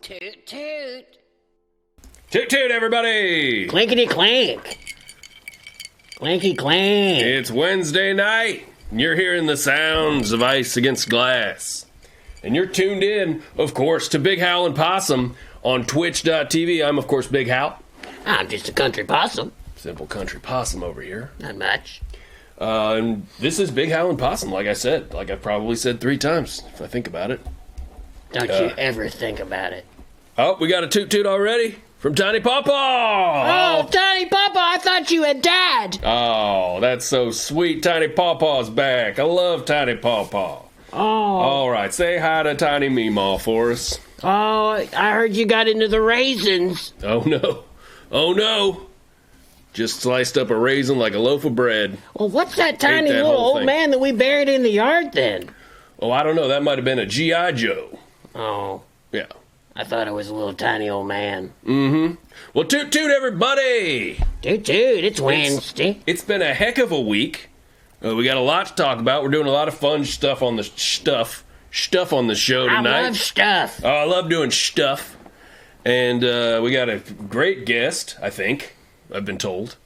Toot toot. Toot toot, everybody! Clinkety clank. Clanky clank. It's Wednesday night, and you're hearing the sounds of ice against glass. And you're tuned in, of course, to Big Hal and Possum on twitch.tv. I'm, of course, Big Hal. I'm just a country possum. Simple country possum over here. Not much. And this is Big Hal and Possum, like I said. Like I've probably said 3 times, if I think about it. Don't you ever think about it. Oh, we got a toot toot already from Tiny Pawpaw. Oh, Tiny Pawpaw, I thought you had died. Oh, that's so sweet. Tiny Pawpaw's back. I love Tiny Pawpaw. Oh. All right, say hi to Tiny Meemaw for us. Oh, I heard you got into the raisins. Oh, no. Oh, no. Just sliced up a raisin like a loaf of bread. Well, what's that tiny that little whole old thing. man that we buried in the yard then? Oh, I don't know. That might have been a G.I. Joe. Oh, Yeah. I thought it was a little tiny old man. Mm-hmm. Well, toot toot, everybody. Toot toot, it's Wednesday. It's been a heck of a week. We got a lot to talk about. We're doing a lot of fun stuff on the stuff on the show tonight. I love stuff. Oh, I love doing stuff. And we got a great guest, I think. I've been told.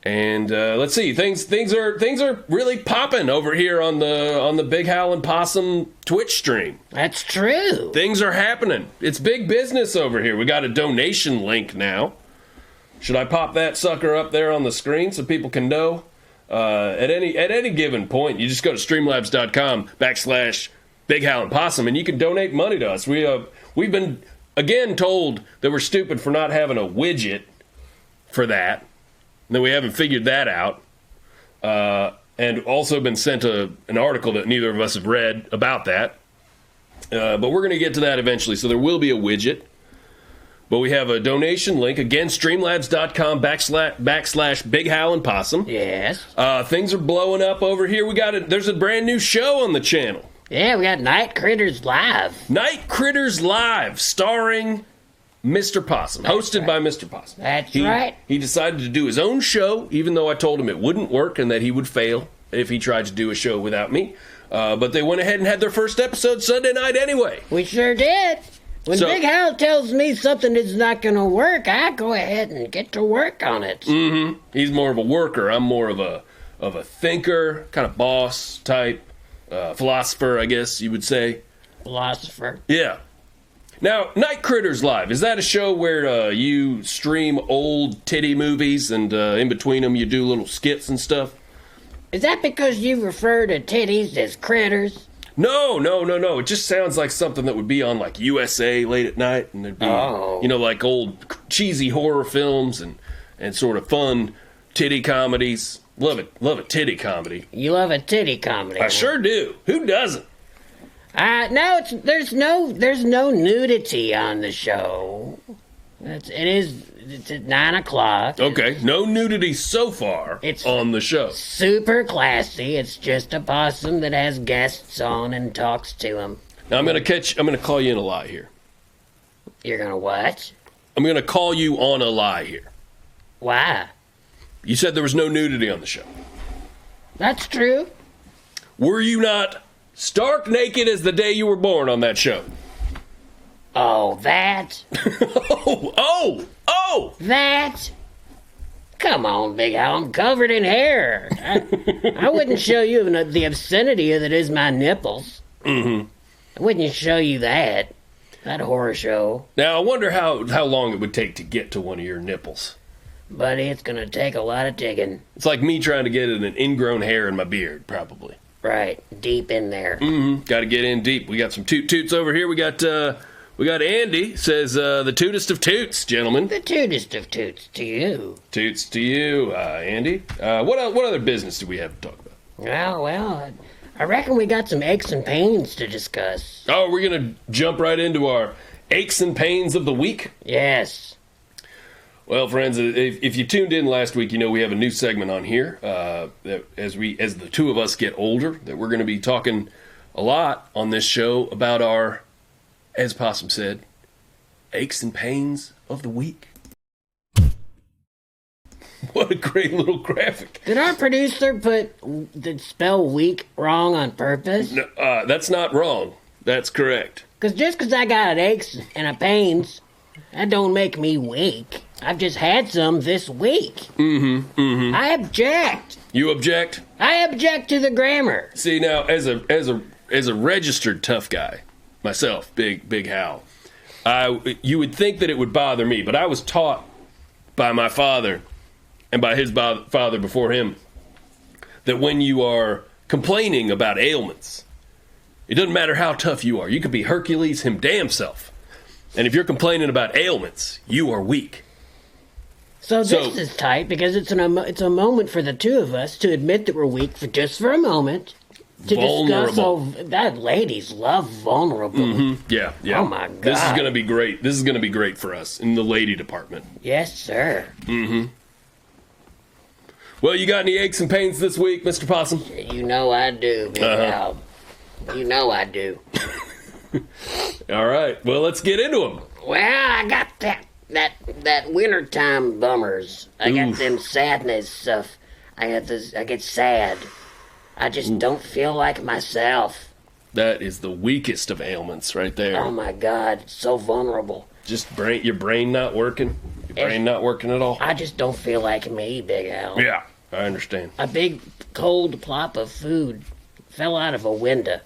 And let's see, things are really popping over here on the Big Hal and Possum Twitch stream. That's true. Things are happening. It's big business over here. We got a donation link now. Should I pop that sucker up there on the screen so people can know? At any given point, you just go to streamlabs.com/Big Hal and Possum, and you can donate money to us. We've been again told that we're stupid for not having a widget for that. And we haven't figured that out. And also been sent an article that neither of us have read about that. But we're going to get to that eventually, so there will be a widget. But we have a donation link. Again, streamlabs.com/Big Hal and Possum. Yes. Things are blowing up over here. There's a brand new show on the channel. Yeah, we got Night Critters Live. Night Critters Live, starring Mr. Possum, hosted by Mr. Possum. That's right. He decided to do his own show, even though I told him it wouldn't work and that he would fail if he tried to do a show without me. But they went ahead and had their first episode Sunday night anyway. We sure did. When Big Hal tells me something is not going to work, I go ahead and get to work on it. Mm-hmm. He's more of a worker. I'm more of a thinker, kind of boss type, philosopher, I guess you would say. Philosopher. Yeah. Now, Night Critters Live, is that a show where you stream old titty movies and in between them you do little skits and stuff? Is that because you refer to titties as critters? No. It just sounds like something that would be on like USA late at night, and there'd be, like old cheesy horror films and sort of fun titty comedies. Love a titty comedy. You love a titty comedy. I sure do. Who doesn't? No, there's no nudity on the show. It's at 9 o'clock. Okay, no nudity so far on the show. Super classy. It's just a possum that has guests on and talks to them. Now I'm gonna call you in a lie here. You're gonna what? I'm gonna call you on a lie here. Why? You said there was no nudity on the show. That's true. Were you not stark naked as the day you were born on that show? Oh, that? Oh! That? Come on, Big Hal, I'm covered in hair. I wouldn't show you the obscenity that is my nipples. Mm-hmm. I wouldn't show you that horror show. Now, I wonder how long it would take to get to one of your nipples. Buddy, it's gonna take a lot of digging. It's like me trying to get an ingrown hair in my beard, probably. Right, deep in there. Mm-hmm. Got to get in deep. We got some toots over here. We got Andy says the tootest of toots, gentlemen. The tootest of toots to you. Toots to you, Andy. What other business do we have to talk about? Well, I reckon we got some aches and pains to discuss. Oh, we're gonna jump right into our aches and pains of the week? Yes. Well, friends, if you tuned in last week, you know we have a new segment on here. That as the two of us get older, that we're going to be talking a lot on this show about our, as Possum said, aches and pains of the week. What a great little graphic. Did our producer spell week wrong on purpose? No, that's not wrong. That's correct. Because just because I got aches and a pains, that don't make me weak. I've just had some this week. I object. You object? I object to the grammar. See, now, as a registered tough guy, myself, Big Hal, you would think that it would bother me, but I was taught by my father and by his father before him that when you are complaining about ailments, it doesn't matter how tough you are. You could be Hercules him damn self. And if you're complaining about ailments, you are weak. So this is tight because it's a moment for the two of us to admit that we're weak for a moment. To vulnerable. Discuss, that ladies love vulnerable. Yeah. Oh my God. This is going to be great. This is going to be great for us in the lady department. Yes, sir. Well, you got any aches and pains this week, Mr. Possum? You know I do, Big Al. You know I do. All right. Well, let's get into them. Well, I got that wintertime bummers. I got them sadness stuff. I get sad. I just don't feel like myself. That is the weakest of ailments right there. Oh my God, so vulnerable. Just your brain not working? Your brain not working at all? I just don't feel like me, Big Al. Yeah, I understand. A big cold plop of food fell out of a window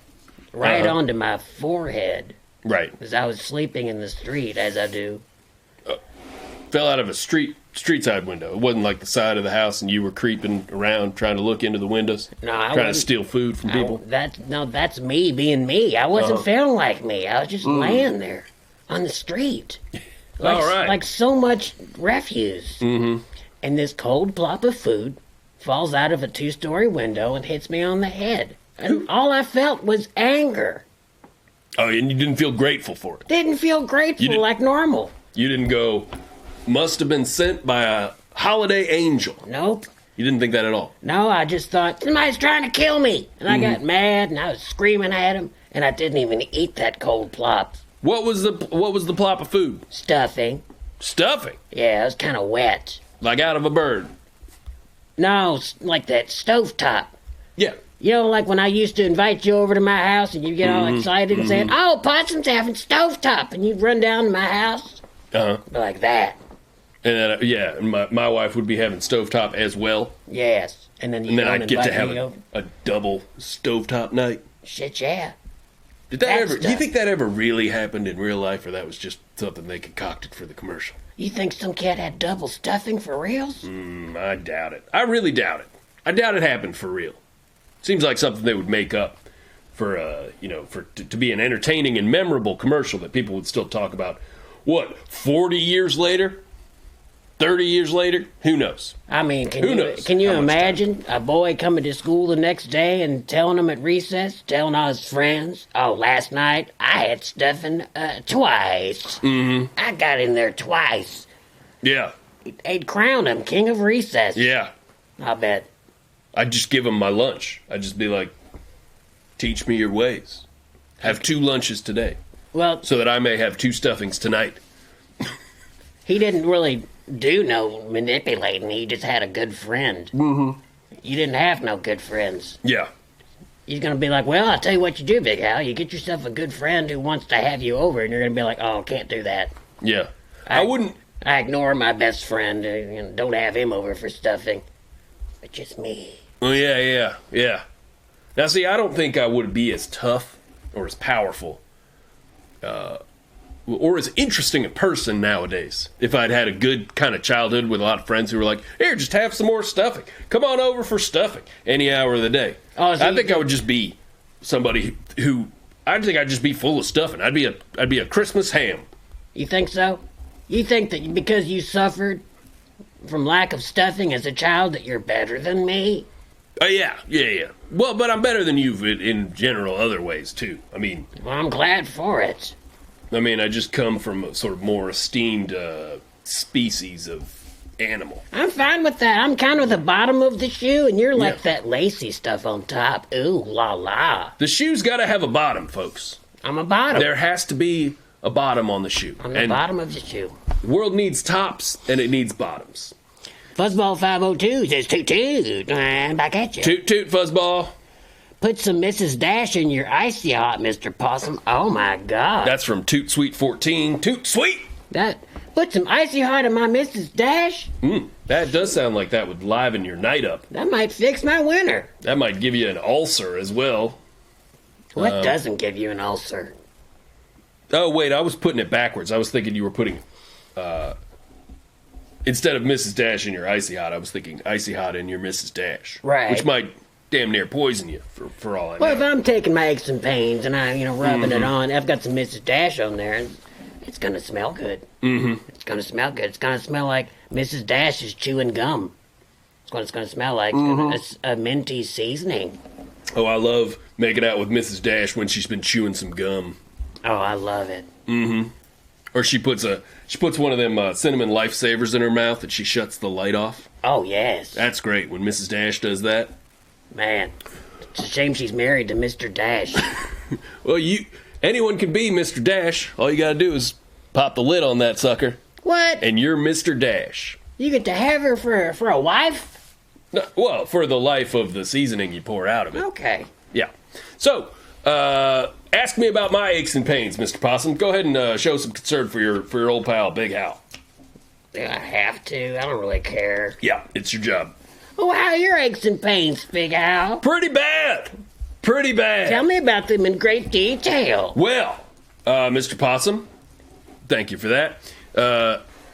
right onto my forehead. Right. As I was sleeping in the street, as I do. Fell out of a street side window. It wasn't like the side of the house and you were creeping around trying to look into the windows. No, I trying to wasn't. steal food from people. That's me being me. I wasn't feeling like me. I was just laying there on the street. Like, All right. Like so much refuse. And this cold plop of food falls out of a 2-story window and hits me on the head. And all I felt was anger. Oh, and you didn't feel grateful for it. Didn't feel grateful like normal. You didn't go, must have been sent by a holiday angel. Nope. You didn't think that at all. No, I just thought, somebody's trying to kill me. And I got mad, and I was screaming at him, and I didn't even eat that cold plop. What was the plop of food? Stuffing. Stuffing? Yeah, it was kind of wet. Like out of a bird? No, like that stovetop. Yeah. You know, like when I used to invite you over to my house, and you get all excited and say, oh, Possum's having stovetop, and you'd run down to my house. Like that. And then, my wife would be having stovetop as well. Yes. And then I'd get to have a double stovetop night. Shit, yeah. Do you think that ever really happened in real life, or that was just something they concocted for the commercial? You think some kid had double stuffing for reals? I doubt it. I really doubt it. I doubt it happened for real. Seems like something they would make up for, to be an entertaining and memorable commercial that people would still talk about. What, 40 years later? 30 years later? Who knows? I mean, can you imagine a boy coming to school the next day and telling them at recess, telling all his friends, oh, last night I had stuffing twice. I got in there twice. Yeah. They'd crown him king of recess. Yeah. I bet. I'd just give him my lunch. I'd just be like, teach me your ways. Have 2 lunches today. Well, so that I may have 2 stuffings tonight. He didn't really do no manipulating. He just had a good friend. You didn't have no good friends. Yeah. He's going to be like, well, I'll tell you what you do, Big Al. You get yourself a good friend who wants to have you over, and you're going to be like, oh, can't do that. Yeah. I wouldn't. I ignore my best friend and don't have him over for stuffing. But just me. Oh, yeah. Now, see, I don't think I would be as tough or as powerful or as interesting a person nowadays if I'd had a good kind of childhood with a lot of friends who were like, here, just have some more stuffing. Come on over for stuffing any hour of the day. Oh, I think I would just be somebody who, I think I'd just be full of stuffing. I'd be a Christmas ham. You think so? You think that because you suffered from lack of stuffing as a child that you're better than me? Yeah. Well, but I'm better than you in general other ways, too. I mean... Well, I'm glad for it. I mean, I just come from a sort of more esteemed species of animal. I'm fine with that. I'm kind of the bottom of the shoe, and you're like that lacy stuff on top. Ooh, la la. The shoe's got to have a bottom, folks. I'm a bottom. There has to be a bottom on the shoe. I'm the bottom of the shoe. The world needs tops, and it needs bottoms. Fuzzball 502 says toot toot, and back at you. Toot toot, Fuzzball. Put some Mrs. Dash in your icy hot, Mr. Possum. Oh, my God. That's from Toot Sweet 14. Toot Sweet! Put some icy hot in my Mrs. Dash? That does sound like that would liven your night up. That might fix my winter. That might give you an ulcer as well. What doesn't give you an ulcer? Oh, wait, I was putting it backwards. I was thinking you were putting, instead of Mrs. Dash in your icy hot, I was thinking icy hot in your Mrs. Dash. Right. Which might damn near poison you, for all I know. Well, if I'm taking my aches and pains and I'm, rubbing it on, I've got some Mrs. Dash on there, and it's going to smell good. It's going to smell good. It's going to smell like Mrs. Dash is chewing gum. It's what it's going to smell like. It's a minty seasoning. Oh, I love making out with Mrs. Dash when she's been chewing some gum. Oh, I love it. Or she puts one of them cinnamon lifesavers in her mouth and she shuts the light off. Oh, yes. That's great when Mrs. Dash does that. Man, it's a shame she's married to Mr. Dash. Well, anyone can be Mr. Dash. All you gotta do is pop the lid on that sucker. What? And you're Mr. Dash. You get to have her for a wife? No, well, for the life of the seasoning you pour out of it. Okay. Yeah. So, ask me about my aches and pains, Mr. Possum. Go ahead and show some concern for your old pal, Big Hal. Do I have to? I don't really care. Yeah, it's your job. Oh, how are your aches and pains, Big Al? Pretty bad. Pretty bad. Tell me about them in great detail. Well, Mr. Possum, thank you for that.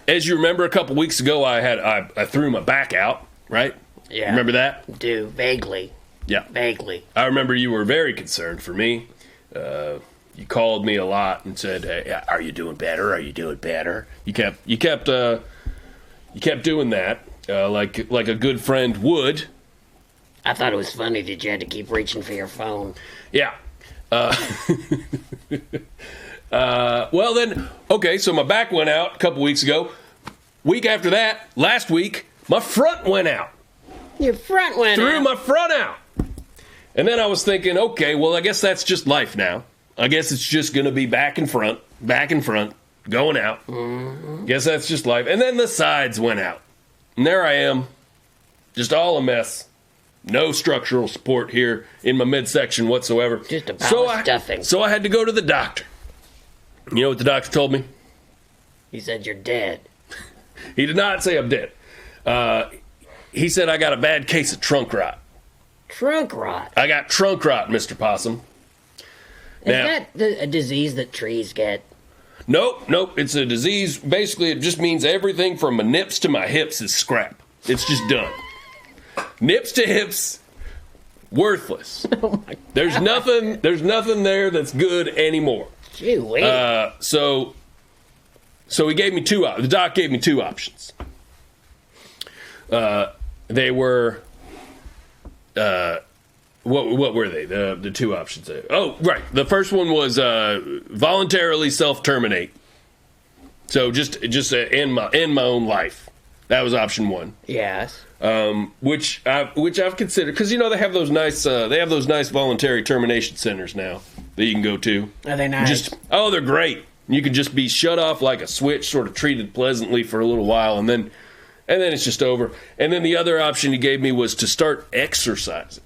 As you remember, a couple weeks ago, I threw my back out, right? Yeah. Remember that? Do, vaguely. Yeah. Vaguely. I remember you were very concerned for me. You called me a lot and said, "Hey, are you doing better? Are you doing better?" You kept doing that, like a good friend would. I thought it was funny that you had to keep reaching for your phone. Yeah. Well then, okay, so my back went out a couple weeks ago. Week after that, last week, my front went out. Your front went out? Threw my front out. And then I was thinking, okay, well, I guess that's just life now. I guess it's just going to be back and front, going out. Guess that's just life. And then the sides went out. And there I am, just all a mess. No structural support here in my midsection whatsoever. Just a pile of stuffing. So I had to go to the doctor. You know what the doctor told me? He said you're dead. He did not say I'm dead. He said I got a bad case of trunk rot. Trunk rot? I got trunk rot, Mr. Possum. Is that a disease that trees get? Nope. It's a disease. Basically, it just means everything from my nips to my hips is scrap. It's just done. Nips to hips, worthless. Oh my God. There's nothing there that's good anymore. Gee whiz. So he gave me the doc gave me two options. They were, what were they? The two options. Oh, right. The first one was voluntarily self-terminate. So just end my own life. That was option one. Yes. Which I've considered, because they have those nice voluntary termination centers now that you can go to. Are they nice? They're great. You can just be shut off like a switch, sort of treated pleasantly for a little while, and then it's just over. And then the other option he gave me was to start exercising.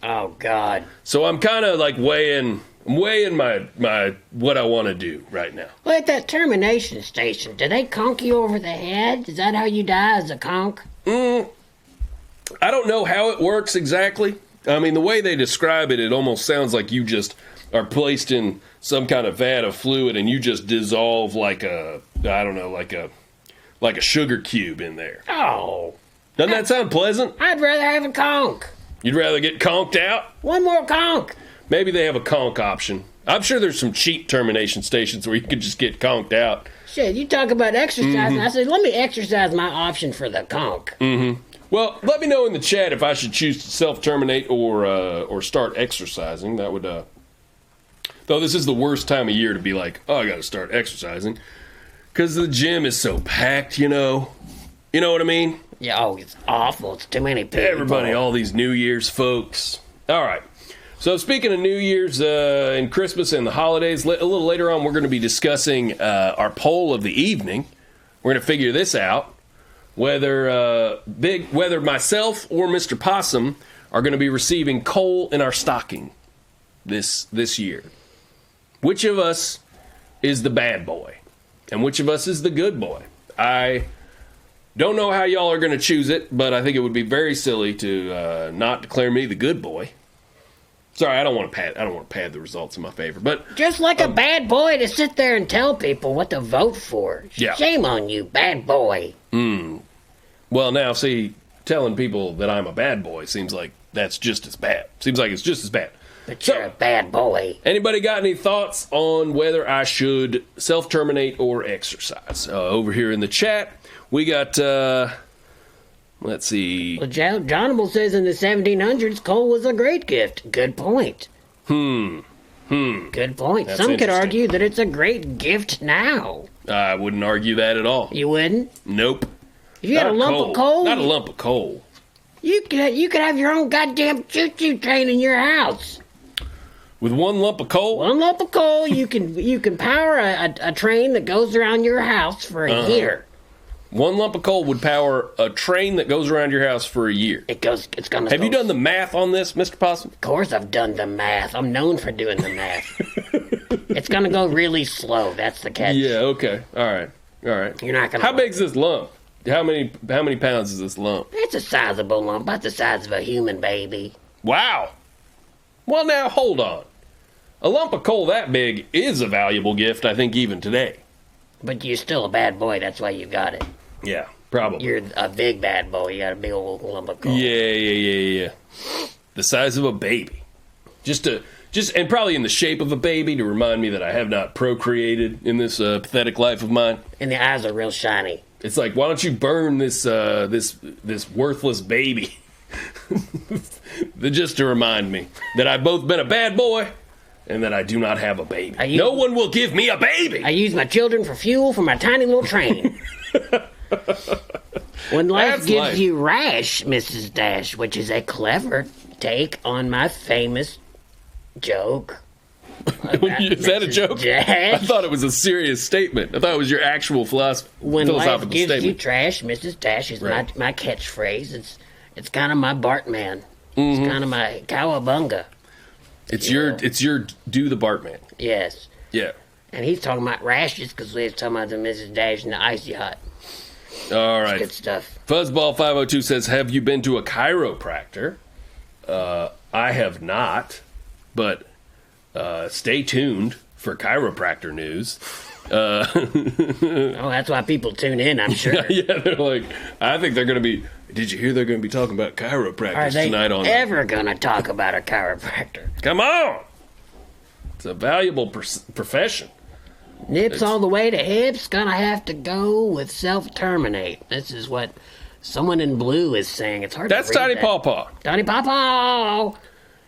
Oh God. So I'm kind of like weighing my what I want to do right now. Well, at that termination station, do they conk you over the head? Is that how you die, as a conk? I don't know how it works exactly. I mean, the way they describe it, it almost sounds like you just are placed in some kind of vat of fluid and you just dissolve like a sugar cube in there. Oh. Doesn't that sound pleasant? I'd rather have a conk. You'd rather get conked out? One more conk. Maybe they have a conk option. I'm sure there's some cheap termination stations where you could just get conked out. Shit, you talk about exercising. I said, let me exercise my option for the conk. Well, let me know in the chat if I should choose to self-terminate or start exercising. That would, though this is the worst time of year to be like, oh, I got to start exercising. Because the gym is so packed, You know what I mean? Yeah, it's awful. It's too many people. Everybody, all these New Year's folks. All right. So speaking of New Year's and Christmas and the holidays, a little later on we're going to be discussing our poll of the evening. We're going to figure this out, whether myself or Mr. Possum are going to be receiving coal in our stocking this year. Which of us is the bad boy? And which of us is the good boy? I don't know how y'all are going to choose it, but I think it would be very silly to not declare me the good boy. Sorry, I don't want to pad the results in my favor, but just like a bad boy to sit there and tell people what to vote for. Yeah. Shame on you, bad boy. Well, now see, telling people that I'm a bad boy seems like that's just as bad. Seems like it's just as bad. But you're a bad boy. Anybody got any thoughts on whether I should self-terminate or exercise? Over here in the chat, we got. Let's see. Well, Johnable says in the 1700s, coal was a great gift. Good point. Good point. That's Some could interesting. argue that it's a great gift now. I wouldn't argue that at all. You wouldn't? Nope. If you had a lump of coal, Not a lump of coal. you could have your own goddamn choo-choo train in your house. With one lump of coal? One lump of coal, you can power a train that goes around your house for a year. One lump of coal would power a train that goes around your house for a year. It's gonna. Have you done the math on this, Mr. Possum? Of course, I've done the math. I'm known for doing the math. It's gonna go really slow. That's the catch. Yeah. Okay. All right. You're not gonna. How big's this lump? How many pounds is this lump? It's a sizable lump, about the size of a human baby. Wow. Well, now hold on. A lump of coal that big is a valuable gift, I think, even today. But you're still a bad boy. That's why you got it. Yeah, probably. You're a big bad boy. You got a big old lump of coal. Yeah. The size of a baby. And probably in the shape of a baby to remind me that I have not procreated in this pathetic life of mine. And the eyes are real shiny. It's like, why don't you burn this worthless baby? Just to remind me that I've both been a bad boy and that I do not have a baby. No one will give me a baby. I use my children for fuel for my tiny little train. When life gives you rash, Mrs. Dash, which is a clever take on my famous joke. Is that a joke? Dash. I thought it was a serious statement. I thought it was your actual philosophical When life statement. gives you trash, Mrs. Dash is my catchphrase. It's kind of my Bartman. It's kind of my cowabunga. It's your do the Bartman. Yes. Yeah. And he's talking about rashes because we was talking about the Mrs. Dash and the icy hot. All right. Good stuff. Fuzzball502 says, have you been to a chiropractor? I have not, but stay tuned for chiropractor news. Oh, that's why people tune in, I'm sure. Yeah, they're like, I think they're going to be, did you hear they're going to be talking about chiropractors tonight on... Are they ever going to talk about a chiropractor? Come on! It's a valuable profession. Nips all the way to hips, gonna have to go with self-terminate. This is what someone in blue is saying. It's hard That's to read Tiny that. Pawpaw. Tiny Pawpaw!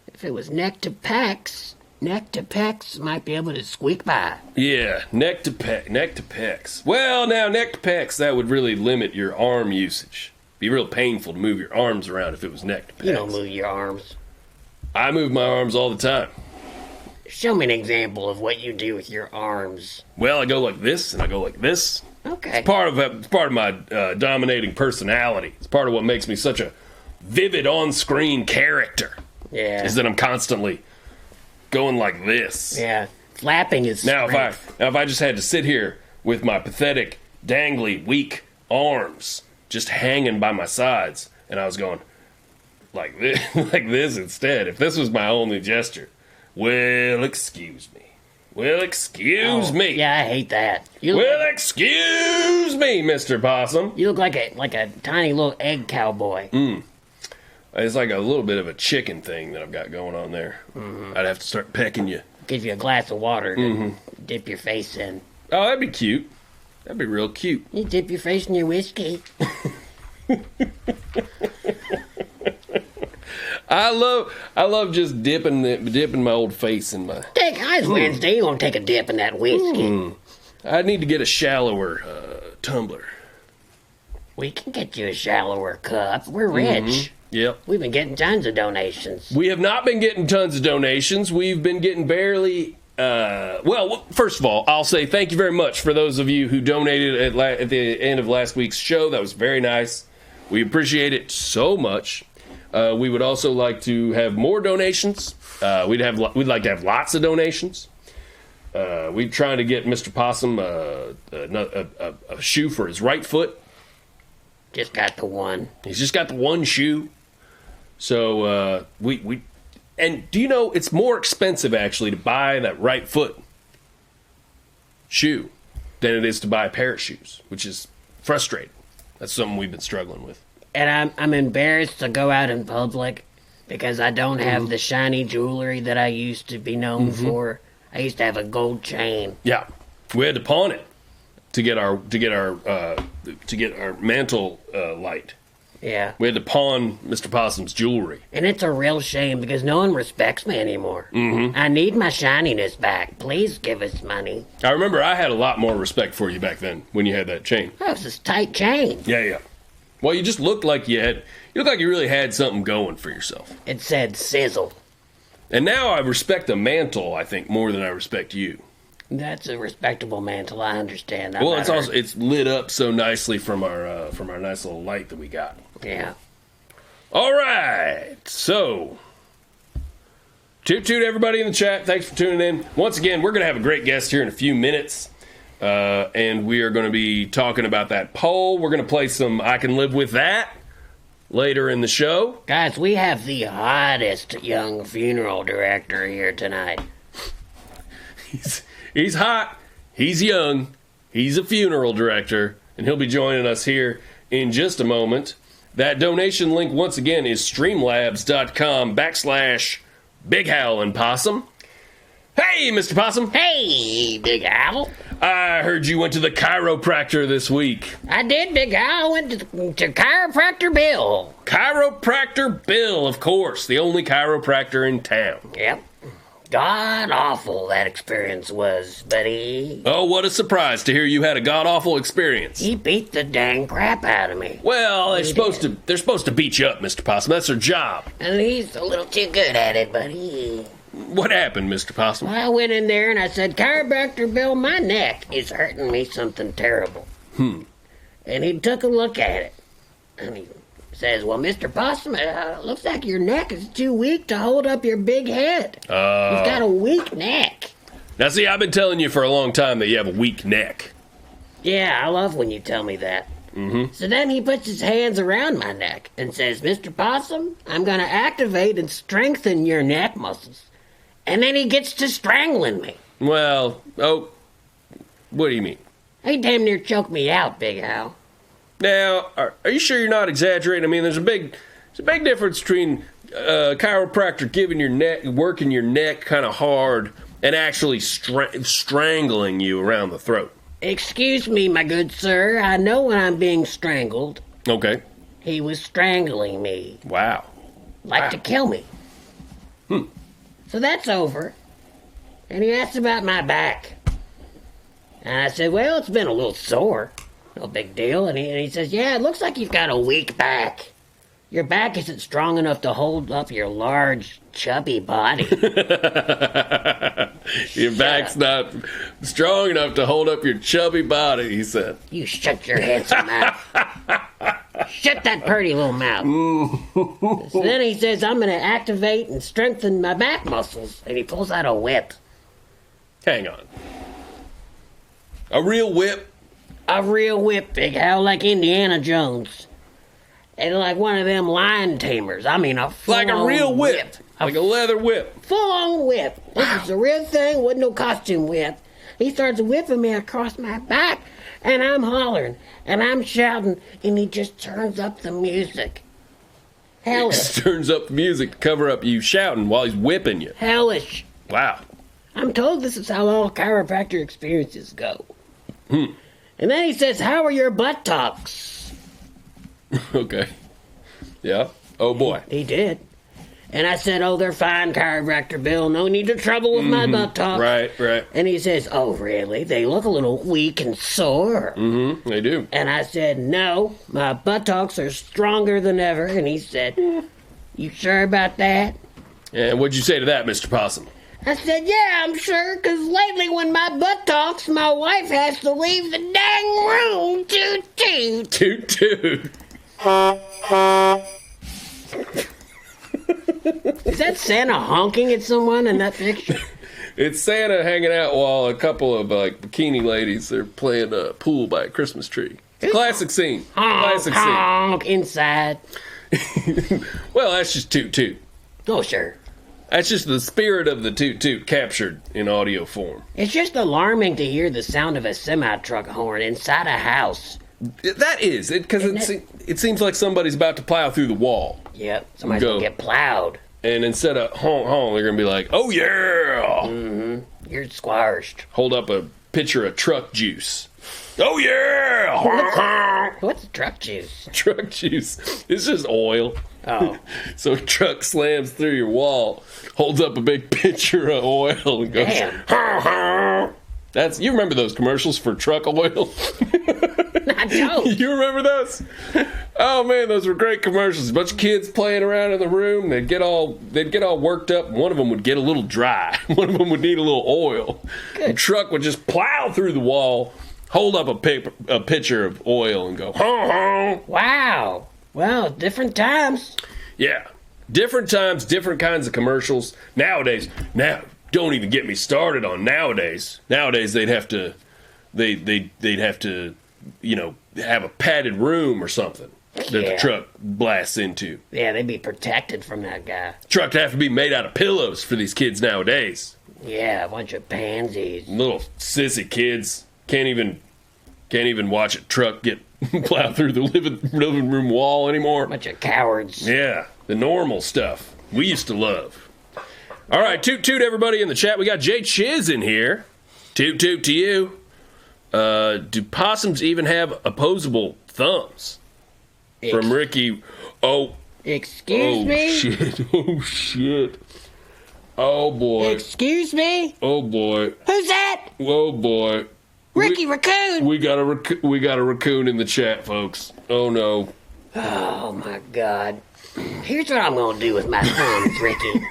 If it was neck to pecs might be able to squeak by. Yeah, neck to pecs. Well, now, neck to pecs, that would really limit your arm usage. Be real painful to move your arms around if it was neck to pecs. You don't move your arms. I move my arms all the time. Show me an example of what you do with your arms. Well, I go like this, and I go like this. Okay. It's part of my dominating personality. It's part of what makes me such a vivid on-screen character. Yeah. Is that I'm constantly going like this. Yeah. Flapping is Now strength. if I just had to sit here with my pathetic, dangly, weak arms just hanging by my sides, and I was going like this, like this instead, if this was my only gesture, well, excuse me. Well, excuse me. Yeah, I hate that. Excuse me, Mr. Possum. You look like a tiny little egg cowboy. It's like a little bit of a chicken thing that I've got going on there. I'd have to start pecking you. Give you a glass of water to dip your face in. Oh, that'd be cute. That'd be real cute. You dip your face in your whiskey. I love just dipping my old face in my... It's Wednesday. You want to take a dip in that whiskey. I need to get a shallower tumbler. We can get you a shallower cup. We're rich. Yep. We've been getting tons of donations. We have not been getting tons of donations. We've been getting barely... well, first of all, I'll say thank you very much for those of you who donated at the end of last week's show. That was very nice. We appreciate it so much. We would also like to have more donations. We'd like to have lots of donations. We're trying to get Mr. Possum a shoe for his right foot. Just got the one. He's just got the one shoe. So and do you know it's more expensive actually to buy that right foot shoe than it is to buy a pair of shoes, which is frustrating. That's something we've been struggling with. And I'm embarrassed to go out in public because I don't have the shiny jewelry that I used to be known for. I used to have a gold chain. Yeah, we had to pawn it to get our mantle light. Yeah. We had to pawn Mr. Possum's jewelry. And it's a real shame because no one respects me anymore. I need my shininess back. Please give us money. I remember I had a lot more respect for you back then when you had that chain. That was this tight chain. Yeah. Well, you just looked like you really had something going for yourself. It said sizzle. And now I respect the mantle, I think, more than I respect you. That's a respectable mantle. I understand. Well, it's lit up so nicely from our nice little light that we got. Yeah. All right. So, toot everybody in the chat. Thanks for tuning in. Once again, we're going to have a great guest here in a few minutes. And we are going to be talking about that poll. We're going to play some I Can Live With That later in the show. Guys, we have the hottest young funeral director here tonight. He's hot. He's young. He's a funeral director. And he'll be joining us here in just a moment. That donation link, once again, is streamlabs.com/Big Howl and Possum. Hey, Mr. Possum. Hey, Big Owl. I heard you went to the chiropractor this week. I did, Big Owl. I went to Chiropractor Bill. Chiropractor Bill, of course. The only chiropractor in town. Yep. God-awful that experience was, buddy. Oh, what a surprise to hear you had a god-awful experience. He beat the dang crap out of me. Well, they're supposed to beat you up, Mr. Possum. That's their job. And he's a little too good at it, buddy. What happened, Mr. Possum? Well, I went in there and I said, Chiropractor Bill, my neck is hurting me something terrible. And he took a look at it. And he says, well, Mr. Possum, looks like your neck is too weak to hold up your big head. You've got a weak neck. Now, see, I've been telling you for a long time that you have a weak neck. Yeah, I love when you tell me that. So then he puts his hands around my neck and says, Mr. Possum, I'm going to activate and strengthen your neck muscles. And then he gets to strangling me. Well, what do you mean? He damn near choked me out, Big Al. Now, are you sure you're not exaggerating? I mean, there's a big difference between chiropractor working your neck kind of hard and actually strangling you around the throat. Excuse me, my good sir. I know when I'm being strangled. Okay. He was strangling me. Wow. To kill me. So that's over. And he asked about my back. And I said, well, it's been a little sore. No big deal. And he says, yeah, it looks like you've got a weak back. Your back isn't strong enough to hold up your large, chubby body. Your back's not strong enough to hold up your chubby body, he said. You shut your handsome mouth. Shut that pretty little mouth. So then he says, I'm going to activate and strengthen my back muscles. And he pulls out a whip. Hang on. A real whip? A real whip, Big Al, like Indiana Jones. And like one of them lion tamers. I mean, a full-on like a real whip. Like a leather whip. Full-on whip. This is a real thing. Wasn't no costume whip. He starts whipping me across my back. And I'm hollering. And I'm shouting. And he just turns up the music. Hellish. He turns up the music to cover up you shouting while he's whipping you. Hellish. Wow. I'm told this is how all chiropractor experiences go. And then he says, how are your buttocks? Okay. Yeah. Oh, boy. He did. And I said, oh, they're fine, Chiropractor Bill. No need to trouble with my buttocks. Right. And he says, oh, really? They look a little weak and sore. They do. And I said, no, my buttocks are stronger than ever. And he said, you sure about that? And what'd you say to that, Mr. Possum? I said, yeah, I'm sure, because lately when my butt talks, my wife has to leave the dang room. Toot toot. Toot toot. Is that Santa honking at someone in that picture? It's Santa hanging out while a couple of bikini ladies are playing pool by a Christmas tree. Classic scene. Classic honk, inside. Well, that's just toot toot. Oh, sure. That's just the spirit of the toot toot captured in audio form. It's just alarming to hear the sound of a semi-truck horn inside a house. That is, because it seems like somebody's about to plow through the wall. Yep, somebody's going to get plowed. And instead of honk honk, they're going to be like, oh yeah! Mm-hmm. You're squashed. Hold up a pitcher of truck juice. Oh yeah! Honk honk! What's truck juice? Truck juice. It's just oil. Oh. So a truck slams through your wall, holds up a big pitcher of oil, and goes, damn. Ha, ha. You remember those commercials for truck oil? I don't. You remember those? Oh man, those were great commercials. A bunch of kids playing around in the room. They'd get all worked up. One of them would get a little dry. One of them would need a little oil. Good. The truck would just plow through the wall, hold up a pitcher of oil, and go, ha, ha. Wow. Well, different times. Yeah. Different times, different kinds of commercials. Nowadays, don't even get me started on nowadays. Nowadays they'd have to have a padded room or something that the truck blasts into. Yeah, they'd be protected from that guy. Truck would have to be made out of pillows for these kids nowadays. Yeah, a bunch of pansies. Little sissy kids can't even watch a truck get plowed through the living room wall anymore. Bunch of cowards. Yeah, the normal stuff we used to love. All right, toot toot everybody in the chat. We got Jay Chiz in here. Toot toot to you. Do possums even have opposable thumbs? From Ricky. Oh. Excuse me? Shit. Oh, shit. Oh, boy. Excuse me? Oh, boy. Who's that? Oh, boy. Ricky Raccoon. We got a raccoon in the chat, folks. Oh, no. Oh, my God. Here's what I'm going to do with my thumbs, Ricky.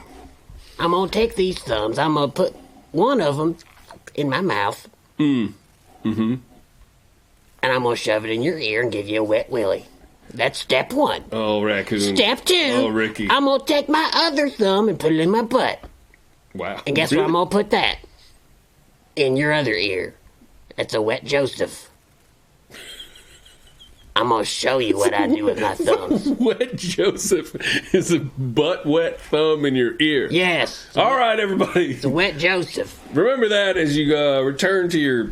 I'm going to take these thumbs. I'm going to put one of them in my mouth. Mm-hmm. And I'm going to shove it in your ear and give you a wet willy. That's step one. Oh, raccoon. Step two. Oh, Ricky. I'm going to take my other thumb and put it in my butt. Wow. And guess where I'm going to put that? In your other ear. That's a wet Joseph. I'm going to show you what I do with my thumbs. Wet Joseph is a butt wet thumb in your ear. Yes. All right, everybody. It's a wet Joseph. Remember that as you return to your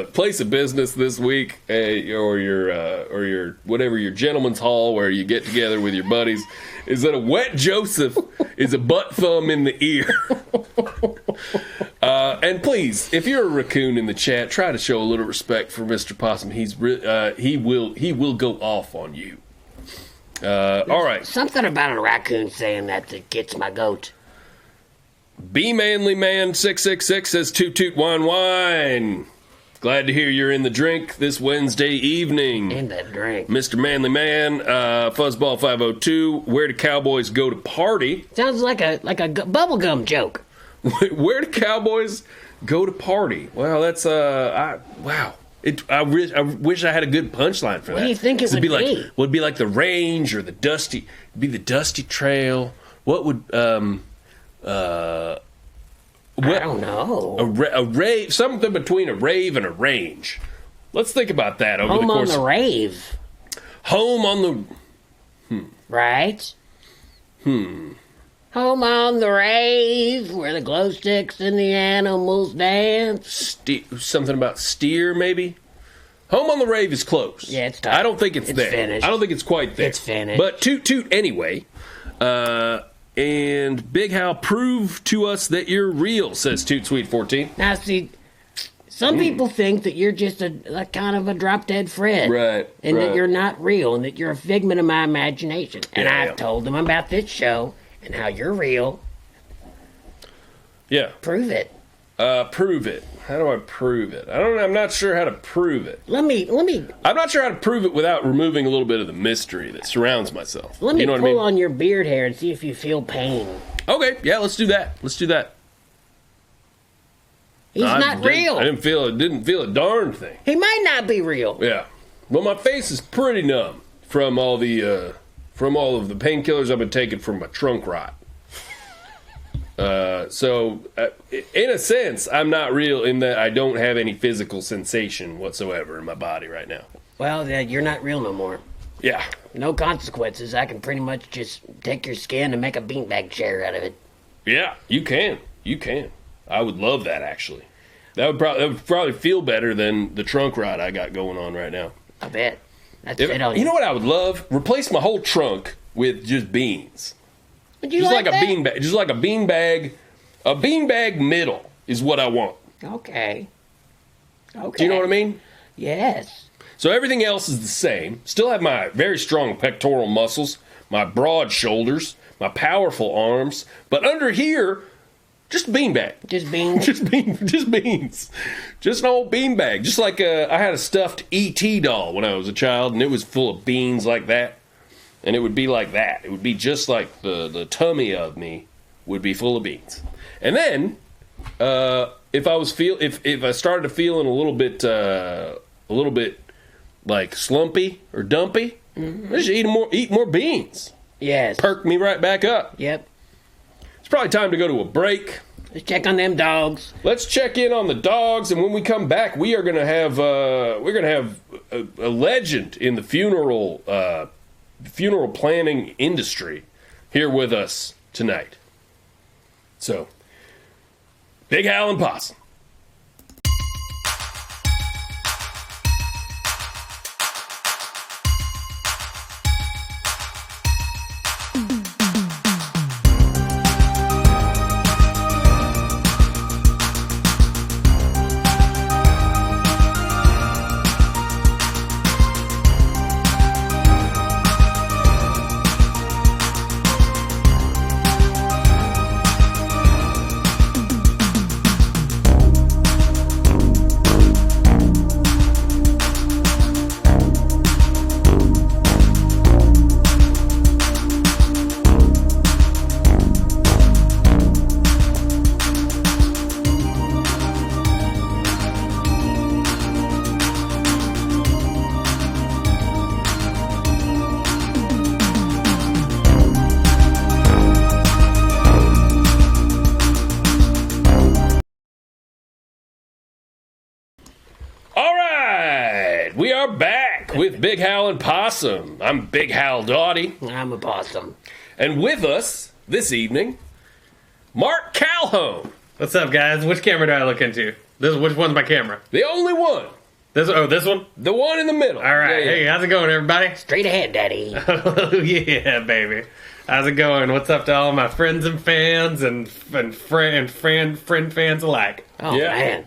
place of business this week, or your whatever, your gentleman's hall where you get together with your buddies, is that a wet Joseph is a butt thumb in the ear. And please, if you're a raccoon in the chat, try to show a little respect for Mr. Possum. He will go off on you. All right. Something about a raccoon saying that gets my goat. Be Manly Man 666 says toot toot wine wine. Glad to hear you're in the drink this Wednesday evening. In the drink. Mr. Manly Man, Fuzzball 502, where do cowboys go to party? Sounds like a bubblegum joke. Where do cowboys go to party? Well, that's wow. I wish I had a good punchline for that. What do you think it would be? Would it be like the range or the dusty? It'd be the dusty trail. What would I don't know. A rave, something between a rave and a range. Let's think about that over the course. Home on the rave. Home on the. Right. Home on the rave, where the glow sticks and the animals dance. Something about steer, maybe? Home on the rave is close. Yeah, it's tough. I don't think it's there. Finished. I don't think it's quite there. It's finished. But toot toot anyway. And Big Hal, prove to us that you're real, says Toot Sweet 14. Now, see, some people think that you're just a kind of a drop-dead Fred. Right. And that you're not real, and that you're a figment of my imagination. And Yeah, I've told them about this show and how you're real. Yeah. Prove it. Prove it. How do I prove it? I'm not sure how to prove it. Let me. I'm not sure how to prove it without removing a little bit of the mystery that surrounds myself. Let me you know pull what I mean? on your beard hair and see if you feel pain. Okay, yeah, let's do that. He's not real. I didn't feel a darn thing. He might not be real. Yeah. Well, my face is pretty numb from all of the painkillers I've been taking from my trunk rot. So, in a sense, I'm not real in that I don't have any physical sensation whatsoever in my body right now. Well, you're not real no more. Yeah. No consequences. I can pretty much just take your skin and make a beanbag chair out of it. Yeah, you can. You can. I would love that, actually. That would probably feel better than the trunk ride I got going on right now. I bet. That's it on you know what I would love? Replace my whole trunk with just beans. Would you just like a that? beanbag. Just like a beanbag. A beanbag middle is what I want. Okay. Okay. Do you know what I mean? Yes. So everything else is the same. Still have my very strong pectoral muscles, my broad shoulders, my powerful arms, but under here, just a beanbag. Just beans? Just beans. Just an old beanbag. Just like I had a stuffed E.T. doll when I was a child, and it was full of beans like that. And it would be like that. It would be just like the tummy of me would be full of beans. And then, if I started feeling a little bit like slumpy or dumpy, I just eat more beans. Yes. Perk me right back up. Yep. It's probably time to go to a break. Let's check on them dogs. Let's check in on the dogs, and when we come back, we are gonna have a legend in the funeral planning industry here with us tonight. So, Big Hal and Possum. We are back with Big Hal and Possum. I'm Big Hal Doughty. I'm a possum. And with us this evening, Mark Calhome. What's up, guys? Which camera do I look into? Which one's my camera? The only one. This one? The one in the middle. All right. Yeah. Hey, how's it going, everybody? Straight ahead, Daddy. Oh, yeah, baby. How's it going? What's up to all my friends and fans and friend fans alike? Oh, Yeah. man.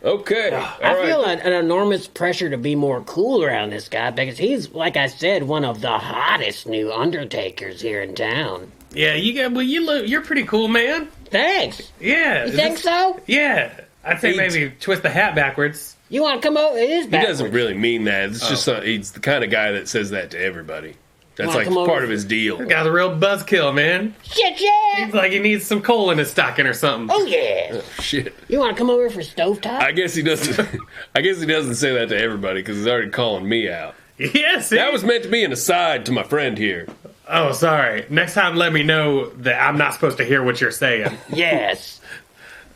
Okay. I feel an enormous pressure to be more cool around this guy because he's, like I said, one of the hottest new undertakers here in town. Yeah, you're pretty cool, man. Thanks. Yeah. You think so? Yeah. I'd say maybe twist the hat backwards. You want to come over? It is He backwards. doesn't really mean that. It's just he's the kind of guy that says that to everybody. That's Wanna like come over? part of his deal. This guy's a real buzzkill, man. Shit, yeah. Seems like he needs some coal in his stocking or something. Oh, yeah. Shit. You want to come over for stovetop? I guess he doesn't. I guess he doesn't say that to everybody because he's already calling me out. Yes. That was meant to be an aside to my friend here. Oh, sorry. Next time, let me know that I'm not supposed to hear what you're saying. Yes.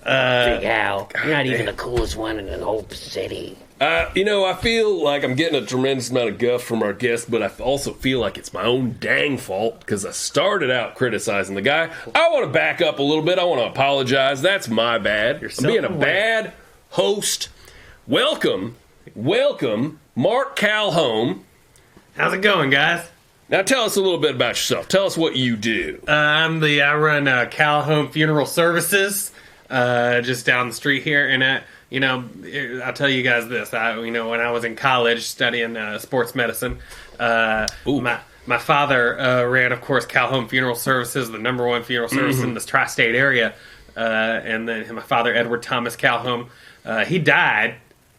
Big Hal. You're not even the coolest one in the whole city. I feel like I'm getting a tremendous amount of guff from our guest, but I also feel like it's my own dang fault because I started out criticizing the guy. I want to back up a little bit. I want to apologize. That's my bad. I'm being a bad host. Welcome, Mark Calhome. How's it going, guys? Now tell us a little bit about yourself. Tell us what you do. I run Calhome Funeral Services, just down the street here, and I'll tell you guys this. When I was in college studying sports medicine, my father ran, of course, Calhome Funeral Services, the number one funeral service in this tri-state area. And then my father, Edward Thomas Calhome, he died,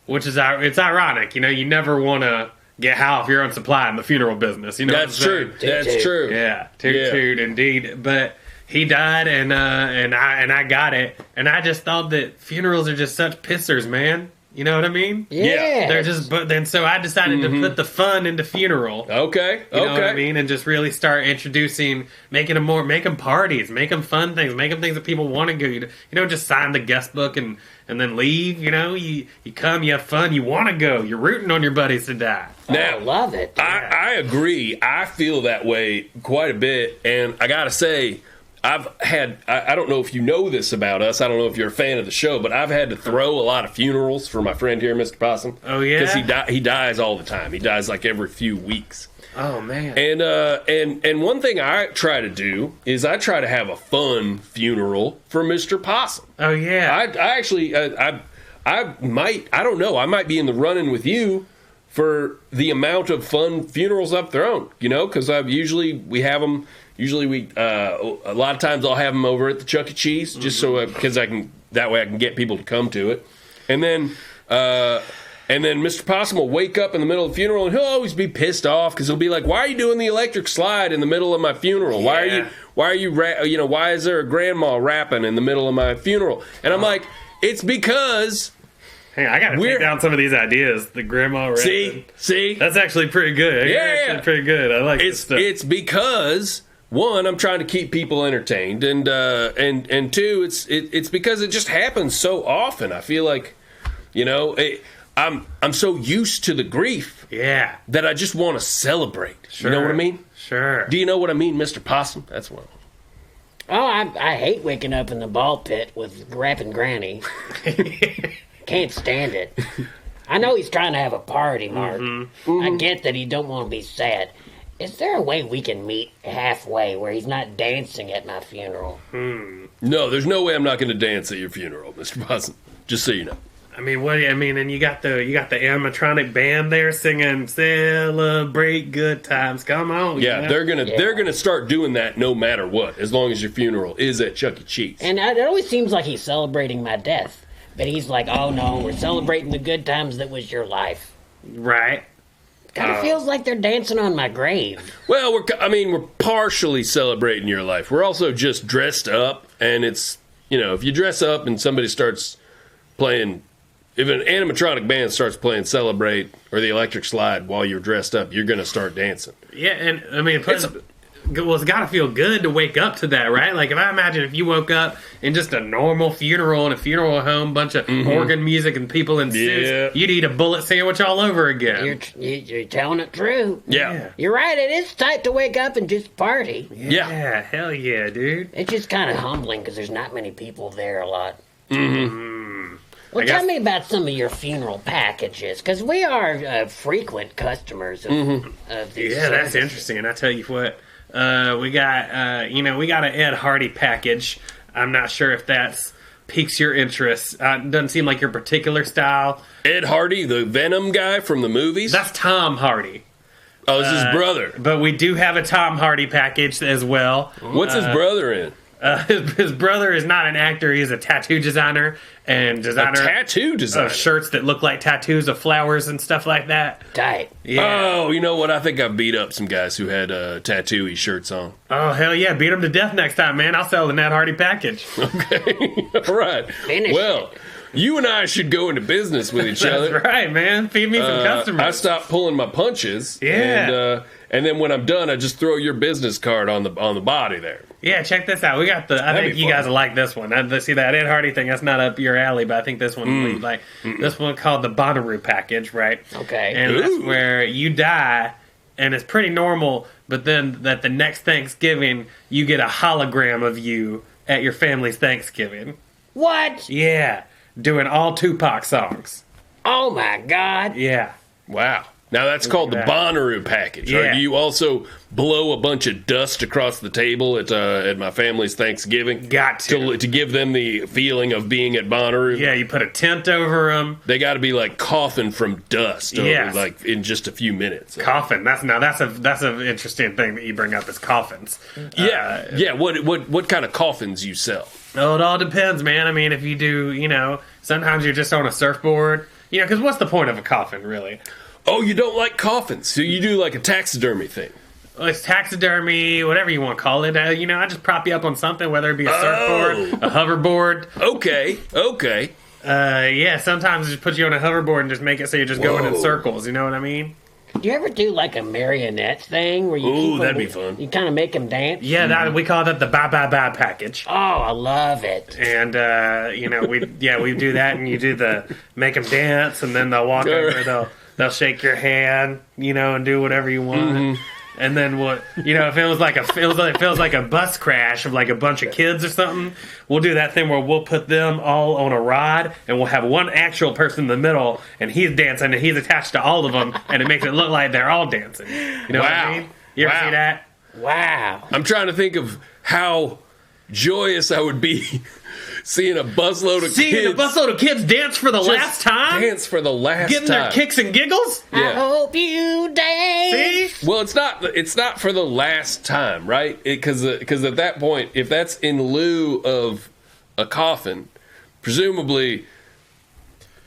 which is it's ironic. You never want to get high if you're on supply in the funeral business. That's true. That's true. Yeah, toot indeed. But he died, and I got it, and I just thought that funerals are just such pissers, man. You know what I mean? Yeah. They're just, but then so I decided to put the fun into funeral. Okay. You know what I mean? And just really start introducing, make them parties, make them fun things, make them things that people want to go. You don't just sign the guest book and then leave. You know, you come, you have fun, you want to go. You're rooting on your buddies to die. Now, I love it. I agree. I feel that way quite a bit, and I gotta say, I've had, I don't know if you know this about us, I don't know if you're a fan of the show, but I've had to throw a lot of funerals for my friend here, Mr. Possum. Oh, yeah? Because he dies all the time. He dies like every few weeks. Oh, man. And one thing I try to do is I try to have a fun funeral for Mr. Possum. Oh, yeah. I actually, I don't know, I might be in the running with you for the amount of fun funerals I've thrown, you know, because we have them. Usually a lot of times I'll have them over at the Chuck E. Cheese just so because that way I can get people to come to it, and then Mr. Possum will wake up in the middle of the funeral and he'll always be pissed off because he'll be like, "Why are you doing the electric slide in the middle of my funeral? Yeah. Why is there a grandma rapping in the middle of my funeral?" And I'm like, "It's because." Hang on, I gotta take down some of these ideas. The grandma rapping. See, that's actually pretty good. Yeah, pretty good. I like this stuff. It's because. One, I'm trying to keep people entertained, and two, it's because it just happens so often. I feel like, you know, I'm so used to the grief, that I just want to celebrate. Sure. You know what I mean? Sure. Do you know what I mean, Mr. Possum? That's what. Oh, I hate waking up in the ball pit with rapping Granny. Can't stand it. I know he's trying to have a party, Mark. I get that he don't want to be sad. Is there a way we can meet halfway where he's not dancing at my funeral? No, there's no way I'm not going to dance at your funeral, Mr. Possum. Just so you know. I mean, and you got the animatronic band there singing "Celebrate Good Times." Come on, yeah, they're gonna start doing that no matter what, as long as your funeral is at Chuck E. Cheese. And it always seems like he's celebrating my death, but he's like, "Oh no, we're celebrating the good times that was your life." Right. Kind of feels like they're dancing on my grave. Well, we're partially celebrating your life. We're also just dressed up, and it's, you know, if you dress up and somebody starts playing, if an animatronic band starts playing Celebrate or the Electric Slide while you're dressed up, you're going to start dancing. Yeah, and I mean, it's got to feel good to wake up to that, right? Like, if I imagine if you woke up in just a normal funeral in a funeral home, bunch of organ music and people in suits, you'd eat a bullet sandwich all over again. You're telling it true. Yeah. You're right, it is tight to wake up and just party. Yeah, hell yeah, dude. It's just kind of humbling because there's not many people there a lot. Well, tell me about some of your funeral packages, because we are frequent customers of these services. That's interesting. And I tell you what, we got an Ed Hardy package. I'm not sure if that's piques your interest. Doesn't seem like your particular style. Ed Hardy, the Venom guy from the movies? That's Tom Hardy. Oh, it's his brother. But we do have a Tom Hardy package as well. What's his brother in? His brother is not an actor. He's a tattoo designer and designer. A tattoo designer? Of shirts that look like tattoos of flowers and stuff like that. Tight. Yeah. Oh, you know what? I think I beat up some guys who had tattoo-y shirts on. Oh, hell yeah. Beat them to death next time, man. I'll sell the Nat Hardy package. Okay. All right. Well, you and I should go into business with each other. That's right, man. Feed me some customers. I stopped pulling my punches. Yeah. And then when I'm done, I just throw your business card on the body there. Yeah, check this out. We got I think you guys will like this one. See that Ed Hardy thing? That's not up your alley, but I think this one will be like this one called the Bonnaroo package, right? Okay. And that's where you die, and it's pretty normal. But then that the next Thanksgiving you get a hologram of you at your family's Thanksgiving. What? Yeah, doing all Tupac songs. Oh my God. Yeah. Wow. Now that's called the Bonnaroo package, right? Yeah. You also blow a bunch of dust across the table at my family's Thanksgiving. Got to give them the feeling of being at Bonnaroo. Yeah, you put a tent over them. They got to be like coughing from dust, like in just a few minutes. Coffin. That's an interesting thing that you bring up is coffins. Yeah. What kind of coffins you sell? Oh, it all depends, man. I mean, if you do, sometimes you're just on a surfboard. Because what's the point of a coffin, really? Oh, you don't like coffins, so you do like a taxidermy thing. Well, it's taxidermy, whatever you want to call it. I just prop you up on something, whether it be a surfboard, a hoverboard. Okay. Yeah, sometimes just put you on a hoverboard and just make it so you're just going in Whoa. circles. You know what I mean? Do you ever do like a marionette thing where you Ooh, keep that'd them, be fun. You kind of make them dance? Yeah, we call that the ba package. Oh, I love it. And we do that, and you do the make them dance, and then they'll walk over, they'll shake your hand, and do whatever you want. And then what? If it feels like a bus crash of like a bunch of kids or something, we'll do that thing where we'll put them all on a rod, and we'll have one actual person in the middle, and he's dancing, and he's attached to all of them, and it makes it look like they're all dancing. You know what I mean? You ever see that? Wow. I'm trying to think of how joyous I would be seeing a busload of kids dance for the just last time, dance for the last getting time. their kicks and giggles. I hope you dance. See? Well, it's not for the last time, right? Because at that point, if that's in lieu of a coffin, presumably,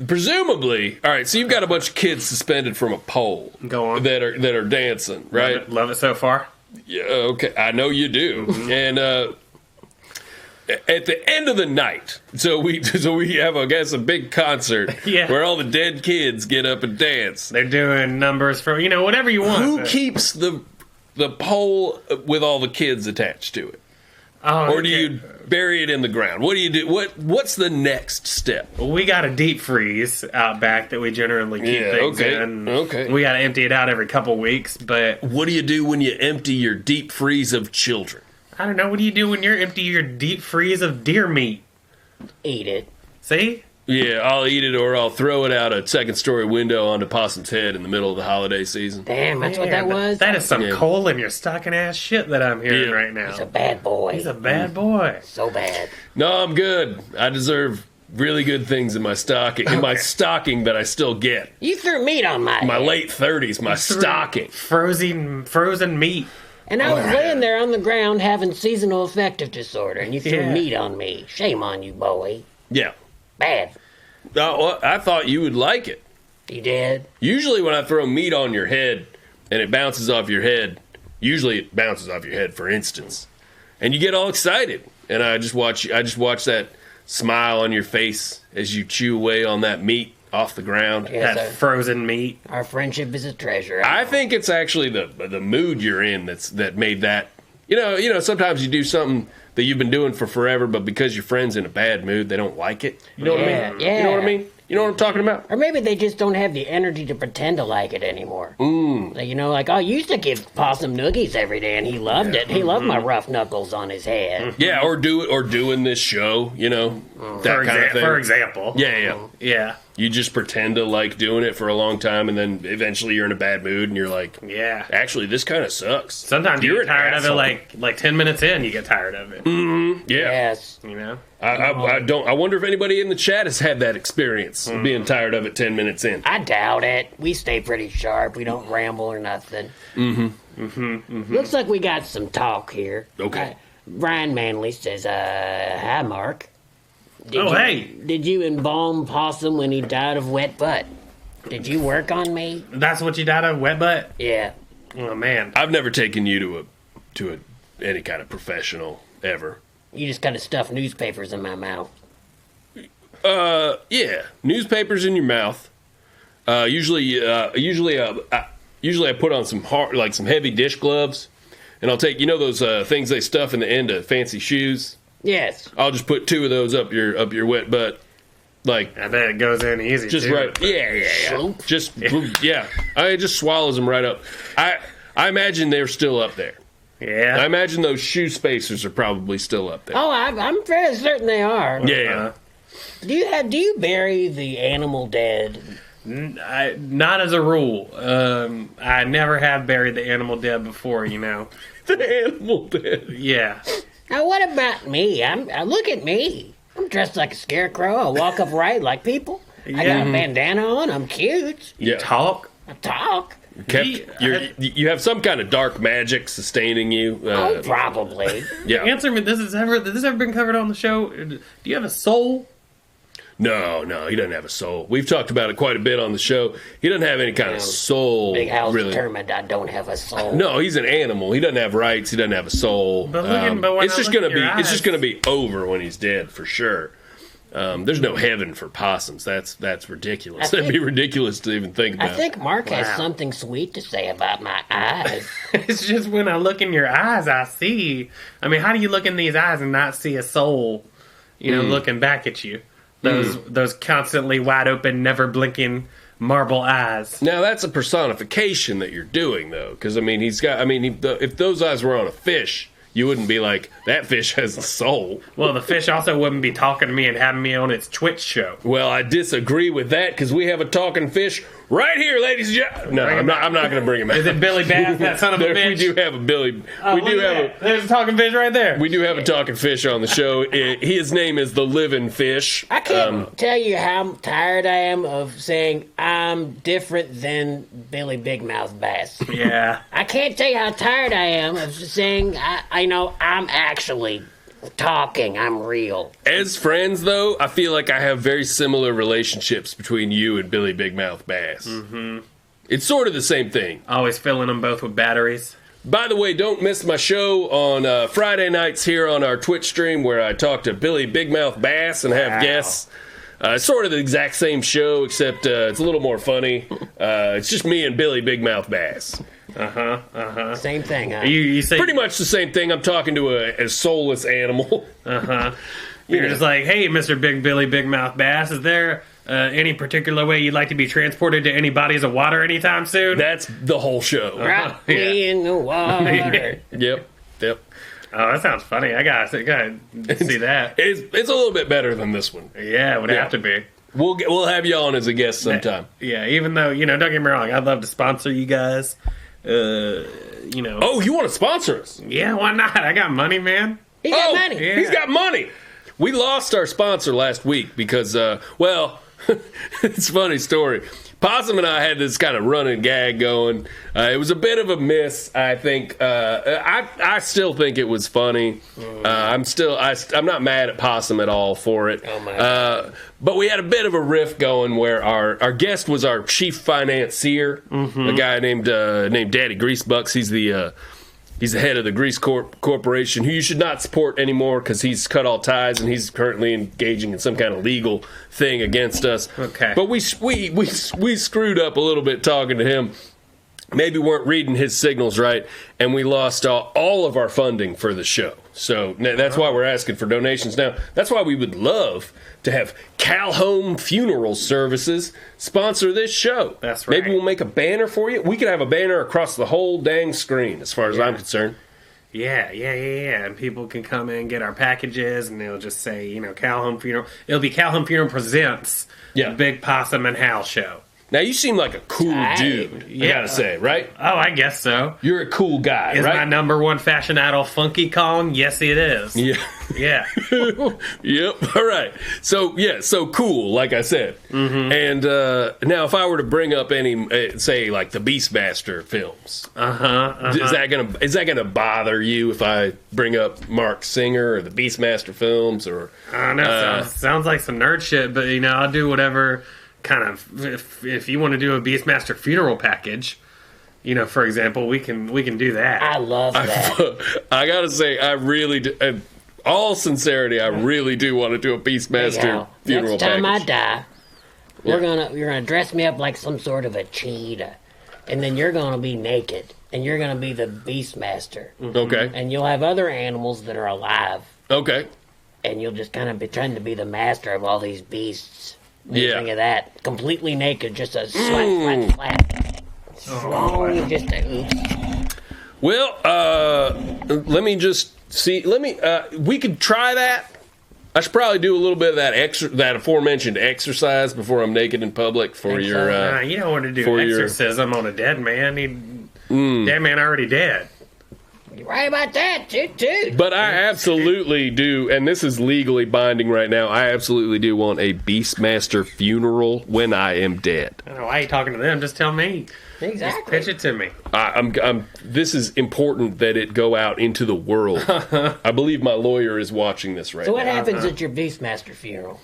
all right. So you've got a bunch of kids suspended from a pole. Go on. that are dancing, right? Love it so far. Yeah, okay, I know you do. And at the end of the night, so we have, I guess, a big concert where all the dead kids get up and dance. They're doing numbers for whatever you want. Who keeps the pole with all the kids attached to it? Or do you bury it in the ground? What do you do? What's the next step? Well, we got a deep freeze out back that we generally keep things in. Okay. We got to empty it out every couple weeks, but What do you do when you empty your deep freeze of children? I don't know. What do you do when you're empty your deep freeze of deer meat? Eat it. See? Yeah, I'll eat it or I'll throw it out a second-story window onto Possum's head in the middle of the holiday season. Damn, that's what that was? That is some Yeah. coal in your stocking ass shit that I'm hearing right now. He's a bad boy. He's a bad boy. So bad. No, I'm good. I deserve really good things in my stocking, that I still get. You threw meat on my My head. late 30s, my stocking. Frozen meat. And I was laying there on the ground having seasonal affective disorder, and you threw Yeah. meat on me. Shame on you, boy. Yeah. Bad. Oh, I thought you would like it. You did? Usually when I throw meat on your head and it bounces off your head, usually it bounces off your head, for instance, and you get all excited. And I just watch that smile on your face as you chew away on that meat off the ground. Yes, That sir. frozen meat. Our friendship is a treasure. I think it's actually the mood you're in that made that. You know, sometimes you do something that you've been doing for forever, but because your friend's in a bad mood, they don't like it. You know what I mean? Yeah. You know what I mean? You know what I'm talking about? Or maybe they just don't have the energy to pretend to like it anymore. Like, I used to give Possum noogies every day, and he loved it. He loved my rough knuckles on his head. Yeah, or doing this show, that kind of thing. For example. Yeah. Yeah. You just pretend to like doing it for a long time, and then eventually you're in a bad mood, and you're like, Yeah. actually, this kind of sucks. Sometimes you You're get tired an of it asshole. like 10 minutes in, you get tired of it. Yeah. Yes. I wonder if anybody in the chat has had that experience of being tired of it 10 minutes in. I doubt it. We stay pretty sharp. We don't ramble or nothing. Looks like we got some talk here. Okay. Ryan Manley says, hi, Mark. Hey. Did you embalm Possum when he died of wet butt? Did you work on me? That's what you died of, wet butt? Yeah. Oh, man. I've never taken you to any kind of professional ever. You just kind of stuffed newspapers in my mouth. Yeah, newspapers in your mouth. Usually I put on some some heavy dish gloves, and I'll take those things they stuff in the end of fancy shoes. Yes. I'll just put 2 of those up your wet butt, like I bet it goes in easy, just too. right. Yeah. Sloop. Just yeah. It just swallows them right up. I imagine they're still up there. I Yeah. imagine those shoe spacers are probably still up there. Oh, I'm fairly certain they are. Yeah. Do you bury the animal dead? Not as a rule. I never have buried the animal dead before, The animal dead. Yeah. Now, what about me? Look at me. I'm dressed like a scarecrow. I walk upright like people. I got a bandana on. I'm cute. Yeah. Talk. I talk. You have some kind of dark magic sustaining you. Oh, probably. Yeah. Answer me. Has this ever been covered on the show? Do you have a soul? No, he doesn't have a soul. We've talked about it quite a bit on the show. He doesn't have any kind of soul. Big Hal's really. determined I don't have a soul. No, he's an animal. He doesn't have rights. He doesn't have a soul. But when it's I just look gonna at your be. It's just eyes- gonna be over when he's dead for sure. There's no heaven for possums. That's ridiculous. That'd be ridiculous to even think about. I think Mark has something sweet to say about my eyes. It's just when I look in your eyes, I see. I mean, how do you look in these eyes and not see a soul, looking back at you? Those constantly wide open, never blinking marble eyes. Now that's a personification that you're doing, though, because if those eyes were on a fish, you wouldn't be like, that fish has a soul. Well, the fish also wouldn't be talking to me and having me on its Twitch show. Well, I disagree with that, because we have a talking fish right here, ladies and gentlemen. No, I'm not going to bring him out. Is it Billy Bass, that son of a bitch? We do have a Billy. There's a talking fish right there. We do have a talking fish on the show. His name is the Living Fish. I can't tell you how tired I am of saying I'm different than Billy Big Mouth Bass. Yeah. I can't tell you how tired I am of saying I'm actually talking. I'm real. As friends, though, I feel like I have very similar relationships between you and Billy Big Mouth Bass. Mm-hmm. It's sort of the same thing. Always filling them both with batteries. By the way, don't miss my show on Friday nights here on our Twitch stream where I talk to Billy Big Mouth Bass and have guests. Sort of the exact same show, except it's a little more funny. It's just me and Billy Big Mouth Bass. Same thing, huh? You say pretty much the same thing. I'm talking to a soulless animal. You're just like, hey, Mr. Big Billy Big Mouth Bass, is there any particular way you'd like to be transported to any bodies of water anytime soon? That's the whole show. Rock me in the water. Yep. Oh, that sounds funny. I gotta see that. It's a little bit better than this one. Yeah, it would have to be. We'll have you on as a guest sometime. Yeah, even though, don't get me wrong, I'd love to sponsor you guys. Oh, you want to sponsor us? Yeah, why not? I got money, man. He got money. Yeah. He's got money. We lost our sponsor last week because, it's a funny story. Possum and I had this kind of running gag going. It was a bit of a miss, I think. I still think it was funny. I'm not mad at Possum at all for it. Oh my God. But we had a bit of a riff going where our guest was our chief financier, a guy named Daddy Greasebucks. He's the head of the Grease Corporation, who you should not support anymore because he's cut all ties and he's currently engaging in some kind of legal thing against us. Okay. But we screwed up a little bit talking to him. Maybe weren't reading his signals right, and we lost all of our funding for the show. So that's why we're asking for donations now. That's why we would love to have Calhome Funeral Services sponsor this show. That's right. Maybe we'll make a banner for you. We could have a banner across the whole dang screen, as far as I'm concerned. Yeah. And people can come in and get our packages, and they'll just say, Calhome Funeral. It'll be Calhome Funeral Presents the Big Possum and Hal Show. Now, you seem like a cool dude, I gotta say, right? Oh, I guess so. You're a cool guy, is right? My number one fashion idol Funky Kong? Yes, it is. Yeah. Yeah. Yep. All right. So cool, like I said. Mm-hmm. And now, if I were to bring up any, say, like the Beastmaster films, is that gonna bother you if I bring up Mark Singer or the Beastmaster films? Or I know, sounds like some nerd shit, but I'll do whatever. Kind of, if you want to do a Beastmaster funeral package, for example, we can do that. I love that. I gotta say, I really do, in all sincerity, I really do want to do a Beastmaster funeral package. Next time package. I die, you're gonna dress me up like some sort of a cheetah, and then you're gonna be naked, and you're gonna be the Beastmaster. Okay. And you'll have other animals that are alive. Okay. And you'll just kind of be trying to be the master of all these beasts. Think of that. Completely naked, just a slap. Slowly, just a oops. Well, let me just see. We could try that. I should probably do a little bit of that aforementioned exercise before I'm naked in public for your. You don't want to do exorcism on a dead man. Dead man already dead. You're right about that, too. But I absolutely do, and this is legally binding right now, I absolutely do want a Beastmaster funeral when I am dead. I don't know why are you talking to them? Just tell me. Exactly. Just pitch it to me. This is important that it go out into the world. I believe my lawyer is watching this right now. So what happens at your Beastmaster funeral?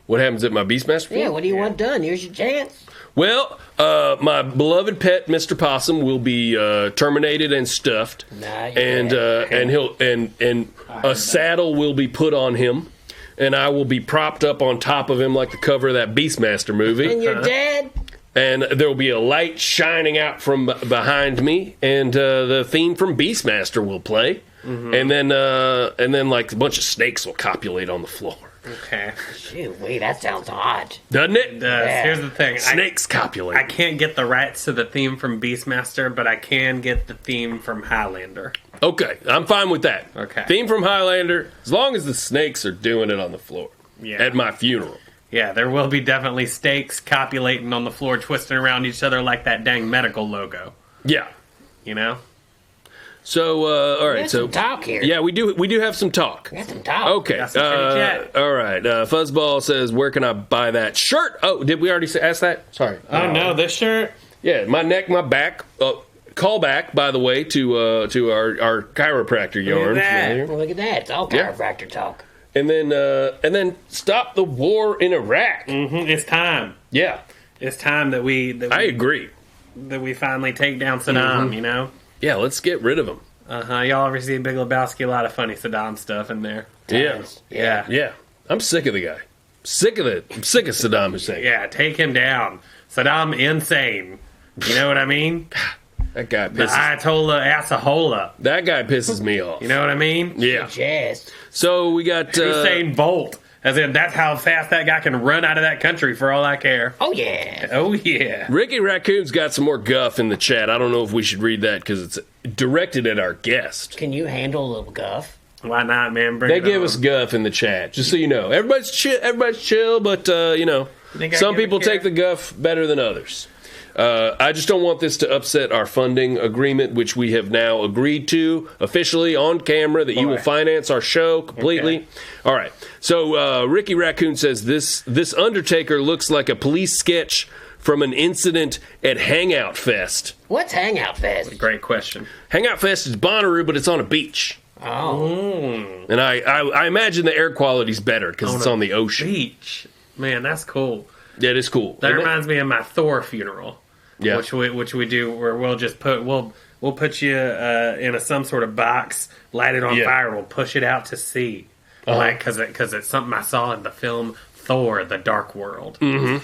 What happens at my Beastmaster funeral? Yeah, what do you want done? Here's your chance. Well, my beloved pet, Mr. Possum, will be terminated and stuffed, and a saddle will be put on him. and I will be propped up on top of him like the cover of that Beastmaster movie. And your dad? And there will be a light shining out from behind me, and the theme from Beastmaster will play, and then like a bunch of snakes will copulate on the floor. Okay. Shoot, wait, that sounds hot. Doesn't it? Here's the thing. Snakes copulate. I can't get the rights to the theme from Beastmaster, but I can get the theme from Highlander. Okay, I'm fine with that. Okay. Theme from Highlander, as long as the snakes are doing it on the floor at my funeral. Yeah, there will be definitely snakes copulating on the floor, twisting around each other like that dang medical logo. Yeah. You know? So, all right. There's So some talk here. Yeah, we do have some talk. Got some talk. Okay. Got some chitty chat. All right. Fuzzball says, "Where can I buy that shirt?" Oh, did we already ask that? Sorry. Oh, no, this shirt? Yeah, my neck, my back. Call back, by the way, to our chiropractor yarn. that. Well, look at that. It's all Yeah. chiropractor talk. And then stop the war in Iraq. It's time. Yeah, It's time that we I agree. finally take down Saddam, you know? Yeah, let's get rid of him. Y'all ever see Big Lebowski? A lot of funny Saddam stuff in there. Yeah. I'm sick of the guy. I'm sick of Saddam Hussein. Yeah, take him down. Saddam insane. You know what I mean? That guy The pisses. Ayatollah Assahola. That guy pisses me off. You know what I mean? Yeah. Yes. So we got Usain Bolt. As in, that's how fast that guy can run out of that country for all I care. Oh, yeah. Oh, yeah. Ricky Raccoon's got some more guff in the chat. I don't know if we should read that because it's directed at our guest. Can you handle a little guff? Why not, man? Bring They it give on. us guff in the chat, just so you know. Everybody's chill, but think I some give a people care? take the guff better than others. I just don't want this to upset our funding agreement, which we have now agreed to officially on camera that you will finance our show completely. Okay. All right. So Ricky Raccoon says this Undertaker looks like a police sketch from an incident at Hangout Fest. What's Hangout Fest? Great question. Hangout Fest is Bonnaroo, but it's on a beach. Oh. And I imagine the air quality's better because it's on the ocean. Beach. Man, that's cool. That is cool. That And reminds me of my Thor funeral. Yeah. Which we do where we'll just we'll put you in some sort of box, light it on fire, we'll push it out to sea. Like because it's something I saw in the film Thor: The Dark World. And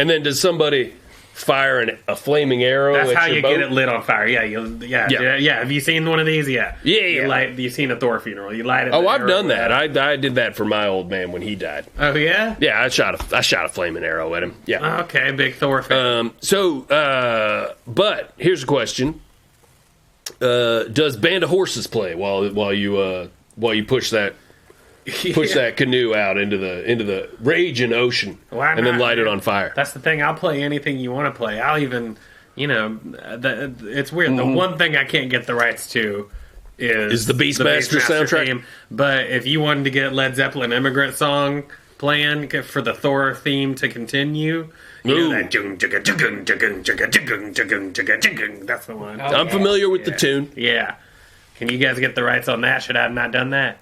then does somebody fire a flaming arrow That's at how your you boat? get it lit on fire. Yeah. Have you seen one of these? Yeah. Yeah. You've seen a Thor funeral. You light it. Oh, I've done that. I did that for my old man when he died. Oh yeah. Yeah, I shot a flaming arrow at him. Yeah. Okay, big Thor fan. But here's a question: does Band of Horses play while you push that that canoe out into the raging ocean Why and then not, light it man? on fire? That's the thing. I'll play anything you want to play. I'll even, it's weird. The one thing I can't get the rights to is the Beastmaster soundtrack. theme. But if you wanted to get Led Zeppelin "Immigrant Song" playing for the Thor theme to continue, you know that that's the one. I'm familiar with the tune. Yeah. Can you guys get the rights on that? Should I have not done that?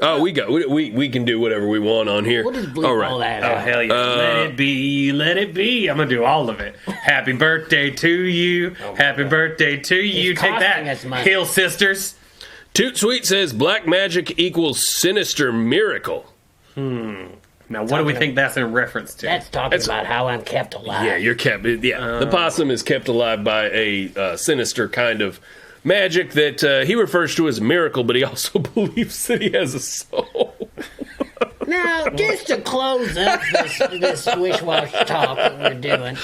Oh, we can do whatever we want on here. We'll just bleep All right. all that Oh, out. hell yeah. Let it be, let it be. I'm going to do all of it. Happy birthday to you. Happy birthday to you. It's Take costing that, us money. Hill Sisters. Toot Sweet says black magic equals sinister miracle. Now, what do we think that's in reference to? That's talking about how I'm kept alive. Yeah, you're kept. Yeah, the possum is kept alive by a sinister kind of magic that he refers to as a miracle, but he also believes that he has a soul. Now, just to close up this wish-wash talk that we're doing,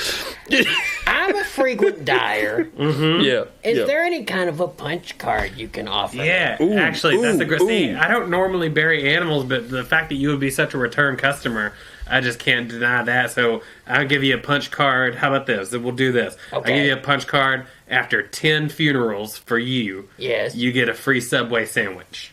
I'm a frequent dyer. Yeah. Is there any kind of a punch card you can offer? Yeah, Ooh, actually, that's a great ooh. thing. I don't normally bury animals, but the fact that you would be such a return customer, I just can't deny that. So I'll give you a punch card. How about this? We'll do this. Okay. I'll give you a punch card. After 10 funerals for you, Yes. you get a free Subway sandwich.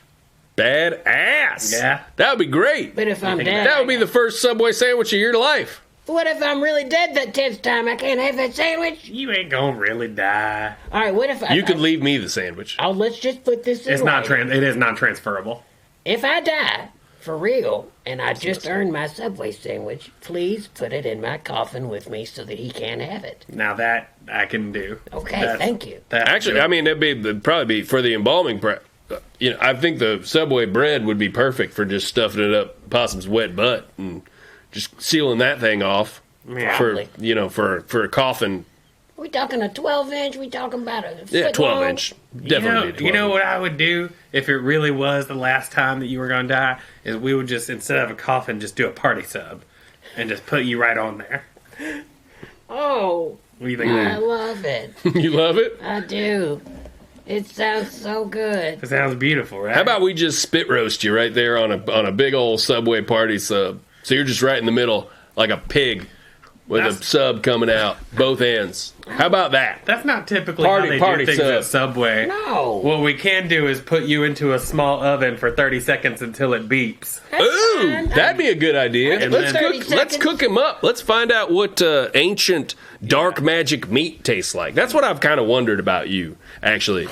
Badass. Yeah. That would be great. But if I'm dead, That would be the first Subway sandwich of your life. what if I'm really dead that 10th time? I can't have that sandwich? You ain't gonna really die. All right, what if I... You could leave me the sandwich. Oh, let's just put this in It's not writing. it is not transferable. If I die, for real, and I just earned my Subway sandwich, please put it in my coffin with me so that he can't have it. Now that I can do. Okay, thank you. That's Actually, good. I mean, it'd probably be for the embalming I think the Subway bread would be perfect for just stuffing it up possum's wet butt and just sealing that thing off for for a coffin. We talking a 12-inch? We talking about a 12-inch. Definitely. You know what I would do if it really was the last time that you were going to die? Is we would just, instead of a coffin, just do a party sub and just put you right on there. Oh, what do you think? I love it. You love it? I do. It sounds so good. It sounds beautiful, right? How about we just spit roast you right there on a big old Subway party sub? So you're just right in the middle like a pig with a sub coming out both ends. How about that? That's not typically how they do things at Subway. No. What we can do is put you into a small oven for 30 seconds until it beeps. Ooh, that'd be a good idea. Let's cook him up. Let's find out what ancient dark magic meat tastes like. That's what I've kind of wondered about you, actually.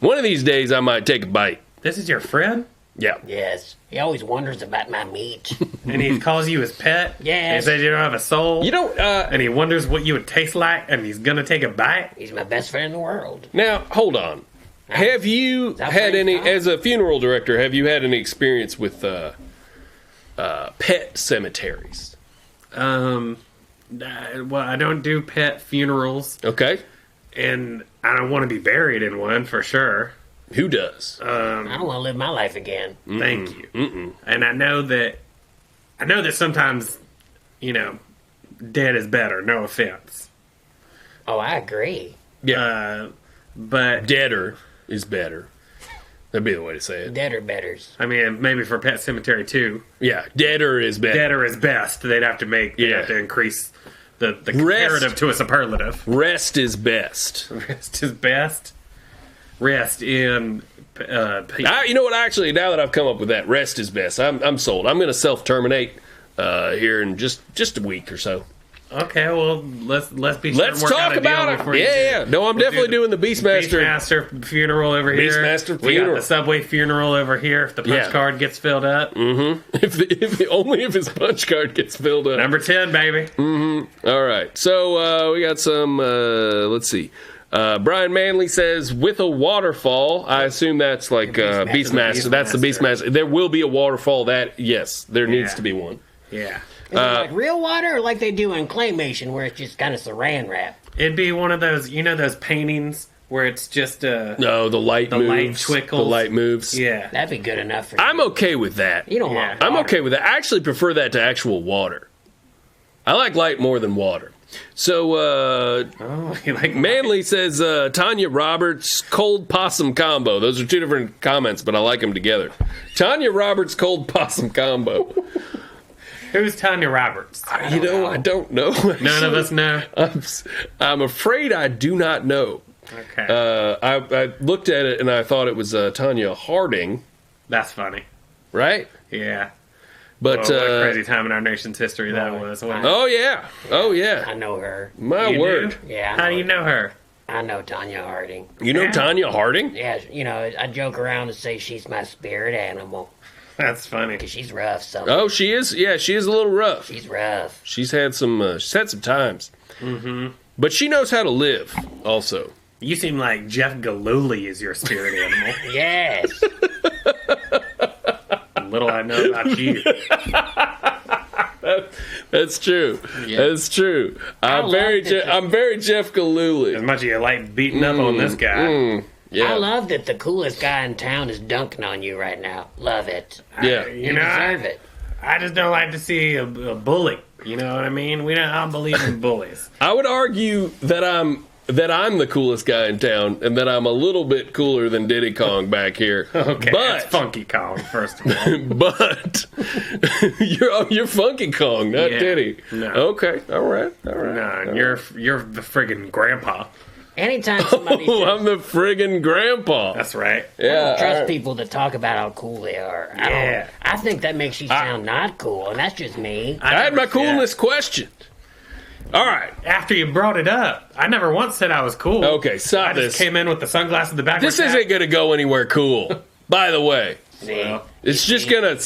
One of these days, I might take a bite. This is your friend? Yeah. Yes. He always wonders about my meat. And he calls you his pet? Yes. And he says you don't have a soul? You don't, and he wonders what you would taste like, and he's gonna take a bite? He's my best friend in the world. Now, hold on. Have you had any, as a funeral director, have you had any experience with pet cemeteries? Well, I don't do pet funerals. Okay. And I don't want to be buried in one, for sure. Who does? I don't want to live my life again. Thank you. And I know that sometimes, dead is better. No offense. Oh, I agree. Yeah. But deader is better. That'd be the way to say it. Deader betters. I mean, maybe for Pet Cemetery too. Yeah, deader is better. Deader is best. They'd have to increase the comparative to a superlative. Rest is best. Rest is best. Rest in you know what? Actually, now that I've come up with that, rest is best. I'm sold. I'm going to self-terminate here in just a week or so. Okay, well, let's be sure let's talk about it. Yeah. No, I'm definitely doing the Beastmaster funeral over here. Beastmaster funeral. We got the Subway funeral over here. If the punch card gets filled up. Mm-hmm. If his punch card gets filled up. Number 10, baby. Mm-hmm. All right. So we got some. Let's see. Brian Manley says, with a waterfall, I assume that's like Beastmaster. That's the Beastmaster. There will be a waterfall. There needs to be one. Yeah. Is it like real water or like they do in claymation where it's just kind of saran wrap? It'd be one of those, those paintings where it's just the light moves. Light twinkles. The light moves. Yeah. That'd be good enough for you. I'm okay with that. You don't want water. I'm okay with that. I actually prefer that to actual water. I like light more than water. So, Manley says, Tanya Roberts, cold possum combo. Those are two different comments, but I like them together. Tanya Roberts, cold possum combo. Who's Tanya Roberts? I don't know. None of us know. I'm afraid I do not know. Okay. I looked at it and I thought it was Tanya Harding. That's funny. Right? Yeah. But what a crazy time in our nation's history that was. Oh, yeah. I know her. My word. Do? Yeah. How do you know her? I know Tanya Harding. You know Tanya Harding? Yeah, I joke around and say she's my spirit animal. That's funny. Because she's rough. Oh, she is? Yeah, she is a little rough. She's rough. She's had some times. Mm-hmm. But she knows how to live, also. You seem like Jeff Galooly is your spirit animal. Yes. Little I know about you. That's true. Yeah. That's true. I'm very Jeff Galooly. As much as you like beating up on this guy. Yeah. I love that the coolest guy in town is dunking on you right now. Love it. Yeah. You deserve it. I just don't like to see a bully. You know what I mean? I don't believe in bullies. I would argue that I'm the coolest guy in town, and that I'm a little bit cooler than Diddy Kong back here. Okay, but that's Funky Kong, first of all. But you're Funky Kong, not Diddy. No. Okay, all right. No, you're the friggin' grandpa. Anytime somebody says, I'm the friggin' grandpa. That's right. I don't trust people to talk about how cool they are. Yeah. I think that makes you sound not cool, and that's just me. I had my coolness questioned. All right. After you brought it up, I never once said I was cool. Okay, stop this. I just came in with the sunglasses in the back. This isn't going to go anywhere cool. By the way, it's just gonna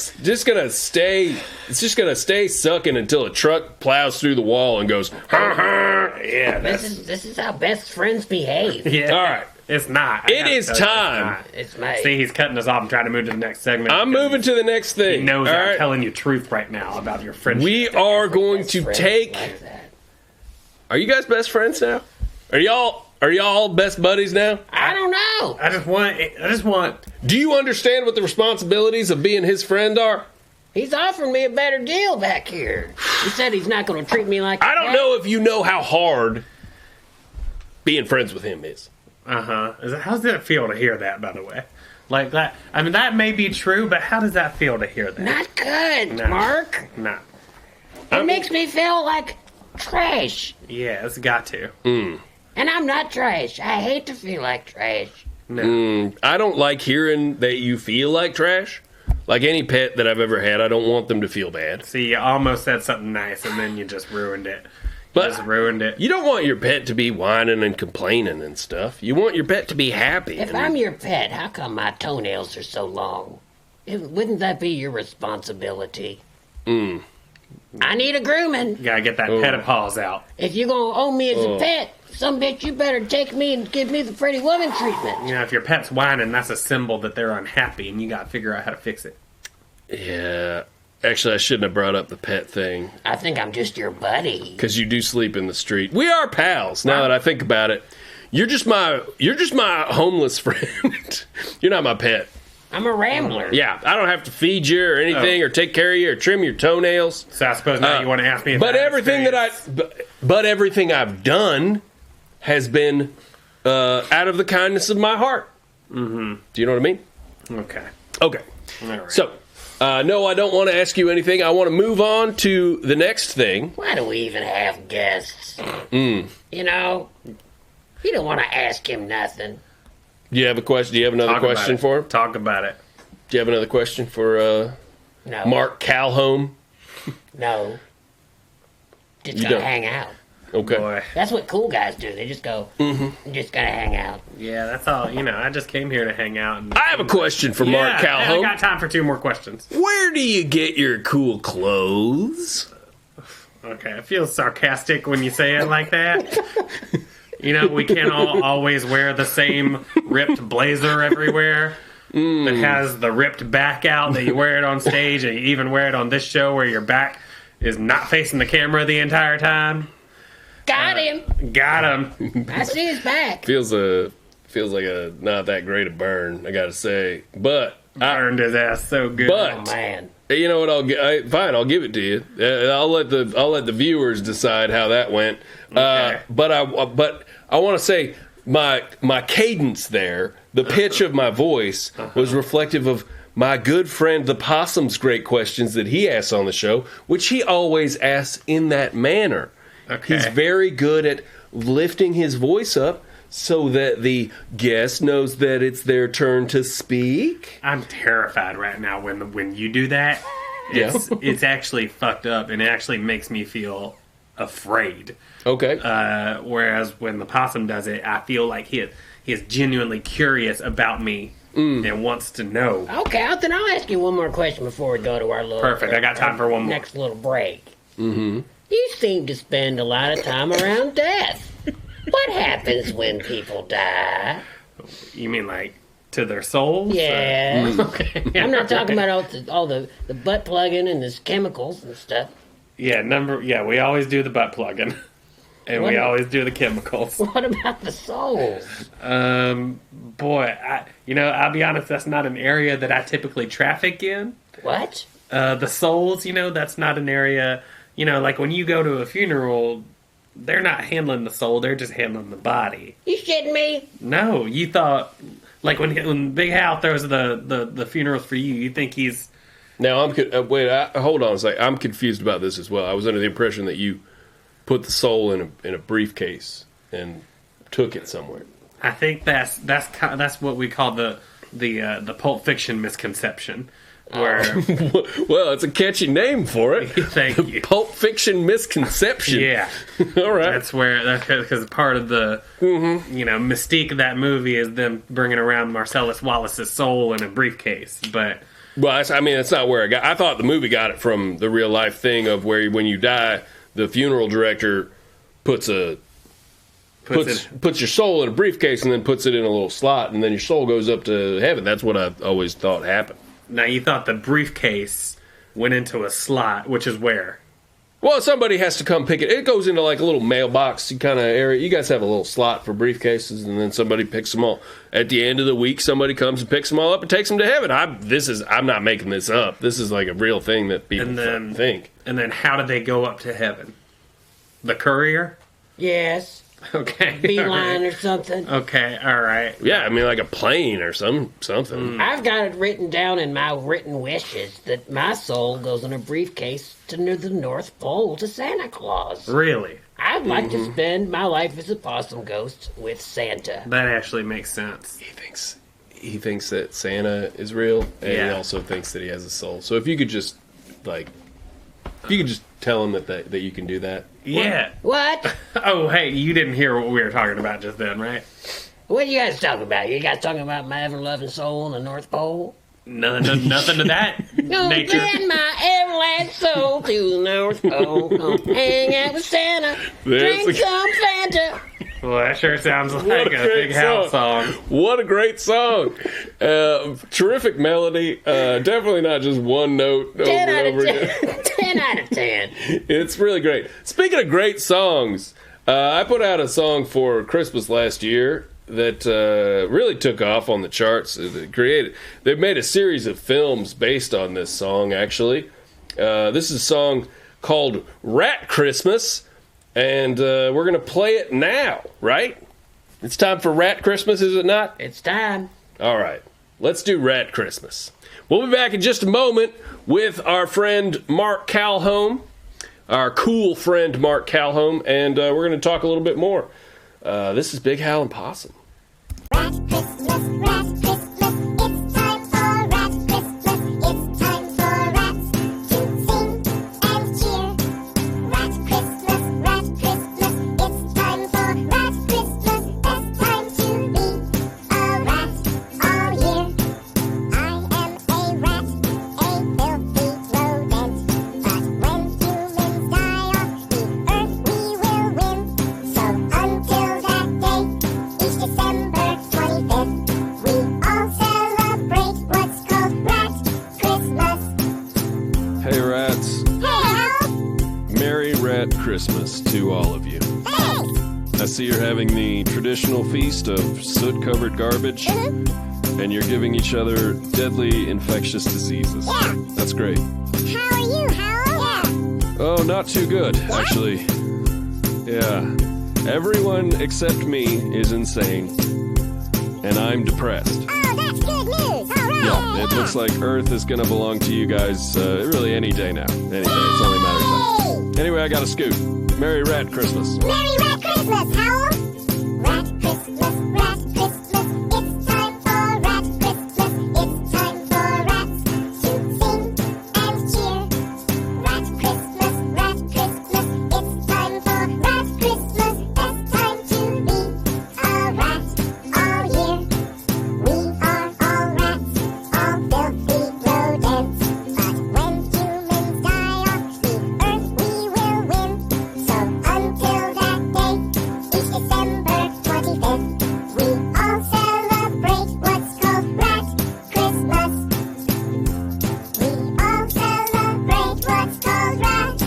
stay. It's just gonna stay sucking until a truck plows through the wall and goes. Yeah, this is how best friends behave. Yeah. All right. It's not. It is time. It's May. See, he's cutting us off and trying to move to the next segment. I'm moving to the next thing. He knows All I'm right? telling you truth right now about your friendship. We are going to take. Are you guys best friends now? Are y'all best buddies now? I don't know. I just want. Do you understand what the responsibilities of being his friend are? He's offering me a better deal back here. He said he's not going to treat me like I don't know if you know how hard being friends with him is. How does that feel to hear that? By the way, like that. I mean, that may be true, but how does that feel to hear that? Not good, No. Mark. No. It makes me feel like trash. Yeah, it's got to. And I'm not trash. I hate to feel like trash. No. I don't like hearing that you feel like trash. Like any pet that I've ever had, I don't want them to feel bad. See, you almost said something nice, and then you just ruined it. But You don't want your pet to be whining and complaining and stuff. You want your pet to be happy. If I'm your pet, how come my toenails are so long? Wouldn't that be your responsibility? I need a grooming. You gotta get that pedipause out. If you're going to own me as a pet, some bitch, you better take me and give me the pretty woman treatment. You know, if your pet's whining, that's a symbol that they're unhappy, and you gotta figure out how to fix it. Yeah. Actually, I shouldn't have brought up the pet thing. I think I'm just your buddy. Because you do sleep in the street. We are pals, now that I think about it. You're just my homeless friend. You're not my pet. I'm a rambler. Yeah, I don't have to feed you or anything, or take care of you, or trim your toenails. So I suppose now you want to ask me. But everything I've done has been out of the kindness of my heart. Mm-hmm. Do you know what I mean? Okay. Okay. All right. So, no, I don't want to ask you anything. I want to move on to the next thing. Why do we even have guests? You know, you don't want to ask him nothing. Do you have a question? Do you have another question for him? Talk about it. Do you have another question for No. Mark Calhome? No. Just You gotta don't. hang out. Okay. Boy. That's what cool guys do. They just go, just gotta hang out. Yeah, that's all. You know, I just came here to hang out. And, I have a question for Mark yeah, I Calhome. got time for 2 more questions. Where do you get your cool clothes? Okay, it feels sarcastic when you say it like that. You know, we can't all always wear the same ripped blazer everywhere that has the ripped back out that you wear it on stage, and you even wear it on this show where your back is not facing the camera the entire time. Got him. Got him. I see his back. Feels like a not that great a burn, I gotta say. But Burned his ass so good. But- Oh, man. you know what? Fine. I'll give it to you. I'll let the viewers decide how that went. Okay. But I want to say my cadence there, the pitch of my voice was reflective of my good friend the Possum's great questions that he asks on the show, which he always asks in that manner. Okay. He's very good at lifting his voice up so that the guest knows that it's their turn to speak. I'm terrified right now when you do that. It's actually fucked up, and it actually makes me feel afraid. Okay. Whereas when the possum does it, I feel like he is genuinely curious about me and wants to know. Okay, then I'll ask you one more question before we go to our little... Perfect, I got time for one more. Next little break. Mm-hmm. You seem to spend a lot of time around death. What happens when people die? You mean like to their souls? Yeah. Okay. I'm not talking about all the butt plugging and the chemicals and stuff. Yeah, we always do the butt plugging. And What we about- always do the chemicals. What about the souls? Boy, I'll be honest, that's not an area that I typically traffic in. What? The souls, that's not an area, like when you go to a funeral, they're not handling the soul, they're just handling the body. You shitting me? No, you thought, like when Big Hal throws the funerals for you think he's... Now, hold on a second. I'm confused about this as well. I was under the impression that you put the soul in a briefcase and took it somewhere. I think that's what we call the Pulp Fiction misconception. Where Well, it's a catchy name for it. Thank you. Pulp Fiction misconception. yeah, All right. that's because part of the mystique of that movie is them bringing around Marcellus Wallace's soul in a briefcase. But Well, that's not where I thought the movie got it from the real life thing of where when you die, the funeral director puts a puts your soul in a briefcase and then puts it in a little slot, and then your soul goes up to heaven. That's what I always thought happened. Now, you thought the briefcase went into a slot, which is where? Well, somebody has to come pick it. It goes into like a little mailbox kind of area. You guys have a little slot for briefcases, and then somebody picks them all. At the end of the week, somebody comes and picks them all up and takes them to heaven. I'm not making this up. This is like a real thing that people think. And then how did they go up to heaven? The courier? Yes. Okay. Beeline or something. Okay, all right. Yeah, I mean like a plane or something. I've got it written down in my written wishes that my soul goes in a briefcase to near the North Pole to Santa Claus. Really? I'd like to spend my life as a possum ghost with Santa. That actually makes sense. He thinks that Santa is real, and he Yeah. also thinks that he has a soul. So if you could just tell him that you can do that. Yeah. What? Oh, hey, you didn't hear what we were talking about just then, right? What are you guys talking about? You guys talking about my ever-loving soul in the North Pole? Nothing to that Gonna nature. send my everlasting soul to the North Pole. Gonna hang out with Santa. There's Drink a- some Fanta. Well, that sure sounds like What a a great big house song. What a great song. Terrific melody. Definitely not just one note 10 over out and of over 10. again. 10 out of 10. It's really great. Speaking of great songs, I put out a song for Christmas last year that really took off on the charts. They've made a series of films based on this song, actually. This is a song called Rat Christmas, and we're going to play it now, right? It's time for Rat Christmas, is it not? It's time. All right, let's do Rat Christmas. We'll be back in just a moment with our friend Mark Calhome, our cool friend Mark Calhome, and we're going to talk a little bit more. This is Big Hal and Possum. Rat Christmas, Rat Christmas, it's time for Rat Christmas, it's time for rats to sing and cheer. Rat Christmas, it's time for Rat Christmas, best time to be a rat all year. I am a rat, a filthy rodent, but when humans die off the earth we will win. So until that day, each December 25th, we all celebrate what's called Rat Christmas. Hey, rats. Hey, Hal! Merry Rat Christmas to all of you. Thanks! I see you're having the traditional feast of soot-covered garbage, and you're giving each other deadly infectious diseases. Yeah. That's great. How are you, Hal? Yeah. Oh, not too good, actually. Yeah. Everyone except me is insane, and I'm depressed. Oh, that's good news! Alright! Yeah, it looks like Earth is gonna belong to you guys really any day now. Any day, it's only a matter of time. Anyway, I gotta scoot. Merry Rat Christmas. Merry Rat Christmas, Hal! Rat Christmas, Rat Christmas, it's time for Rat Christmas, it's time for rats to sing and cheer. Rat Christmas, it's time for Rat Christmas, best time to be a rat all year. We are all rats, all filthy rodents, but when humans die off the earth we will win. So until that day, each December 25th, we all celebrate what's called Rat Christmas. We all celebrate what's called Rat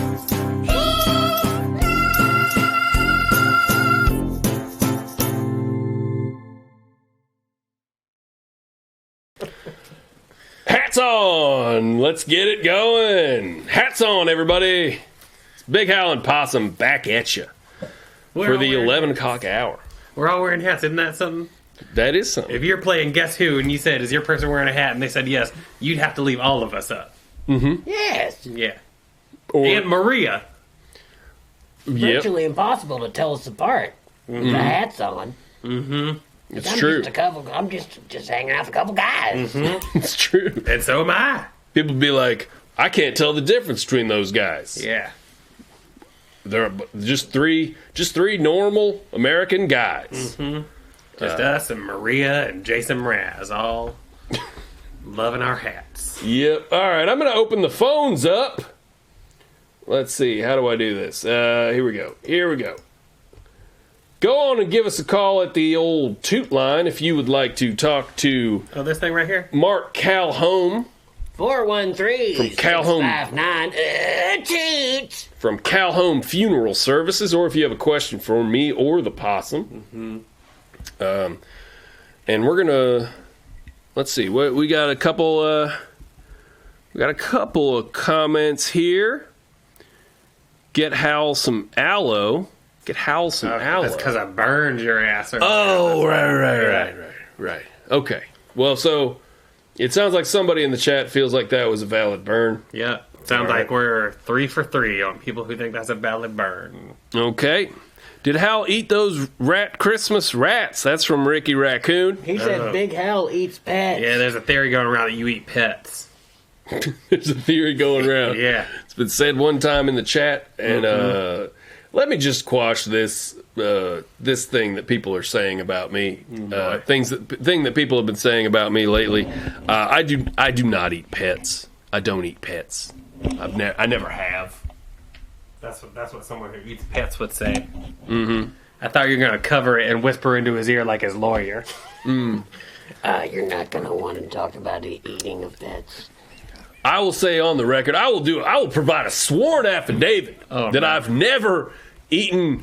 Hats on! Let's get it going. Hats on, everybody. It's Big Hal and Possum back at you We're for all the wearing 11 hats. o'clock hour. We're all wearing hats. Isn't that something? That is something. If you're playing Guess Who and you said, is your person wearing a hat? And they said yes, you'd have to leave all of us up. Yes. Yeah. Or, And Maria. yep, Virtually impossible to tell us apart. The hat's on. it's I'm true. Just a couple. I'm just hanging out with a couple guys. It's true. And so am I. People be like, I can't tell the difference between those guys. Yeah. They're just three normal American guys. Just us and Maria and Jason Mraz all loving our hats. Yep. All right, I'm going to open the phones up. Let's see. How do I do this? Here we go. Go on and give us a call at the old toot line if you would like to talk to this thing right here? Mark Calhome. 413 From Calhome. 659 toots. From Calhome Funeral Services, or if you have a question for me or the possum. And we're gonna, let's see, we got a couple of comments here. Get Hal some aloe. That's because I burned your ass. Oh, right. Okay. Well, so it sounds like somebody in the chat feels like that was a valid burn. Yeah. Sounds like we're 3 for 3 on people who think that's a valid burn. Okay. Did Hal eat those Christmas rats? That's from Ricky Raccoon. He said Big Hal eats pets. Yeah, there's a theory going around that you eat pets. There's a theory going around. Yeah. It's been said one time in the chat, and let me just quash this thing that people are saying about me. Thing that people have been saying about me lately. I do not eat pets. I don't eat pets. I never have. That's what someone who eats pets would say. Mm-hmm. I thought you were going to cover it and whisper into his ear like his lawyer. You're not going to want to talk about the eating of pets. I will say on the record, I will provide a sworn affidavit that I've never eaten.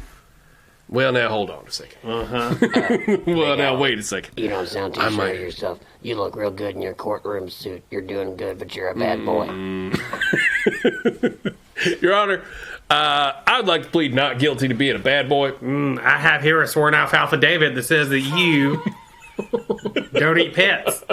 Well, now hold on a second. Well, now wait a second. You don't sound too sure of yourself. You look real good in your courtroom suit. You're doing good, but you're a bad boy. Your Honor, I'd like to plead not guilty to being a bad boy. I have here a sworn affidavit that says that you don't eat pets.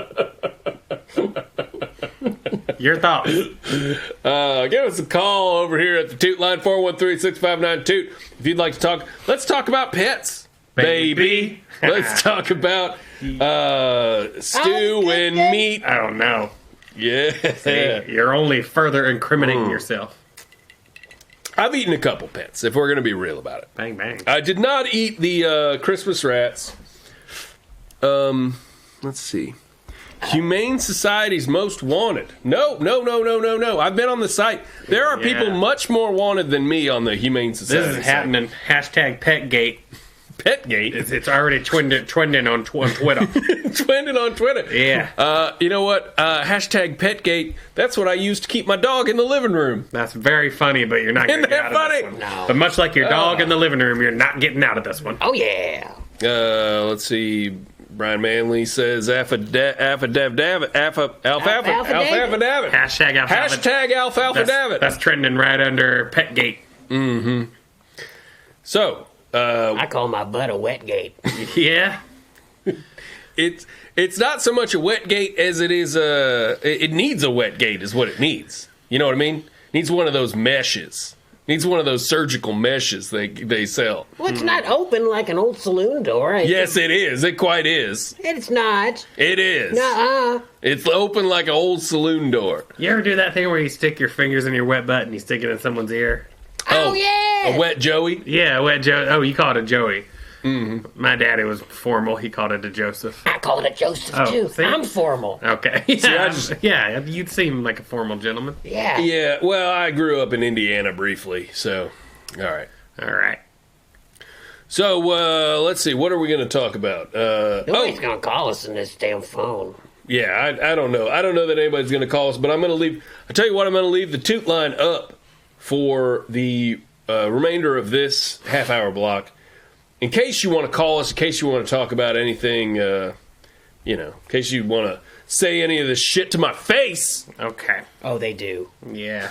Your thoughts? Give us a call over here at the Toot Line, 413-659-TOOT. If you'd like to talk, let's talk about pets, baby. Let's talk about stew and meat. I don't know. Yeah. See, you're only further incriminating yourself. I've eaten a couple pets, if we're going to be real about it. Bang, bang. I did not eat the Christmas rats. Let's see. Humane Society's Most Wanted. No. I've been on the site. There are people much more wanted than me on the Humane Society. This is happening. Hashtag Petgate. Petgate? It's already trending on Twitter. Trending on Twitter. Yeah. You know what? Hashtag Petgate. That's what I use to keep my dog in the living room. That's very funny, but you're not getting out of this one. No. But much like your dog in the living room, you're not getting out of this one. Oh, yeah. Let's see. Brian Manley says affidavit. Hashtag alfalfa David. That's trending right under Petgate. Mm-hmm. So, I call my butt a wet gate. Yeah. It's not so much a wet gate as it is it needs a wet gate is what it needs. You know what I mean? It needs one of those meshes. Needs one of those surgical meshes they sell. Well, it's not open like an old saloon door. Yes, it is. It quite is. It's not. It is. Nuh-uh. It's open like an old saloon door. You ever do that thing where you stick your fingers in your wet butt and you stick it in someone's ear? Oh yeah. A wet Joey? Yeah, a wet Joey. Oh, you call it a Joey. Mm-hmm. My daddy was formal. He called it a Joseph. I call it a Joseph, too. See? I'm formal. Okay. Yeah, you'd seem like a formal gentleman. Yeah. Yeah, well, I grew up in Indiana briefly, so... All right. So, let's see. What are we going to talk about? Nobody's going to call us in this damn phone. Yeah, I don't know. I don't know that anybody's going to call us, but I'm going to leave... I tell you what, I'm going to leave the toot line up for the remainder of this half-hour block. In case you want to call us, in case you want to talk about anything, in case you want to say any of this shit to my face. Okay. Oh, they do. Yeah.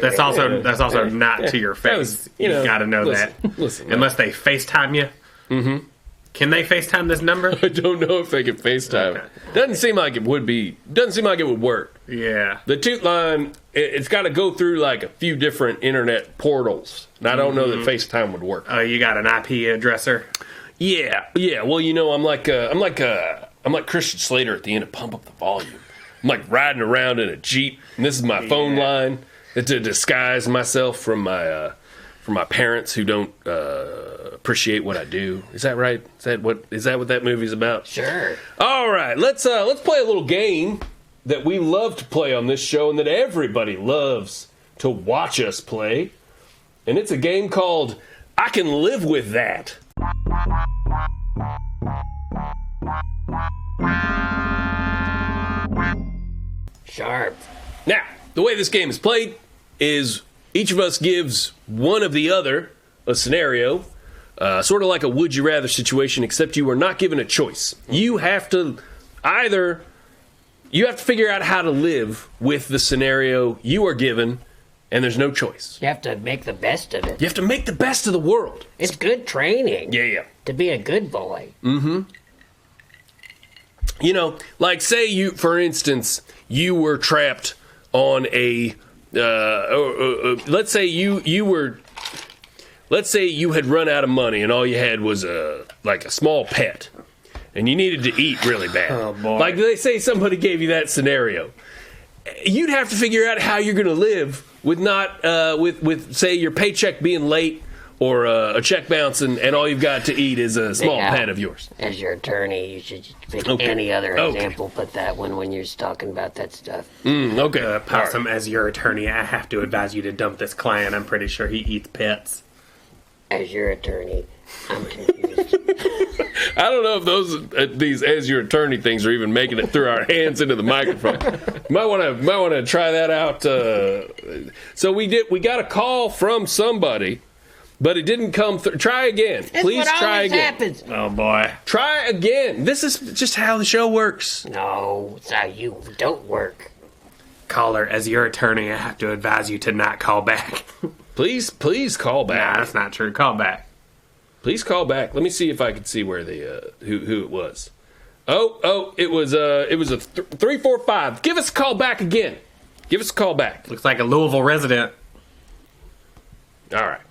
That's also not to your face. You got to know that. Listen, unless they FaceTime you. Mm-hmm. Can they FaceTime this number? I don't know if they can FaceTime. Okay. Doesn't seem like it would be. Doesn't seem like it would work. Yeah. The toot line, it's got to go through like a few different internet portals, and I don't know that FaceTime would work. Oh, you got an IP addresser? Yeah. Well, I'm like Christian Slater at the end of Pump Up the Volume. I'm like riding around in a Jeep, and this is my phone line to disguise myself from my parents who don't appreciate what I do. Is that right? Is that what that movie's about? Sure. All right, let's play a little game that we love to play on this show and that everybody loves to watch us play. And it's a game called I Can Live With That. Sharp. Now, the way this game is played is each of us gives one of the other a scenario, sort of like a would you rather situation, except you are not given a choice. You have to figure out how to live with the scenario you are given, and there's no choice. You have to make the best of it. You have to make the best of the world. It's good training. Yeah. To be a good boy. You know, like say you, for instance, you were trapped on a, let's say you had run out of money and all you had was a small pet, and you needed to eat really bad. Oh, boy. Like they say somebody gave you that scenario. You'd have to figure out how you're going to live with not, with say your paycheck being late or a check bouncing, and all you've got to eat is a small pet of yours. As your attorney, you should pick any other example, but that one when you're talking about that stuff. Okay. Possum, as your attorney, I have to advise you to dump this client. I'm pretty sure he eats pets. As your attorney, I'm confused. I don't know if these as your attorney things are even making it through our hands into the microphone. Might want to try that out. So we got a call from somebody, but it didn't come through. Try again. Please try again. Happens. Oh, boy. Try again. This is just how the show works. No, it's how you don't work. Caller, as your attorney, I have to advise you to not call back. Please call back. Nah, that's not true. Call back. Please call back. Let me see if I can see where the who it was. Oh, it was a 345. Give us a call back again. Give us a call back. Looks like a Louisville resident. All right.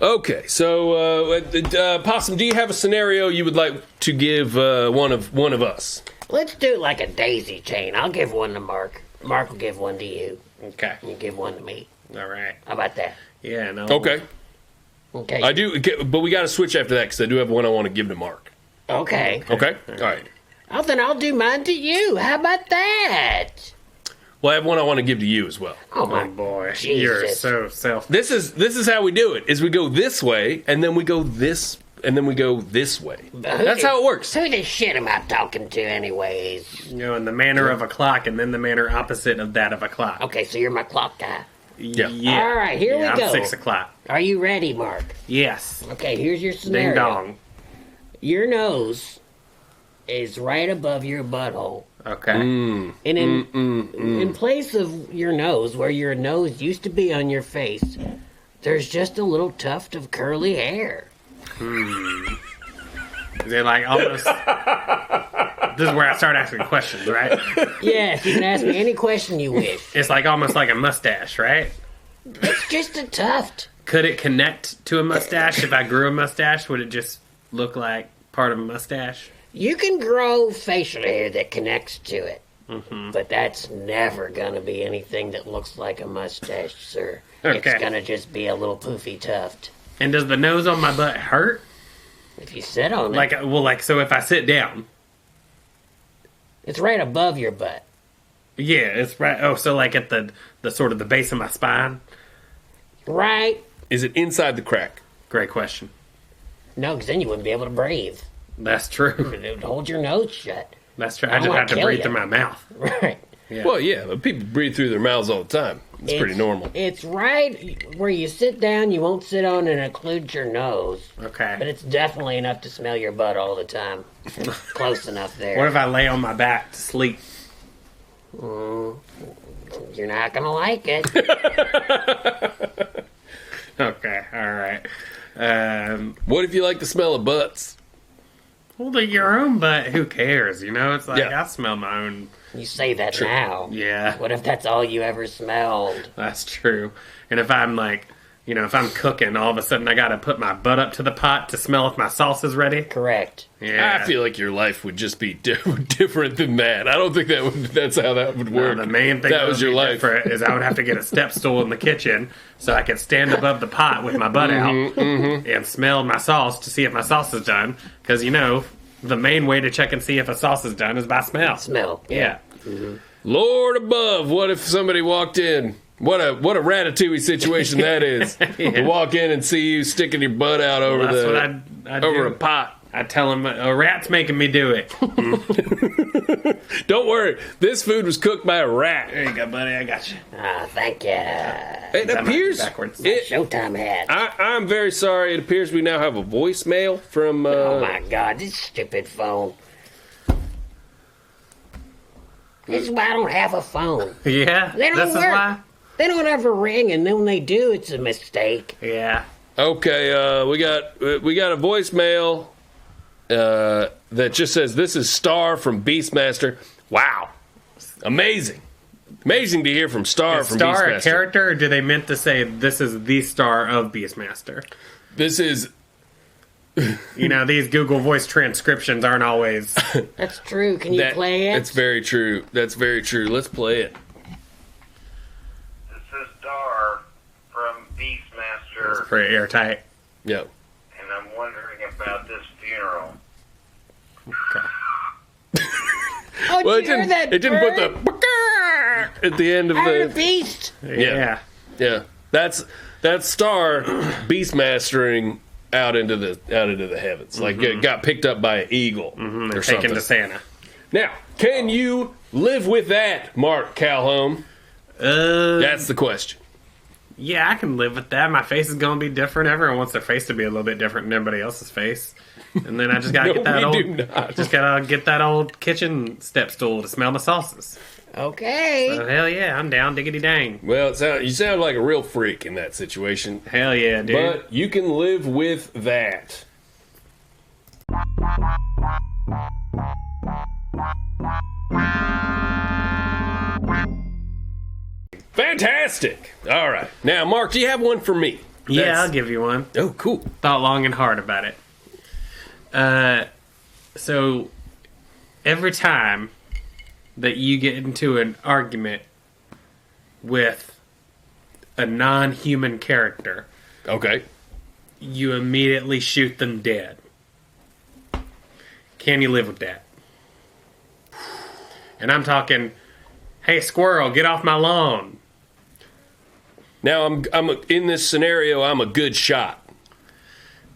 Okay, so Possum, do you have a scenario you would like to give one of us? Let's do it like a daisy chain. I'll give one to Mark. Mark will give one to you. Okay. You give one to me. All right. How about that? Yeah, no. Okay. Okay. I do, but we got to switch after that because I do have one I want to give to Mark. Okay. Okay? All right. Oh, then I'll do mine to you. How about that? Well, I have one I want to give to you as well. Oh, my Oh, boy. Jesus. You're so self... This is how we do it. Is we go this way, and then we go this, and then we go this way. That's how it works. Who the shit am I talking to anyways? You know, in the manner of a clock, and then the manner opposite of that of a clock. Okay, so you're my clock guy. Yeah. All right, here we go. I'm 6 o'clock. Are you ready, Mark? Yes. Okay, here's your scenario. Ding dong. Your nose is right above your butthole. Okay. And in place of your nose, where your nose used to be on your face, there's just a little tuft of curly hair. Is it like almost... This is where I start asking questions, right? Yes, you can ask me any question you wish. It's like almost like a mustache, right? It's just a tuft. Could it connect to a mustache? If I grew a mustache, would it just look like part of a mustache? You can grow facial hair that connects to it. But that's never going to be anything that looks like a mustache, sir. Okay. It's going to just be a little poofy tuft. And does the nose on my butt hurt? If you sit on it, So if I sit down, it's right above your butt. yeah, it's right. Oh, so like at the sort of the base of my spine. Right? Is it inside the crack? Great question. No, because then you wouldn't be able to breathe. That's true. It would hold your nose shut. That's true. I I just wanna have to kill breathe ya. through my mouth. Right. Yeah. Well, yeah, but people breathe through their mouths all the time. It's pretty normal. It's right where you sit down, you won't sit on and occlude your nose. Okay. But it's definitely enough to smell your butt all the time. Close enough there. What if I lay on my back to sleep? You're not going to like it. Okay. All right. What if you like the smell of butts? Well, your own butt. Who cares? You know, it's like Yeah. I smell my own. You say that now. Yeah, What if that's all you ever smelled? that's true. And if I'm like, you know, if I'm cooking, all of a sudden I got to put my butt up to the pot to smell if my sauce is ready. Correct. Yeah. I feel like your life would just be different than that. I don't think that's how that would work. The main thing that was your life. different is I would have to get a step stool in the kitchen so I could stand above the pot with my butt out and smell my sauce to see if my sauce is done. Because, you know, the main way to check and see if a sauce is done is by smell. Smell. Yeah. Lord above, what if somebody walked in? What a ratatouille situation that is. To walk in and see you sticking your butt out over That's what I'd over do. a pot. I tell him a rat's making me do it. Don't worry, this food was cooked by a rat. There you go, buddy. I got you. Ah, thank you. It appears. Backwards. Showtime hat. I'm very sorry. It appears we now have a voicemail from. Oh my God, this stupid phone. This is why I don't have a phone. Yeah, They don't this work. is why. They don't ever ring, and then when they do, it's a mistake. Yeah. Okay, we got a voicemail that just says this is Star from Beastmaster. Wow, amazing to hear from Star Is from Star Beastmaster. a character, or do they meant to say this is the star of Beastmaster? This is You know, these Google Voice transcriptions aren't always. That's true. Can you play it? That's very true. That's very true. Let's play it. This is Dar from Beastmaster, Pretty airtight. Yeah. and I'm wondering about this funeral. Okay. Oh, Well, did you hear that it didn't put bird? the at the end of I heard a the. beast. Yeah. Yeah, that's Star Beastmastering out into the heavens. Like it got picked up by an eagle or Taken something. to Santa. Now, can you live with that, Mark Calhome? That's the question. Yeah, I can live with that. My face is going to be different. Everyone wants their face to be a little bit different than everybody else's face. And then I just got to get that No, we old. do not. Just gotta get that old kitchen step stool to smell the sauces. Okay. Hell yeah, I'm down. Diggity dang. Well, you sound like a real freak in that situation, Hell yeah, dude. but you can live with that. Fantastic. All right. Now, Mark, do you have one for me? Yeah, I'll give you one. Oh, cool. Thought long and hard about it. So every time that you get into an argument with a non-human character, Okay. you immediately shoot them dead. Can you live with that? And I'm talking, hey squirrel, get off my lawn. Now, I'm in this scenario. I'm a good shot.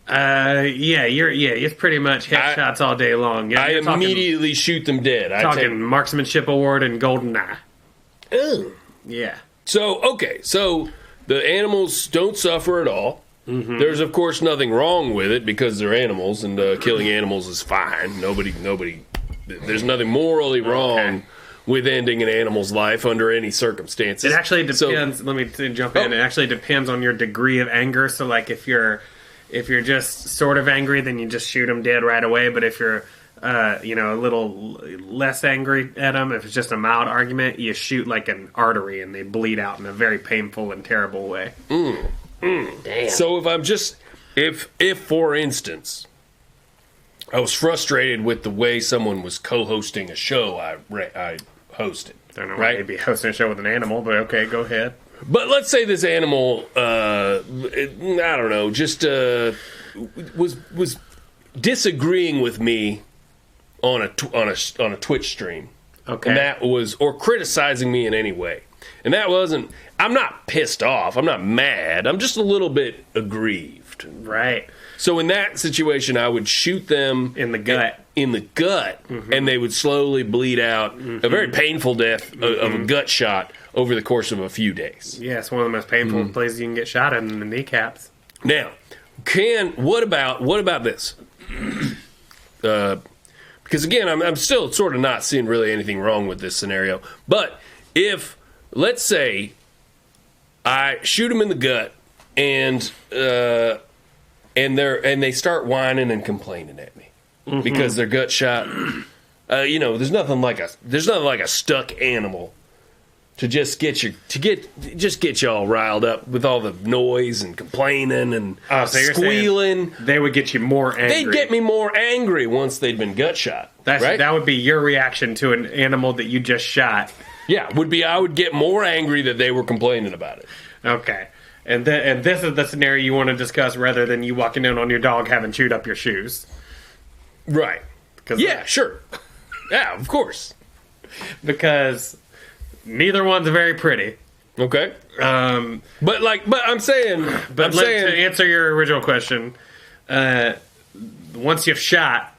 It's pretty much headshots all day long. Yeah, I you're talking- immediately shoot them dead. I talking take, marksmanship award and golden eye. Ooh. Yeah. so the animals don't suffer at all. Mm-hmm. There's of course nothing wrong with it because they're animals, and killing animals is fine. Nobody. There's nothing morally wrong with ending an animal's life under any circumstances. It actually So- depends. Let me jump in. Oh. It actually depends on your degree of anger. So, like, if you're just sort of angry, then you just shoot them dead right away. But if you're, a little less angry at them, if it's just a mild argument, you shoot like an artery and they bleed out in a very painful and terrible way. Damn. So if for instance, I was frustrated with the way someone was co-hosting a show I hosted. I don't know why you'd be hosting a show with an animal, but okay, go ahead. But let's say this animal, I don't know, just was disagreeing with me on a Twitch stream, Okay. and that was, or criticizing me in any way, and that wasn't. I'm not pissed off. I'm not mad. I'm just a little bit aggrieved. Right. So in that situation, I would shoot them In the gut. and they would slowly bleed out. A very painful death of a gut shot over the course of a few days. Yeah, it's one of the most painful places you can get shot in the kneecaps. Now, what about this? Because again, I'm still sort of not seeing really anything wrong with this scenario. But if, let's say, I shoot them in the gut and they start whining and complaining at me because their gut shot. There's nothing like a stuck animal to just get you all riled up with all the noise and complaining and So you're squealing. They would get you more angry. They'd get me more angry once they'd been gut shot. Right? That would be your reaction to an animal that you just shot. Yeah, I would get more angry that they were complaining about it. Okay. And this is the scenario you want to discuss rather than you walking in on your dog having chewed up your shoes. Right. Cause Yeah, sure. Yeah, of course. Because neither one's very pretty. Okay. But I'm saying, to answer your original question, once you've shot,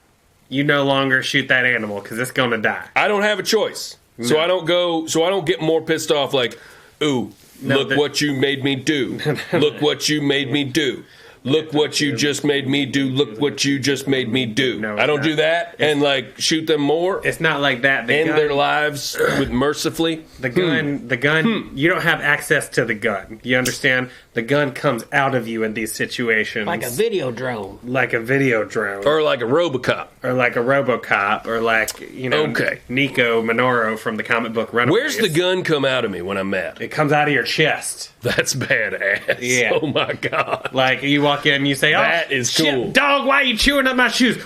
you no longer shoot that animal because it's going to die. I don't have a choice. So I don't go. So I don't get more pissed off. Like, ooh, look what you made me do. Look what you made me do. Look what you just made me do. Look what you just made me do. No, I don't do that and like shoot them more. It's not like that. End their lives with mercifully. The gun. You don't have access to the gun. You understand? The gun comes out of you in these situations, Like a video drone. like a video drone, Or like a Robocop. or like a RoboCop, or like Okay. Nico Minoru from the comic book Runaways. Where's the gun come out of me when I'm mad? It comes out of your chest. That's badass. Yeah. Oh my god. Like you walk in, and you say, "Oh, That is shit, cool. dog! Why are you chewing up my shoes?"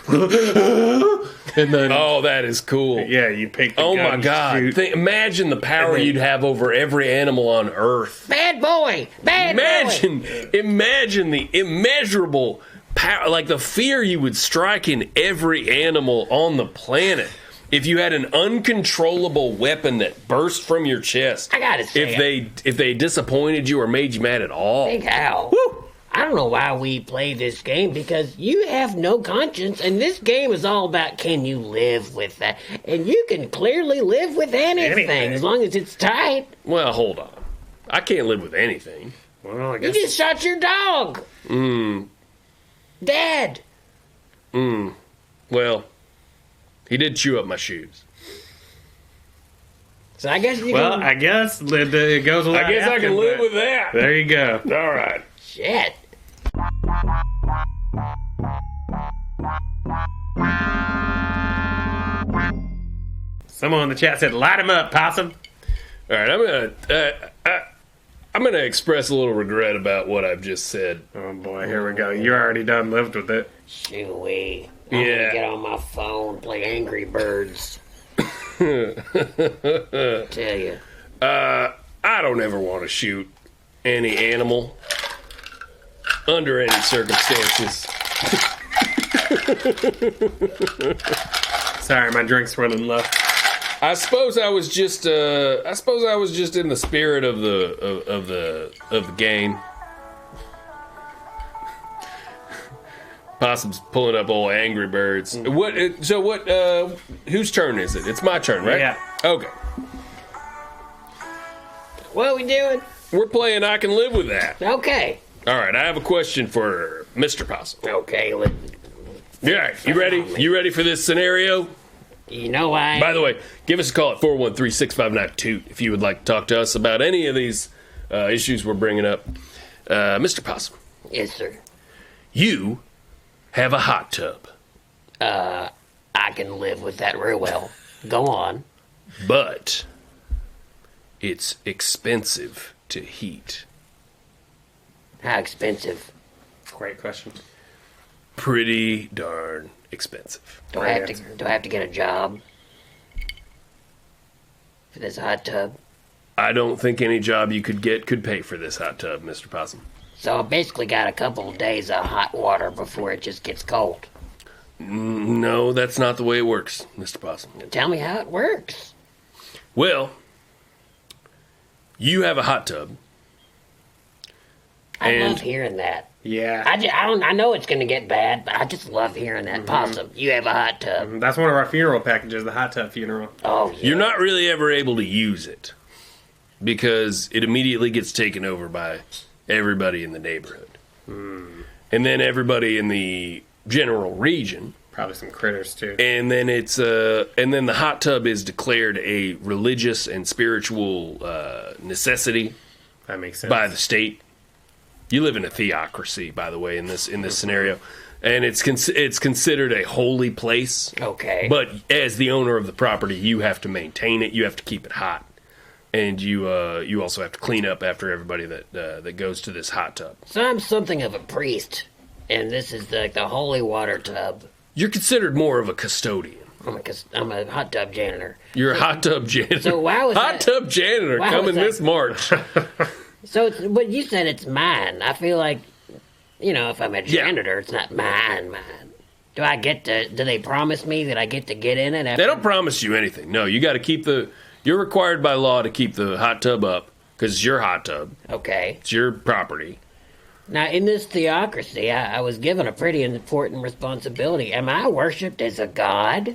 And then, Oh, that is cool. yeah, you pick. The Oh gun, my god. shoot. Imagine the power And then- you'd have over every animal on Earth. Bad boy! Bad boy! Imagine the immeasurable power, like the fear you would strike in every animal on the planet if you had an uncontrollable weapon that burst from your chest. I gotta say, If they disappointed you or made you mad at all. Big Al. Woo! I don't know why we play this game because you have no conscience, and this game is all about can you live with that? And you can clearly live with anything as long as it's tight. Well, hold on. I can't live with anything. Well, I You guess just shot your dog. Dad. Well, he did chew up my shoes. So I guess you Well, can... I guess it goes without I guess I asking, can live but with that. There you go. All right. Shit. Someone in the chat said, "Light him up, possum." All right, I'm gonna express a little regret about what I've just said. Oh boy, here we go. You already done lived with it. Shoo-wee. I'm Yeah. gonna get on my phone, play Angry Birds. Tell you. I don't ever want to shoot any animal under any circumstances. Sorry, my drink's running low. I suppose I was just in the spirit of the game. Possum's pulling up old Angry Birds. Whose turn is it? It's my turn, right? Yeah. Okay. What are we doing? We're playing I Can Live With That. Okay. All right, I have a question for Mr. Possum. Okay, Yeah, you ready? You ready for this scenario? you know I... By the way, give us a call at 413-659-TOOT if you would like to talk to us about any of these issues we're bringing up. Mr. Possum, Yes, sir. you have a hot tub, I can live with that real well. Go on. but it's expensive to heat. How expensive? Great question. Pretty darn expensive. Do I have to get a job for this hot tub? I don't think any job you could get could pay for this hot tub, Mr. Possum. So I basically got a couple of days of hot water before it just gets cold. No, that's not the way it works, Mr. Possum. Tell me how it works. Well, you have a hot tub. I And- love hearing that. Yeah. I know it's going to get bad, but I just love hearing that. Possum, you have a hot tub. That's one of our funeral packages, the hot tub funeral. Oh, yeah. You're not really ever able to use it because it immediately gets taken over by everybody in the neighborhood. And then everybody in the general region. Probably some critters too. And then and then the hot tub is declared a religious and spiritual necessity That makes sense. by the state. You live in a theocracy, by the way, in this scenario, and it's considered a holy place. Okay. But as the owner of the property, you have to maintain it. You have to keep it hot, and you also have to clean up after everybody that goes to this hot tub. So I'm something of a priest, and this is like the holy water tub. You're considered more of a custodian. I'm a hot tub janitor. You're a hot tub janitor. So why was hot that- tub janitor why coming was that- this March? So, but you said it's mine. I feel like, if I'm a janitor, it's not mine. Do I get to? Do they promise me that I get to get in it? After? They don't promise you anything. No, you got to keep You're required by law to keep the hot tub up because it's your hot tub. Okay. It's your property. Now, in this theocracy, I was given a pretty important responsibility. Am I worshipped as a god?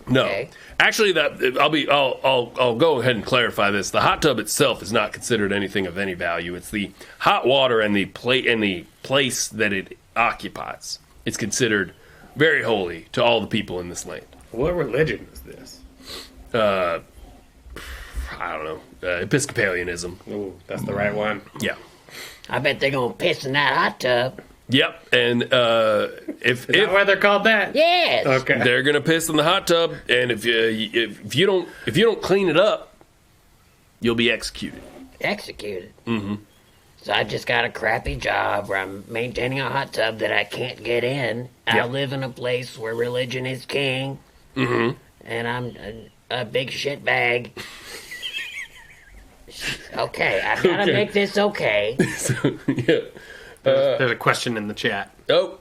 No. Okay. Actually, I'll go ahead and clarify this. The hot tub itself is not considered anything of any value. It's the hot water and the place that it occupies. It's considered very holy to all the people in this land. What religion is this? I don't know. Episcopalianism. Ooh, that's the right one. Yeah. I bet they're gonna piss in that hot tub. Yep. And Is that why they're called that? Yes. Okay. they're gonna piss in the hot tub, and if you don't clean it up, you'll be executed. Executed. Mm-hmm. So I just got a crappy job where I'm maintaining a hot tub that I can't get in. Yeah. I live in a place where religion is king. Mm-hmm. And I'm a big shit bag. Okay, I've got to make this okay. Yeah. There's a question in the chat. Oh.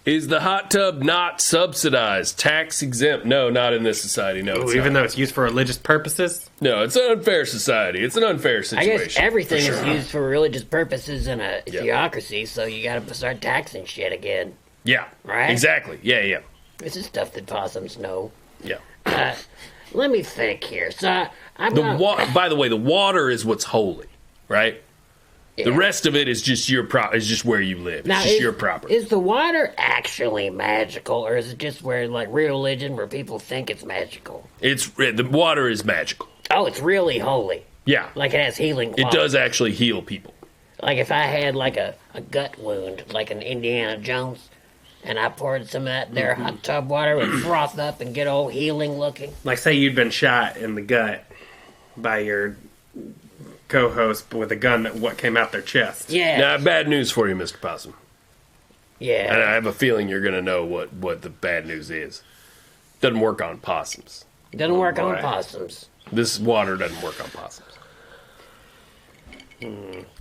Is the hot tub not subsidized, tax exempt? No, not in this society. No, it's Even not. though it's used for religious purposes? No, it's an unfair society. It's an unfair I situation. guess everything for is sure. used for religious purposes in a theocracy, so you got to start taxing shit again. Yeah. Right? Exactly. Yeah. This is stuff that possums know. Yeah. Let me think here. So I'm By the way, the water is what's holy, right? The rest of it is just is just where you live. Now, it's just your property. Is the water actually magical, or is it just where, like, real religion where people think it's magical? The water is magical. Oh, it's really holy. Yeah. Like it has healing It qualities. does actually heal people. Like if I had like a gut wound, like an Indiana Jones, and I poured some of that there hot tub water, it would froth up and get all healing looking. Like, say you'd been shot in the gut by your co-host with a gun that came out their chest. Yeah. Now, bad news for you, Mr. Possum. Yeah. And I have a feeling you're going to know what the bad news is. Doesn't work on possums. Doesn't work on boy. possums. This water doesn't work on possums.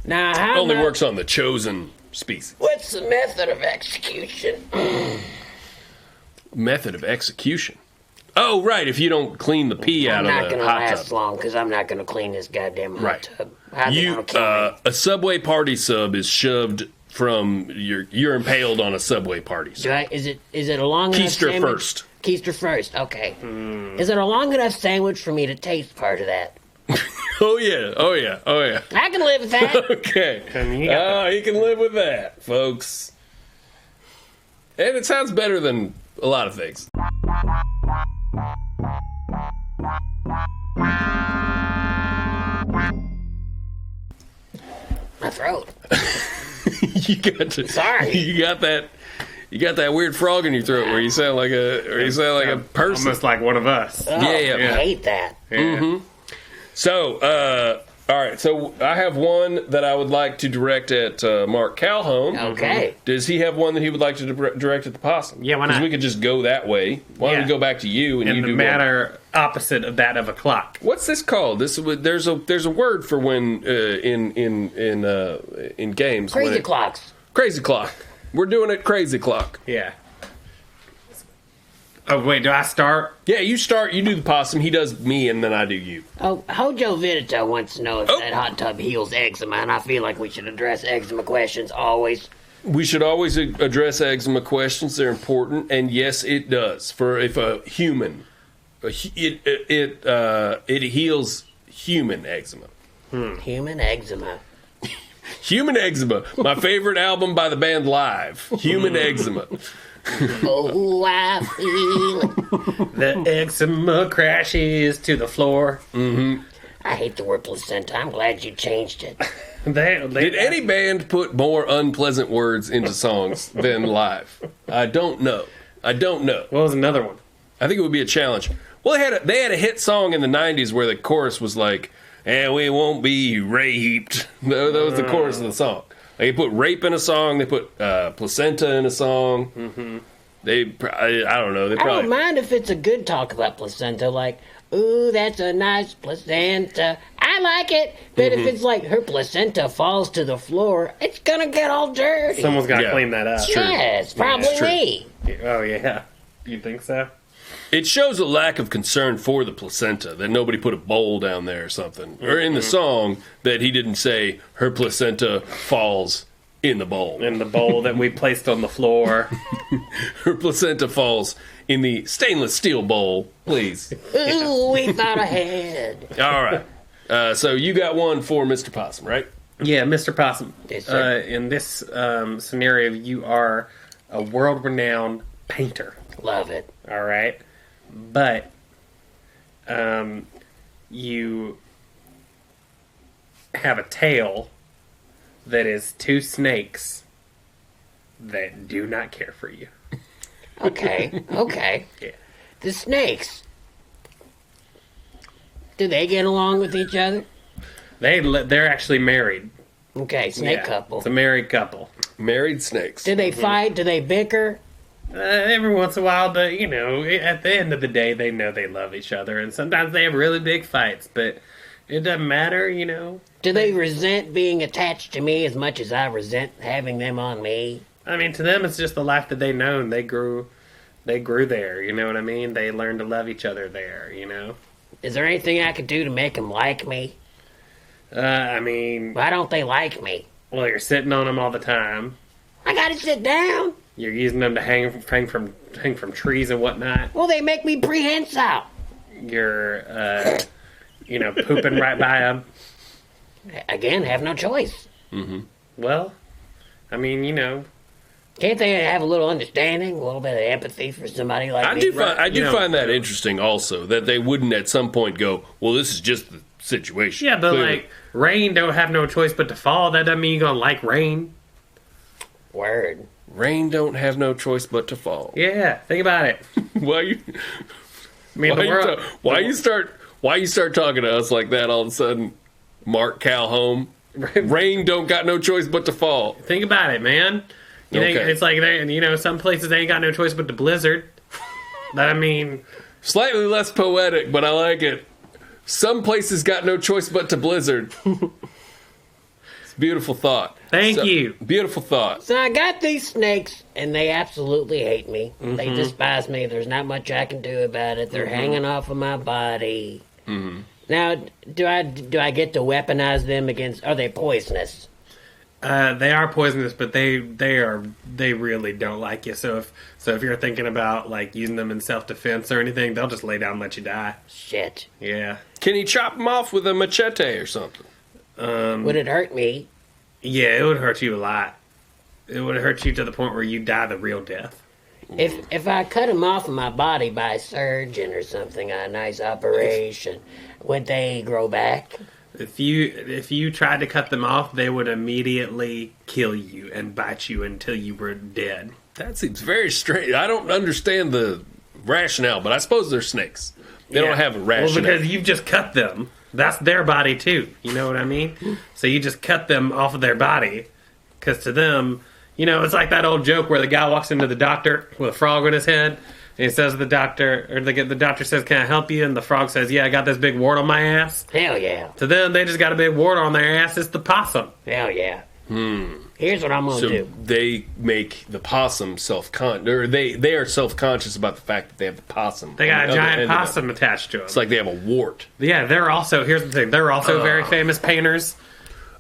Now, how Only about- works on the chosen species. What's the method of execution? Method of execution. Oh, right. If you don't clean the pee I'm out not of going the to hot last tub. long because I'm not going to clean this goddamn hot Right. tub. How's it going to kill me? A Subway party sub is shoved from you're impaled on a Subway party sub. Is it a long enough Keister sandwich? first. Keister first, okay. Is it a long enough sandwich for me to taste part of that? Oh yeah. I can live with that. Okay. And you got You can live with that, folks. And it sounds better than a lot of things. My throat. Sorry. You got that weird frog in your throat where you sound like a person. almost like one of us. Oh, Yeah. I hate that. Yeah. So, all right. So I have one that I would like to direct at Mark Calhome. Okay. Does he have one that he would like to direct at the possum? Yeah, why not? Because we could just go that way. Why don't Yeah. we go back to you and In you the do matter opposite of that of a clock. What's this called? There's a word for when in games. when Crazy it- clocks. Crazy clock. We're doing it crazy clock. Yeah. Oh, wait, do I start? Yeah, you start. You do the possum. He does me, and then I do you. Oh, Hojo Vidita wants to know if that hot tub heals eczema, and I feel like we should address eczema questions always. We should always address eczema questions. They're important, and yes, it does. For if a human, it heals human eczema. Human eczema. Human eczema. My favorite album by the band Live. Human eczema. Oh, I feel. The eczema crashes to the floor. I hate the word placenta. I'm glad you changed it. Did any band put more unpleasant words into songs than Live? I don't know. What was another one? I think it would be a challenge. Well, they had a hit song in the 90s where the chorus was like, and we won't be raped. That was the chorus of the song. They put rape in a song. They put placenta in a song. Mm-hmm. I don't know. They I probably. don't mind if it's a good talk about placenta, like, ooh, that's a nice placenta. I like it. But if it's like her placenta falls to the floor, it's going to get all dirty. Someone's got to Yeah. clean that up. True. Yes, probably it's true. me. Oh, yeah. You think so? It shows a lack of concern for the placenta that nobody put a bowl down there or something. Or in the song that he didn't say her placenta falls in the bowl. In the bowl that we placed on the floor. Her placenta falls in the stainless steel bowl, please. Ooh, we thought ahead. All right. So you got one for Mr. Possum, right? Yeah, Mr. Possum. Yes, sir. In this scenario, you are a world-renowned painter. Love it. All right, but you have a tail that is two snakes that do not care for you. Okay, okay. Yeah. The snakes. Do they get along with each other? They're actually married. Okay, snake Yeah, couple. It's a married couple. Married snakes. Do they fight? Do they bicker? Every once in a while, but at the end of the day, they know they love each other, and sometimes they have really big fights. But it doesn't matter, Do they resent being attached to me as much as I resent having them on me? I mean, to them, it's just the life that they know, and they grew there. You know what I mean? They learned to love each other there. Is there anything I could do to make them like me? I mean, Why don't they like me? well, you're sitting on them all the time. I gotta sit down. You're using them to hang from trees and whatnot. Well, they make me prehensile. You're, pooping right by them. Again, have no choice. Well, I mean, Can't they have a little understanding, a little bit of empathy for somebody like I me? do find that interesting also, that they wouldn't at some point go, well, this is just the situation. yeah, but Clearly. like rain don't have no choice but to fall. That doesn't mean you're gonna like rain. Word. Rain don't have no choice but to fall. Yeah, think about it. Why you I mean, why you start talking to us like that all of a sudden, Mark Calhome? Rain don't got no choice but to fall. Think about it, man. You think Okay. it's like some places they ain't got no choice but to blizzard. But I mean, Slightly less poetic, but I like it. Some places got no choice but to blizzard. It's a beautiful thought. Thank you. Beautiful thought. So I got these snakes, and they absolutely hate me. They despise me. There's not much I can do about it. They're hanging off of my body. Now, do I get to weaponize them against? Are they poisonous? They are poisonous, but they really don't like you. So if you're thinking about like using them in self defense or anything, they'll just lay down and let you die. Shit. Yeah, Can you chop them off with a machete or something? Would it hurt me? yeah, it would hurt you a lot. It would hurt you to the point where you die the real death. If I cut them off of my body by a surgeon or something, a nice operation, would they grow back? If you tried to cut them off, they would immediately kill you and bite you until you were dead. That seems very strange. I don't understand the rationale, but I suppose they're snakes. They Yeah. don't have a Well, rationale. because you've just cut them. That's their body too. You know what I mean? So you just cut them off of their body. Because to them, it's like that old joke where the guy walks into the doctor with a frog on his head. And he says to the doctor, or the doctor says, "Can I help you?" And the frog says, "Yeah, I got this big wart on my ass." Hell yeah. To them, they just got a big wart on their ass. It's the possum. Hell yeah. Here's what I'm going to So do. they make the possum self-conscious, or they are self-conscious about the fact that they have the possum. They got on a the other giant end of it. possum attached to them. It's like they have a wart. Yeah, they're also, here's the thing, they're also very famous painters.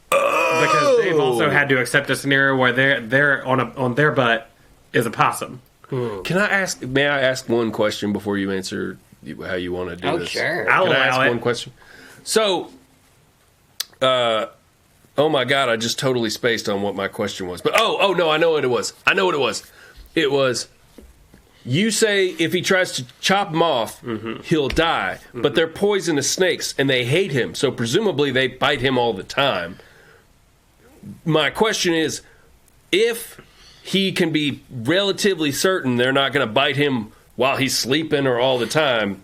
Because they've also had to accept a scenario where they're on their butt is a possum. May I ask one question before you answer how you want to do Oh, this? sure. I'll Can I ask allow it. one question? So, oh my God, I just totally spaced on what my question was. But oh no, I know what it was. It was, you say if he tries to chop him off, he'll die. But they're poisonous snakes and they hate him. So presumably they bite him all the time. My question is, if he can be relatively certain they're not going to bite him while he's sleeping or all the time,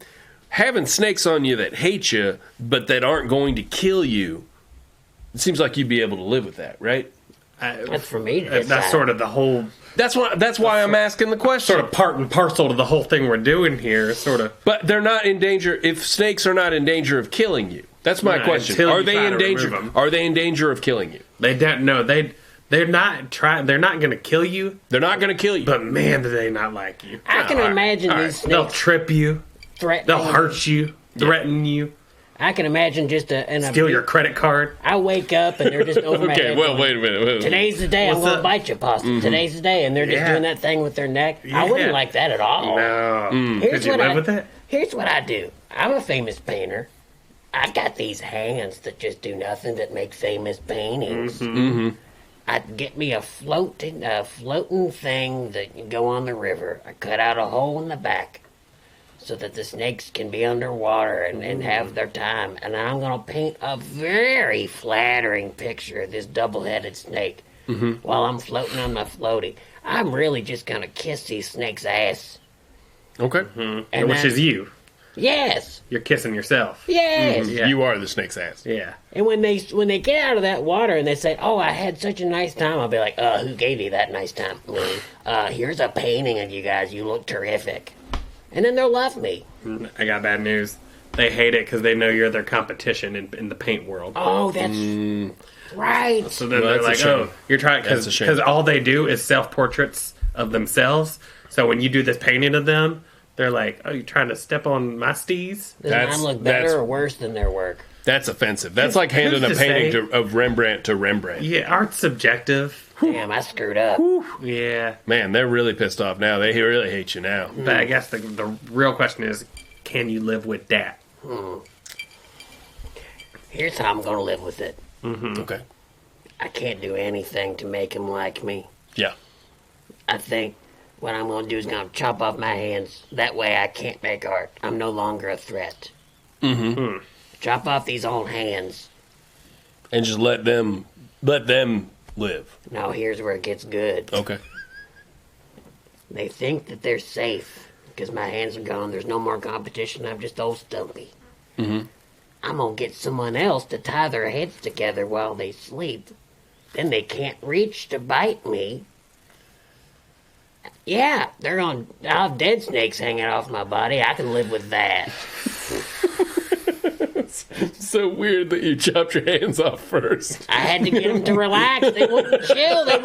having snakes on you that hate you but that aren't going to kill you, it seems like you'd be able to live with that, right? That's for me to That's decide. sort of the whole, That's why I'm asking the question. sort of part and parcel to the whole thing we're doing here, sort of. But they're not in danger. If snakes are not in danger of killing you, that's my No, question. until Are you they try in to danger? remove 'em. Are they in danger of killing you? They don't know. They're not going to kill you, They're not going to kill you. but man, do they not like you. I can imagine these They'll snakes trip you. threatening. They'll hurt you, threaten you, I can imagine just steal your credit card. I wake up and they're just over my Okay, head. well, going, wait a minute. Wait a minute. Today's the day I'm What's going to up? bite you, possum. Today's the day, and they're just Yeah. doing that thing with their neck. I Yeah. wouldn't like that at all. No. Here's Could you what live with it? Here's what I do. I'm a famous painter. I got these hands that just do nothing that make famous paintings. I'd get me a floating thing that can go on the river. I cut out a hole in the back so that the snakes can be underwater and have their time. And I'm going to paint a very flattering picture of this double-headed snake while I'm floating on my floaty. I'm really just going to kiss these snakes' ass. Okay. And Which then- is you. Yes. You're kissing yourself. Yes. Yeah. You are the snake's ass. Yeah. And when they get out of that water and they say, "Oh, I had such a nice time," I'll be like, "Who gave you that nice time?" Here's a painting of you guys. You look terrific. And then they'll love me. I got bad news. They hate it because they know you're their competition in the paint world. Oh, that's right. So then Well, they're that's a like, shame. "Oh, you're trying," That's a shame. because all they do is self portraits of themselves. So when you do this painting of them, they're like, "Oh, you're trying to step on my steez?" Does That's- mine look better that's- or worse than their work? That's offensive. That's like handing a Who's to painting say? of Rembrandt to Rembrandt. Yeah, art's subjective. Damn, I screwed up. Yeah, Man, they're really pissed off now. They really hate you now. but I guess the real question is, can you live with that? Here's how I'm going to live with it. Okay. I can't do anything to make them like me. Yeah. I think what I'm going to do is going to chop off my hands. That way I can't make art. I'm no longer a threat. Chop off these old hands. And just let them live. Now here's where it gets good. Okay. They think that they're safe because my hands are gone. There's no more competition. I'm just old Stumpy. I'm going to get someone else to tie their heads together while they sleep. Then they can't reach to bite me. Yeah, I'll have dead snakes hanging off my body. I can live with that. So weird that you chopped your hands off first. I had to get them to relax. They wouldn't chill. They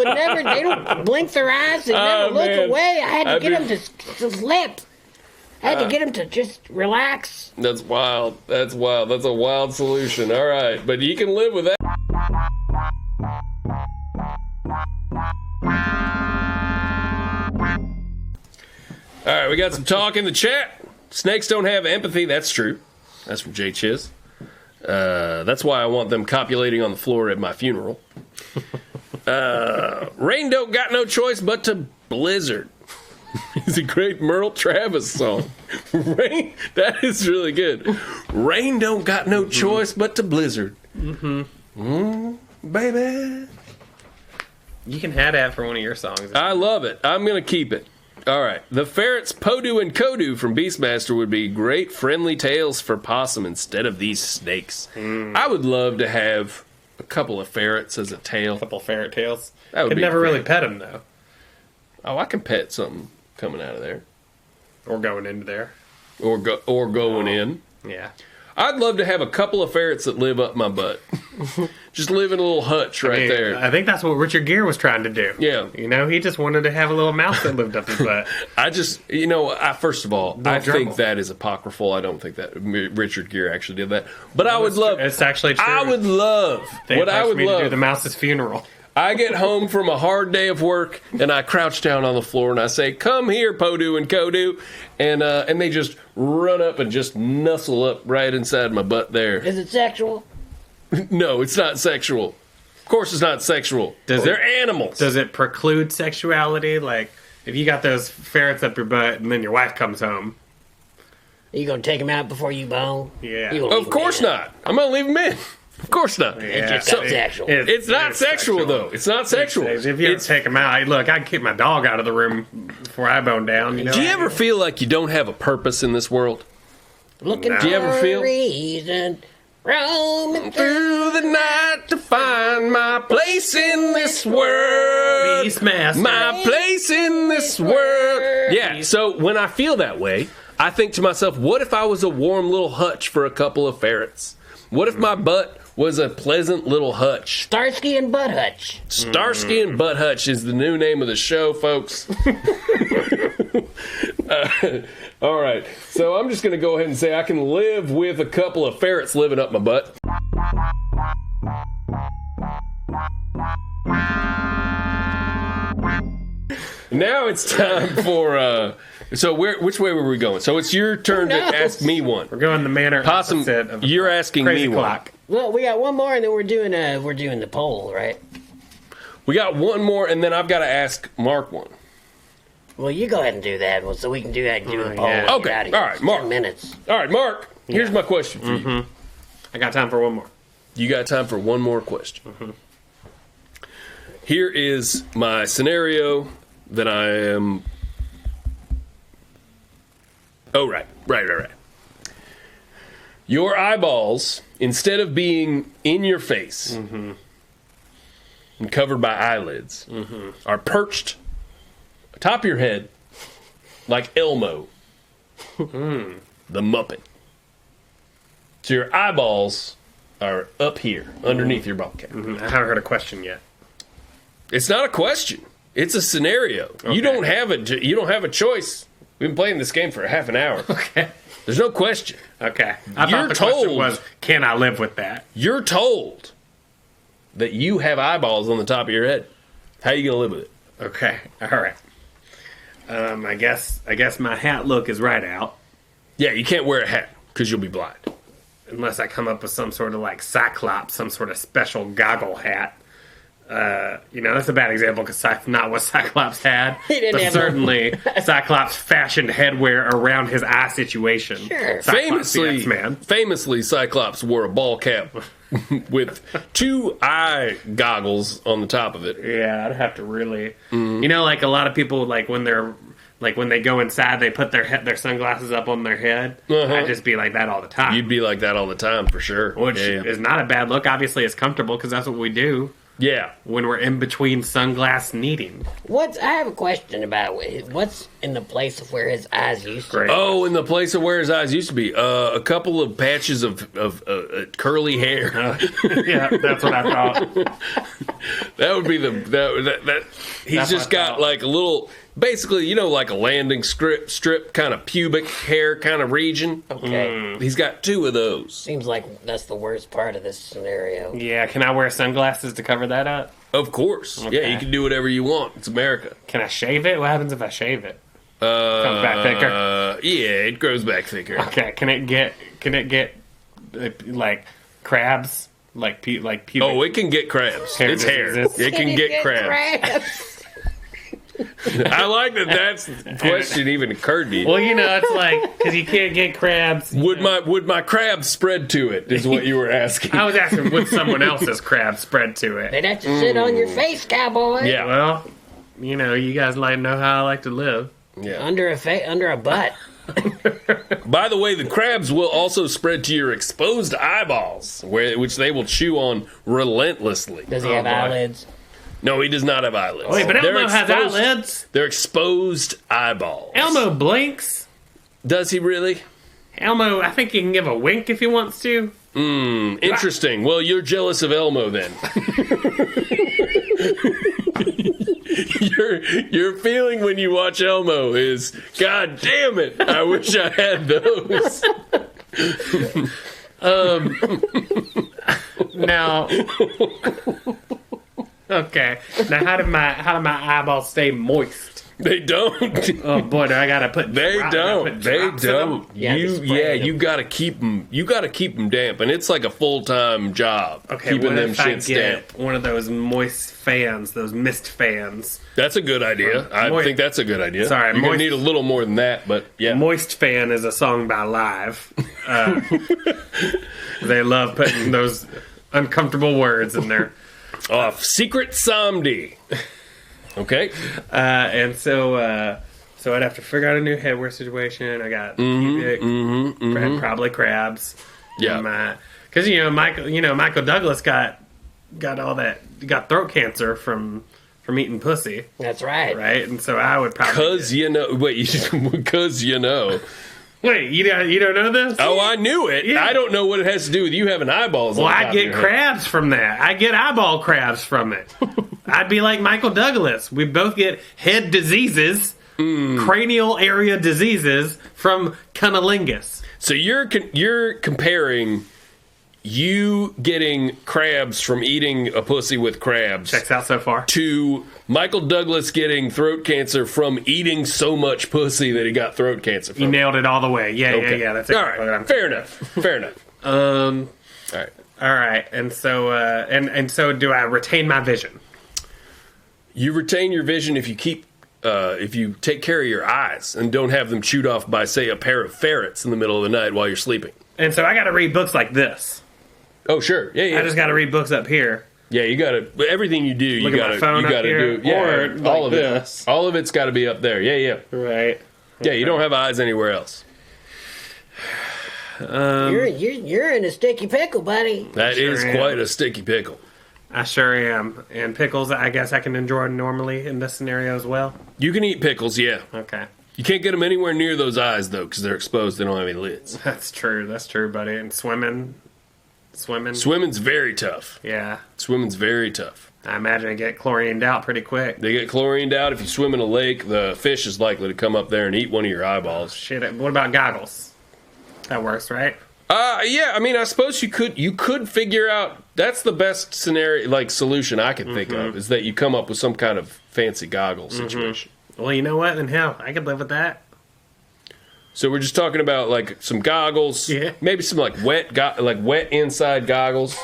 don't blink their eyes. They never look man. away. I had to I'd get be- them to slip. I had to get them to just relax. That's wild. That's wild. That's a wild solution. All right. But you can live with that. All right. We got some talk in the chat. Snakes don't have empathy. That's true. That's from Jay Chiz. That's why I want them copulating on the floor at my funeral. Rain don't got no choice but to blizzard. It's a great Merle Travis song. Rain, that is really good. Rain don't got no choice but to blizzard. Baby. You can have that for one of your songs. I love it. I'm going to keep it. All right. The ferrets Podu and Kodu from Beastmaster would be great friendly tails for possum instead of these snakes. I would love to have a couple of ferrets as a tail. Couple ferret tails. That would Could be never great. really pet them though, Oh, I can pet something coming out of there. or going into there. Or going in. Yeah. I'd love to have a couple of ferrets that live up my butt. Just live in a little hutch right there. I think that's what Richard Gere was trying to do. Yeah. You know, he just wanted to have a little mouse that lived up his butt. I just, first of all, I drummer. think that is apocryphal. I don't think that Richard Gere actually did that. But I would love, It's actually true. I would love, They what I asked would me to do love. the mouse's funeral. I get home from a hard day of work and I crouch down on the floor and I say, "Come here, Podu and Kodu," and they just run up and just nuzzle up right inside my butt there. Is it sexual? No, it's not sexual. Of course, it's not sexual. They're animals. Does it preclude sexuality? Like, if you got those ferrets up your butt and then your wife comes home. Are you going to take them out before you bone? Yeah. You gonna leave Of course 'em in? not. I'm gonna leave them in. Of course not. It's just So- sexual. It's not sexual though. It's not sexual. If you ever take them out, look, I'd kick my dog out of the room before I bone down. You know? Do you ever feel like you don't have a purpose in this world? Looking No. for Do you ever feel- a reason, roaming through. Through the night to find my place in this world. Beastmaster. My place in this world. Yeah, so when I feel that way, I think to myself, what if I was a warm little hutch for a couple of ferrets? What if my butt was a pleasant little hutch? Starsky and Butt Hutch. Starsky and Butt Hutch is the new name of the show, folks. All right, so I'm just going to go ahead and say I can live with a couple of ferrets living up my butt. Now it's time for, which way were we going? So it's your turn to ask me one. We're going the manner Possum, opposite of you're asking Crazy me Clock. Well, we got one more, and then we're doing the poll, right? We got one more, and then I've got to ask Mark one. Well, you go ahead and do that, so we can do that and do the poll. yeah. Get Okay, out of here. all right, Mark. 10 minutes. All right, Mark, here's my question for you. I got time for one more. You got time for one more question. Here is my scenario that I am... Oh, right. Your eyeballs, instead of being in your face and covered by eyelids, are perched atop your head like Elmo, the Muppet. So your eyeballs are up here, underneath your ball cap. I haven't heard a question yet. It's not a question. It's a scenario. Okay. You don't have a choice. We've been playing this game for a half an hour. Okay. There's no question. Okay. I You're thought the question told- was, can I live with that? You're told that you have eyeballs on the top of your head. How are you going to live with it? Okay. All right. I guess my hat look is right out. Yeah, you can't wear a hat because you'll be blind. Unless I come up with some sort of like Cyclops, some sort of special goggle hat. That's a bad example because not what Cyclops had. He didn't but have certainly Cyclops fashioned headwear around his eye situation. Sure. Cyclops, the X-Man. Famously, Cyclops wore a ball cap with 2 eye goggles on the top of it. Yeah, I'd have to really. Like a lot of people, like when they go inside, they put their sunglasses up on their head. I'd just be like that all the time. You'd be like that all the time for sure. Which yeah. is not a bad look. Obviously, it's comfortable because that's what we do Yeah. when we're in between sunglass needing. I have a question about what's in the place of where his eyes used to Great. Oh, in the place of where his eyes used to be, a couple of patches of curly hair. Yeah, that's what I thought. That would be that. He's That's just what I got thought. like a little, basically, like a landing strip kind of pubic hair kind of region. Okay. He's got 2 of those. Seems like that's the worst part of this scenario. Yeah, can I wear sunglasses to cover that up? Of course. Okay. Yeah, you can do whatever you want. It's America. Can I shave it? What happens if I shave it? Comes back thicker. Yeah, it grows back thicker. Okay, can it get like crabs? Like pubic? Oh, it can get crabs. Hair It's hair. diseases. It can get crabs. I like that. That's the question even occurred to you. Well, it's like because you can't get crabs. Would my crab spread to it? Is what you were asking. I was asking, would someone else's crab spread to it? They'd have to sit on your face, cowboy. Yeah. Well, you guys know how I like to live. Yeah. Under a butt. By the way, the crabs will also spread to your exposed eyeballs, which they will chew on relentlessly. Does he have boy. eyelids? No, he does not have eyelids. Wait, but They're Elmo has exposed- eyelids. They're exposed eyeballs. Elmo blinks. Does he really? Elmo, I think he can give a wink if he wants to. Interesting. Well, you're jealous of Elmo then. Your feeling when you watch Elmo is, God damn it, I wish I had those. Now, okay. Now, how do my eyeballs stay moist? They don't. Oh boy, do I gotta put. They drops- don't. gotta put They drops in them? don't. Yeah, just spray them. You gotta keep them. You gotta keep them damp, and it's like a full-time job. Okay, keeping what them if I shits get damp. one of those moist fans, those mist fans? That's a good idea. I Moist- think that's a good idea. Sorry, you're gonna moist- need a little more than that, but yeah. Moist Fan is a song by Live. They love putting those uncomfortable words in there. Off Secret Somdi. Okay. And so I'd have to figure out a new headwear situation. I got pubic, probably crabs. Yeah. Because Michael Douglas got throat cancer from eating pussy, That's right. right? And so I would probably Because Wait, you don't know this? Oh, I knew it. Yeah. I don't know what it has to do with you having eyeballs. Well, on top I of get your head. crabs from that. I get eyeball crabs from it. I'd be like Michael Douglas. We both get head diseases, cranial area diseases from cunnilingus. So you're comparing you getting crabs from eating a pussy with crabs Checks out so far. to Michael Douglas getting throat cancer from eating so much pussy that he got throat cancer from. You nailed it all the way. Yeah, Okay. yeah. That's all exactly what right. I'm Fair enough. Fair enough. All right. All right, and so and so, do I retain my vision? You retain your vision if you keep. If you take care of your eyes and don't have them chewed off by, say, a pair of ferrets in the middle of the night while you're sleeping. And so I got to read books like this. Oh, sure. Yeah. I just got to read books up here. Yeah, you got to. Everything you do, Look you at got my to. phone You up got to here, do. Yeah, or all like of this. it. All of it's got to be up there. Yeah. Right. Yeah, you don't have eyes anywhere else. You're in a sticky pickle, buddy. That Sure is am. quite a sticky pickle. I sure am. And pickles, I guess I can enjoy normally in this scenario as well. You can eat pickles, yeah. Okay. You can't get them anywhere near those eyes, though, because they're exposed. They don't have any lids. That's true, buddy. And swimming. Swimming's very tough. Yeah. Swimming's very tough. I imagine it get chlorined out pretty quick. They get chlorined out. If you swim in a lake, the fish is likely to come up there and eat one of your eyeballs. Shit, what about goggles? That works, right? Yeah, I mean, I suppose you could figure out. That's the best scenario, like solution I can think of, is that you come up with some kind of fancy goggle situation. Well, you know what? Then hell, I could live with that. So we're just talking about like some goggles, Yeah. maybe some like wet inside goggles.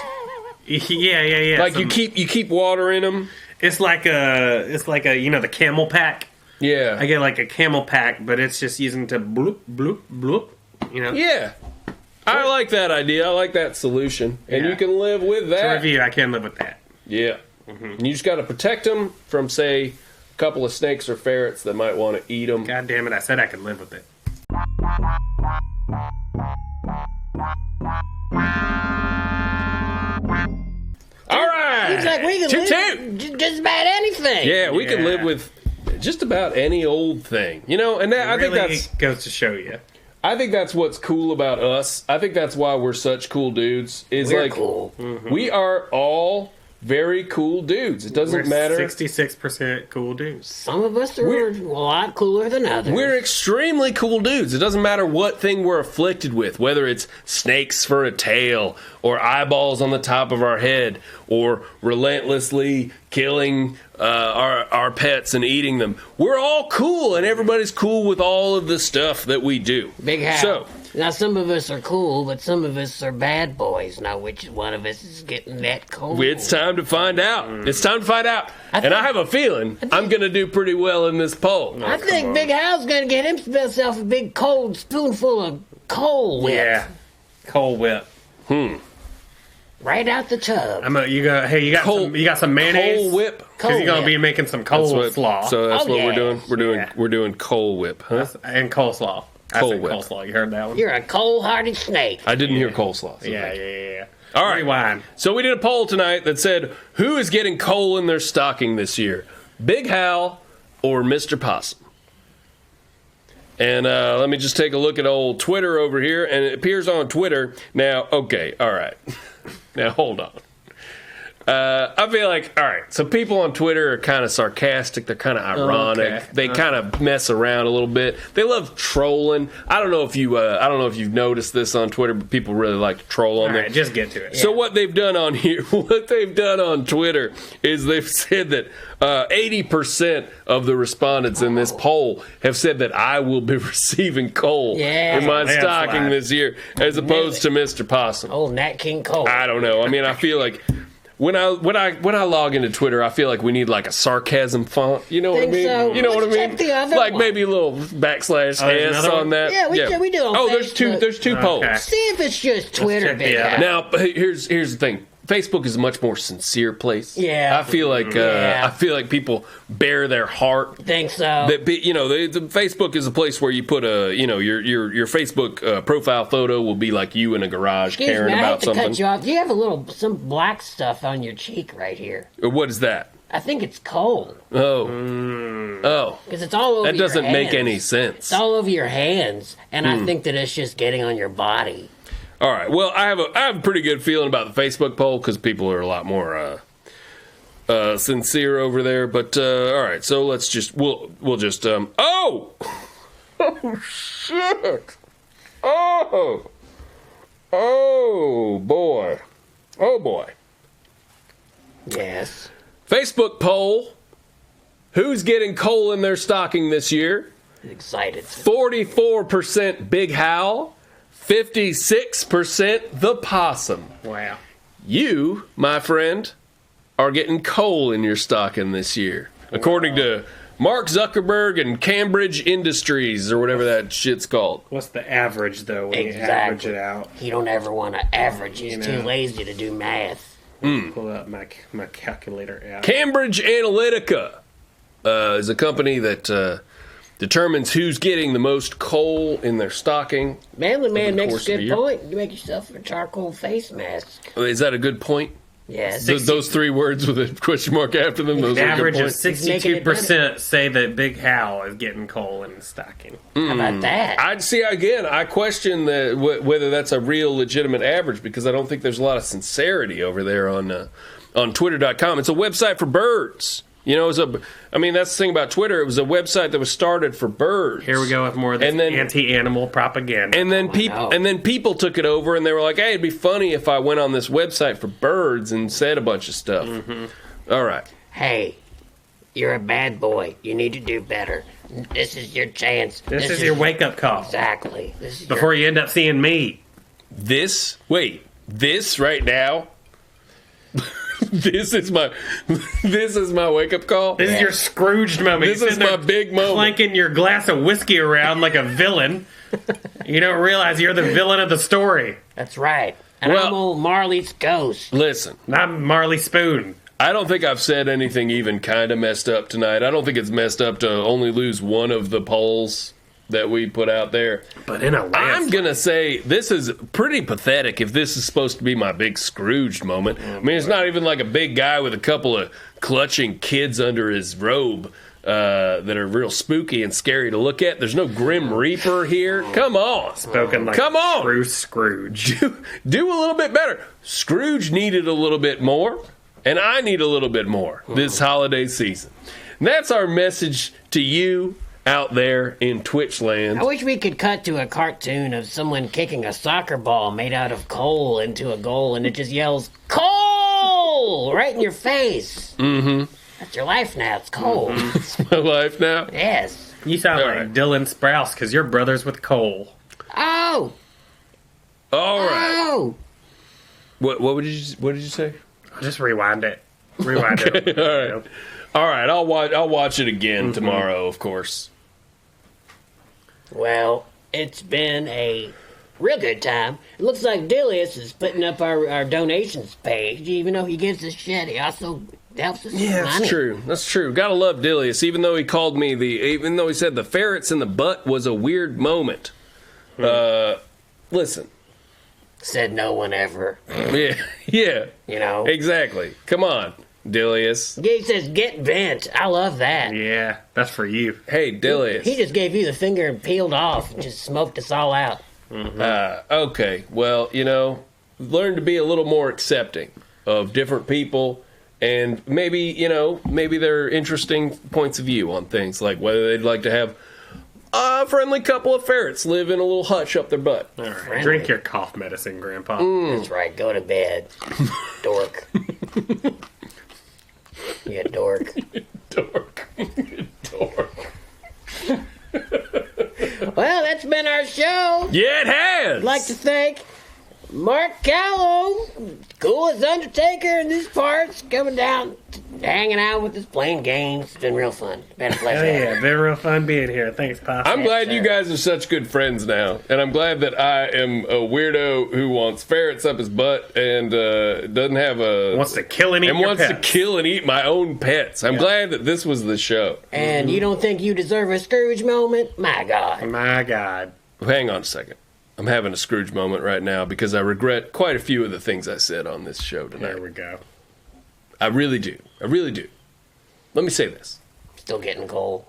Yeah. Like Some- you keep water in them. It's like a the camel pack. Yeah, I get like a camel pack, but it's just using to bloop bloop bloop. yeah. I like that idea. I like that solution, and Yeah. you can live with To that. review, I can live with that. Yeah, and you just got to protect them from, say, a couple of snakes or ferrets that might want to eat them. God damn it! I said I could live with it. All right, Seems like we can Toot live toot. just about anything. Yeah, we can Yeah. live with just about any old thing, and that, I think Really that's. goes to show you. I think that's what's cool about us. I think that's why we're such cool dudes. Is We're like cool. we are all very cool dudes. It doesn't matter. 66% cool dudes. Some of us are a lot cooler than others. We're extremely cool dudes. It doesn't matter what thing we're afflicted with, whether it's snakes for a tail, or eyeballs on the top of our head, or relentlessly killing our pets and eating them. We're all cool, and everybody's cool with all of the stuff that we do. Big Hal. So, Now, some of us are cool, but some of us are bad boys. Now, which one of us is getting that cold? it's time to find out. It's time to find out. think- And I have a feeling I'm going to do pretty well in this poll. I think Big Hal's gonna get himself a big cold spoonful of Coal Whip. Yeah. Coal Whip. Right out the tub. You got some mayonnaise? Coal Whip. Because you're Coal gonna be Whip. making some That's coleslaw. So that's Oh, what we're yeah. doing. Yeah. We're doing Coal Whip, huh? and coleslaw. Coal I said Whip. coleslaw. You heard that one? You're a cold-hearted snake. I didn't hear coleslaw. so Yeah. thank you. All All right. Rewind. So we did a poll tonight that said, who is getting coal in their stocking this year? Big Hal or Mr. Possum? And let me just take a look at old Twitter over here, and it appears on Twitter. Now, okay, all right. Now, hold on. I feel like, all right, so people on Twitter are kind of sarcastic. They're kind of ironic. Okay. They kind of mess around a little bit. They love trolling. I don't know if you've noticed this on Twitter, but people really like to troll on All there. right, just get to it. So what they've done on here, what they've done on Twitter is they've said that 80% of the respondents in this poll have said that I will be receiving coal Yeah. in my Landslide. stocking this year, as opposed to Mr. Possum. Old Nat King Cole. I don't know. I mean, I feel like when I log into Twitter, I feel like we need like a sarcasm font. You know what I Think mean? so. You know what I Let's mean? check the other Like one. maybe a little backslash there's S another on one? that. Yeah, we do on Oh, Facebook. there's two polls. Okay. See if it's just Twitter, check the Big other. Hal. Now, here's the thing. Facebook is a much more sincere place. Yeah. I feel like Yeah. I feel like people bare their heart. Think so. That the Facebook is a place where you put your Facebook profile photo will be like you in a garage Excuse caring me, I hate about to something. cut you off. You have some black stuff on your cheek right here. Or what is that? I think it's coal. Oh. Because it's all over That doesn't your make hands. any sense. It's all over your hands. And I think that it's just getting on your body. All right. Well, I have a pretty good feeling about the Facebook poll because people are a lot more sincere over there. But all right, so let's just we'll just oh shit oh boy. Yes. Facebook poll: who's getting coal in their stocking this year? Excited. 44% Big Hal, 56% the Possum. Wow. You, my friend, are getting coal in your stocking this year, according to Mark Zuckerberg and Cambridge Industries, or whatever that shit's called. What's the average, though, when you average it out? You don't ever want to average. He's too lazy to do math. Pull up my calculator out. Cambridge Analytica is a company that determines who's getting the most coal in their stocking. Manly Man Over the makes course a of a good year. point. You make yourself a charcoal face mask. Is that a good point? Yes. Those three words with a question mark after them, those An are good average of points. 62% say that Big Hal is getting coal in his stocking. How about that? I'd see again. I question whether that's a real legitimate average because I don't think there's a lot of sincerity over there on Twitter.com. It's a website for birds. You know, that's the thing about Twitter. It was a website that was started for birds. Here we go with more of this And then- anti-animal propaganda. And then know. people took it over and they were like, "Hey, it'd be funny if I went on this website for birds and said a bunch of stuff." All right. Hey, you're a bad boy. You need to do better. This is your chance. This is your wake-up call. Exactly. This is Before you end up seeing me. This right now. This is my wake up call. This is your Scrooged moment. This You're is sitting my there big moment. clanking your glass of whiskey around like a villain. You don't realize you're the villain of the story. That's right. And Well- I'm old Marley's ghost. Listen, Not Marley Spoon. I don't think I've said anything even kind of messed up tonight. I don't think it's messed up to only lose one of the polls that we put out there. But in a I'm landslide. going to say this is pretty pathetic if this is supposed to be my big Scrooged moment. I mean, it's not even like a big guy with a couple of clutching kids under his robe that are real spooky and scary to look at. There's no Grim Reaper here. Come on. Spoken like Come on. true Scrooge. Do a little bit better. Scrooge needed a little bit more, and I need a little bit more this holiday season. And that's our message to you out there in Twitch land. I wish we could cut to a cartoon of someone kicking a soccer ball made out of coal into a goal and it just yells, "Coal!" right in your face. Mm-hmm. That's your life now. It's coal. It's my life now. Yes. You sound All like right. Dylan Sprouse because you're brothers with Cole. Oh! All right. Oh! What did you say? Just rewind it. Rewind it. All right. All right. I'll watch it again tomorrow, of course. Well, it's been a real good time. It looks like Dilius is putting up our donations page. Even though he gives us shit, he also helps us with money. That's true. That's true. Gotta love Dilius, even though he called me even though he said the ferrets in the butt was a weird moment. Listen. Said no one ever. Yeah. You know? Exactly. Come on, Dilius. He says, get bent. I love that. Yeah, that's for you. Hey, Dilius. He just gave you the finger and peeled off and just smoked us all out. Okay. Well, learn to be a little more accepting of different people and maybe there are interesting points of view on things like whether they'd like to have a friendly couple of ferrets live in a little hutch up their butt. All right. Friendly. Drink your cough medicine, Grandpa. That's right. Go to bed. Dork. You dork. Dork. Dork. Well, that's been our show. Yeah, it has. I'd like to thank Mark Calhome, coolest Undertaker in these parts, coming down, hanging out with us, playing games. It's been real fun. It's been a pleasure. Oh, yeah, been real fun being here. Thanks, Pop. I'm glad you guys are such good friends now, and I'm glad that I am a weirdo who wants ferrets up his butt and doesn't have a Wants to kill and eat and your wants pets. to kill and eat my own pets. I'm glad that this was the show. And you don't think you deserve a Scrooge moment? My God. My God. Hang on a second. I'm having a Scrooge moment right now because I regret quite a few of the things I said on this show There tonight. we go. I really do. I really do. let me say this. Still getting cold.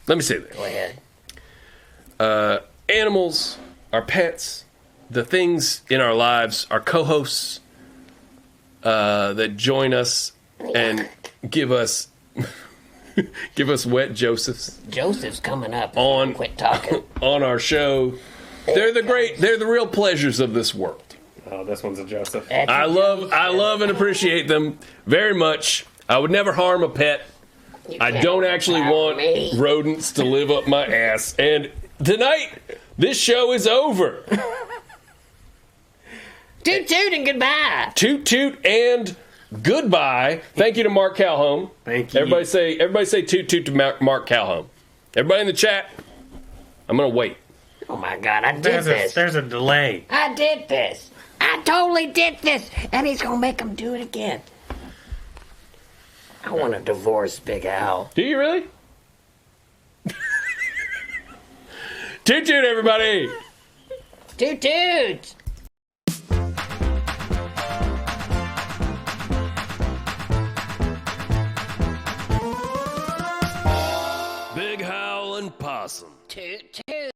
Let me say this. Go ahead. Animals, our pets, the things in our lives, our co-hosts that join us and give us wet Josephs Joseph's coming up. On- Quit talking. on our show. They're the real pleasures of this world. Oh, this one's a Joseph. That's I a love and appreciate them very much. I would never harm a pet. You I can't don't actually overpower want me. rodents to live up my ass. And tonight, this show is over. Toot toot and goodbye. Toot toot and goodbye. Thank you to Mark Calhome. Thank you. Everybody say toot toot to Mark Calhome. Everybody in the chat, I'm gonna wait. Oh my God, I did this. There's a delay. I did this. I totally did this. And he's going to make him do it again. I want to divorce Big Al. Do you really? Toot toot, everybody. Toot toot. Big Howl and Possum. Toot toot.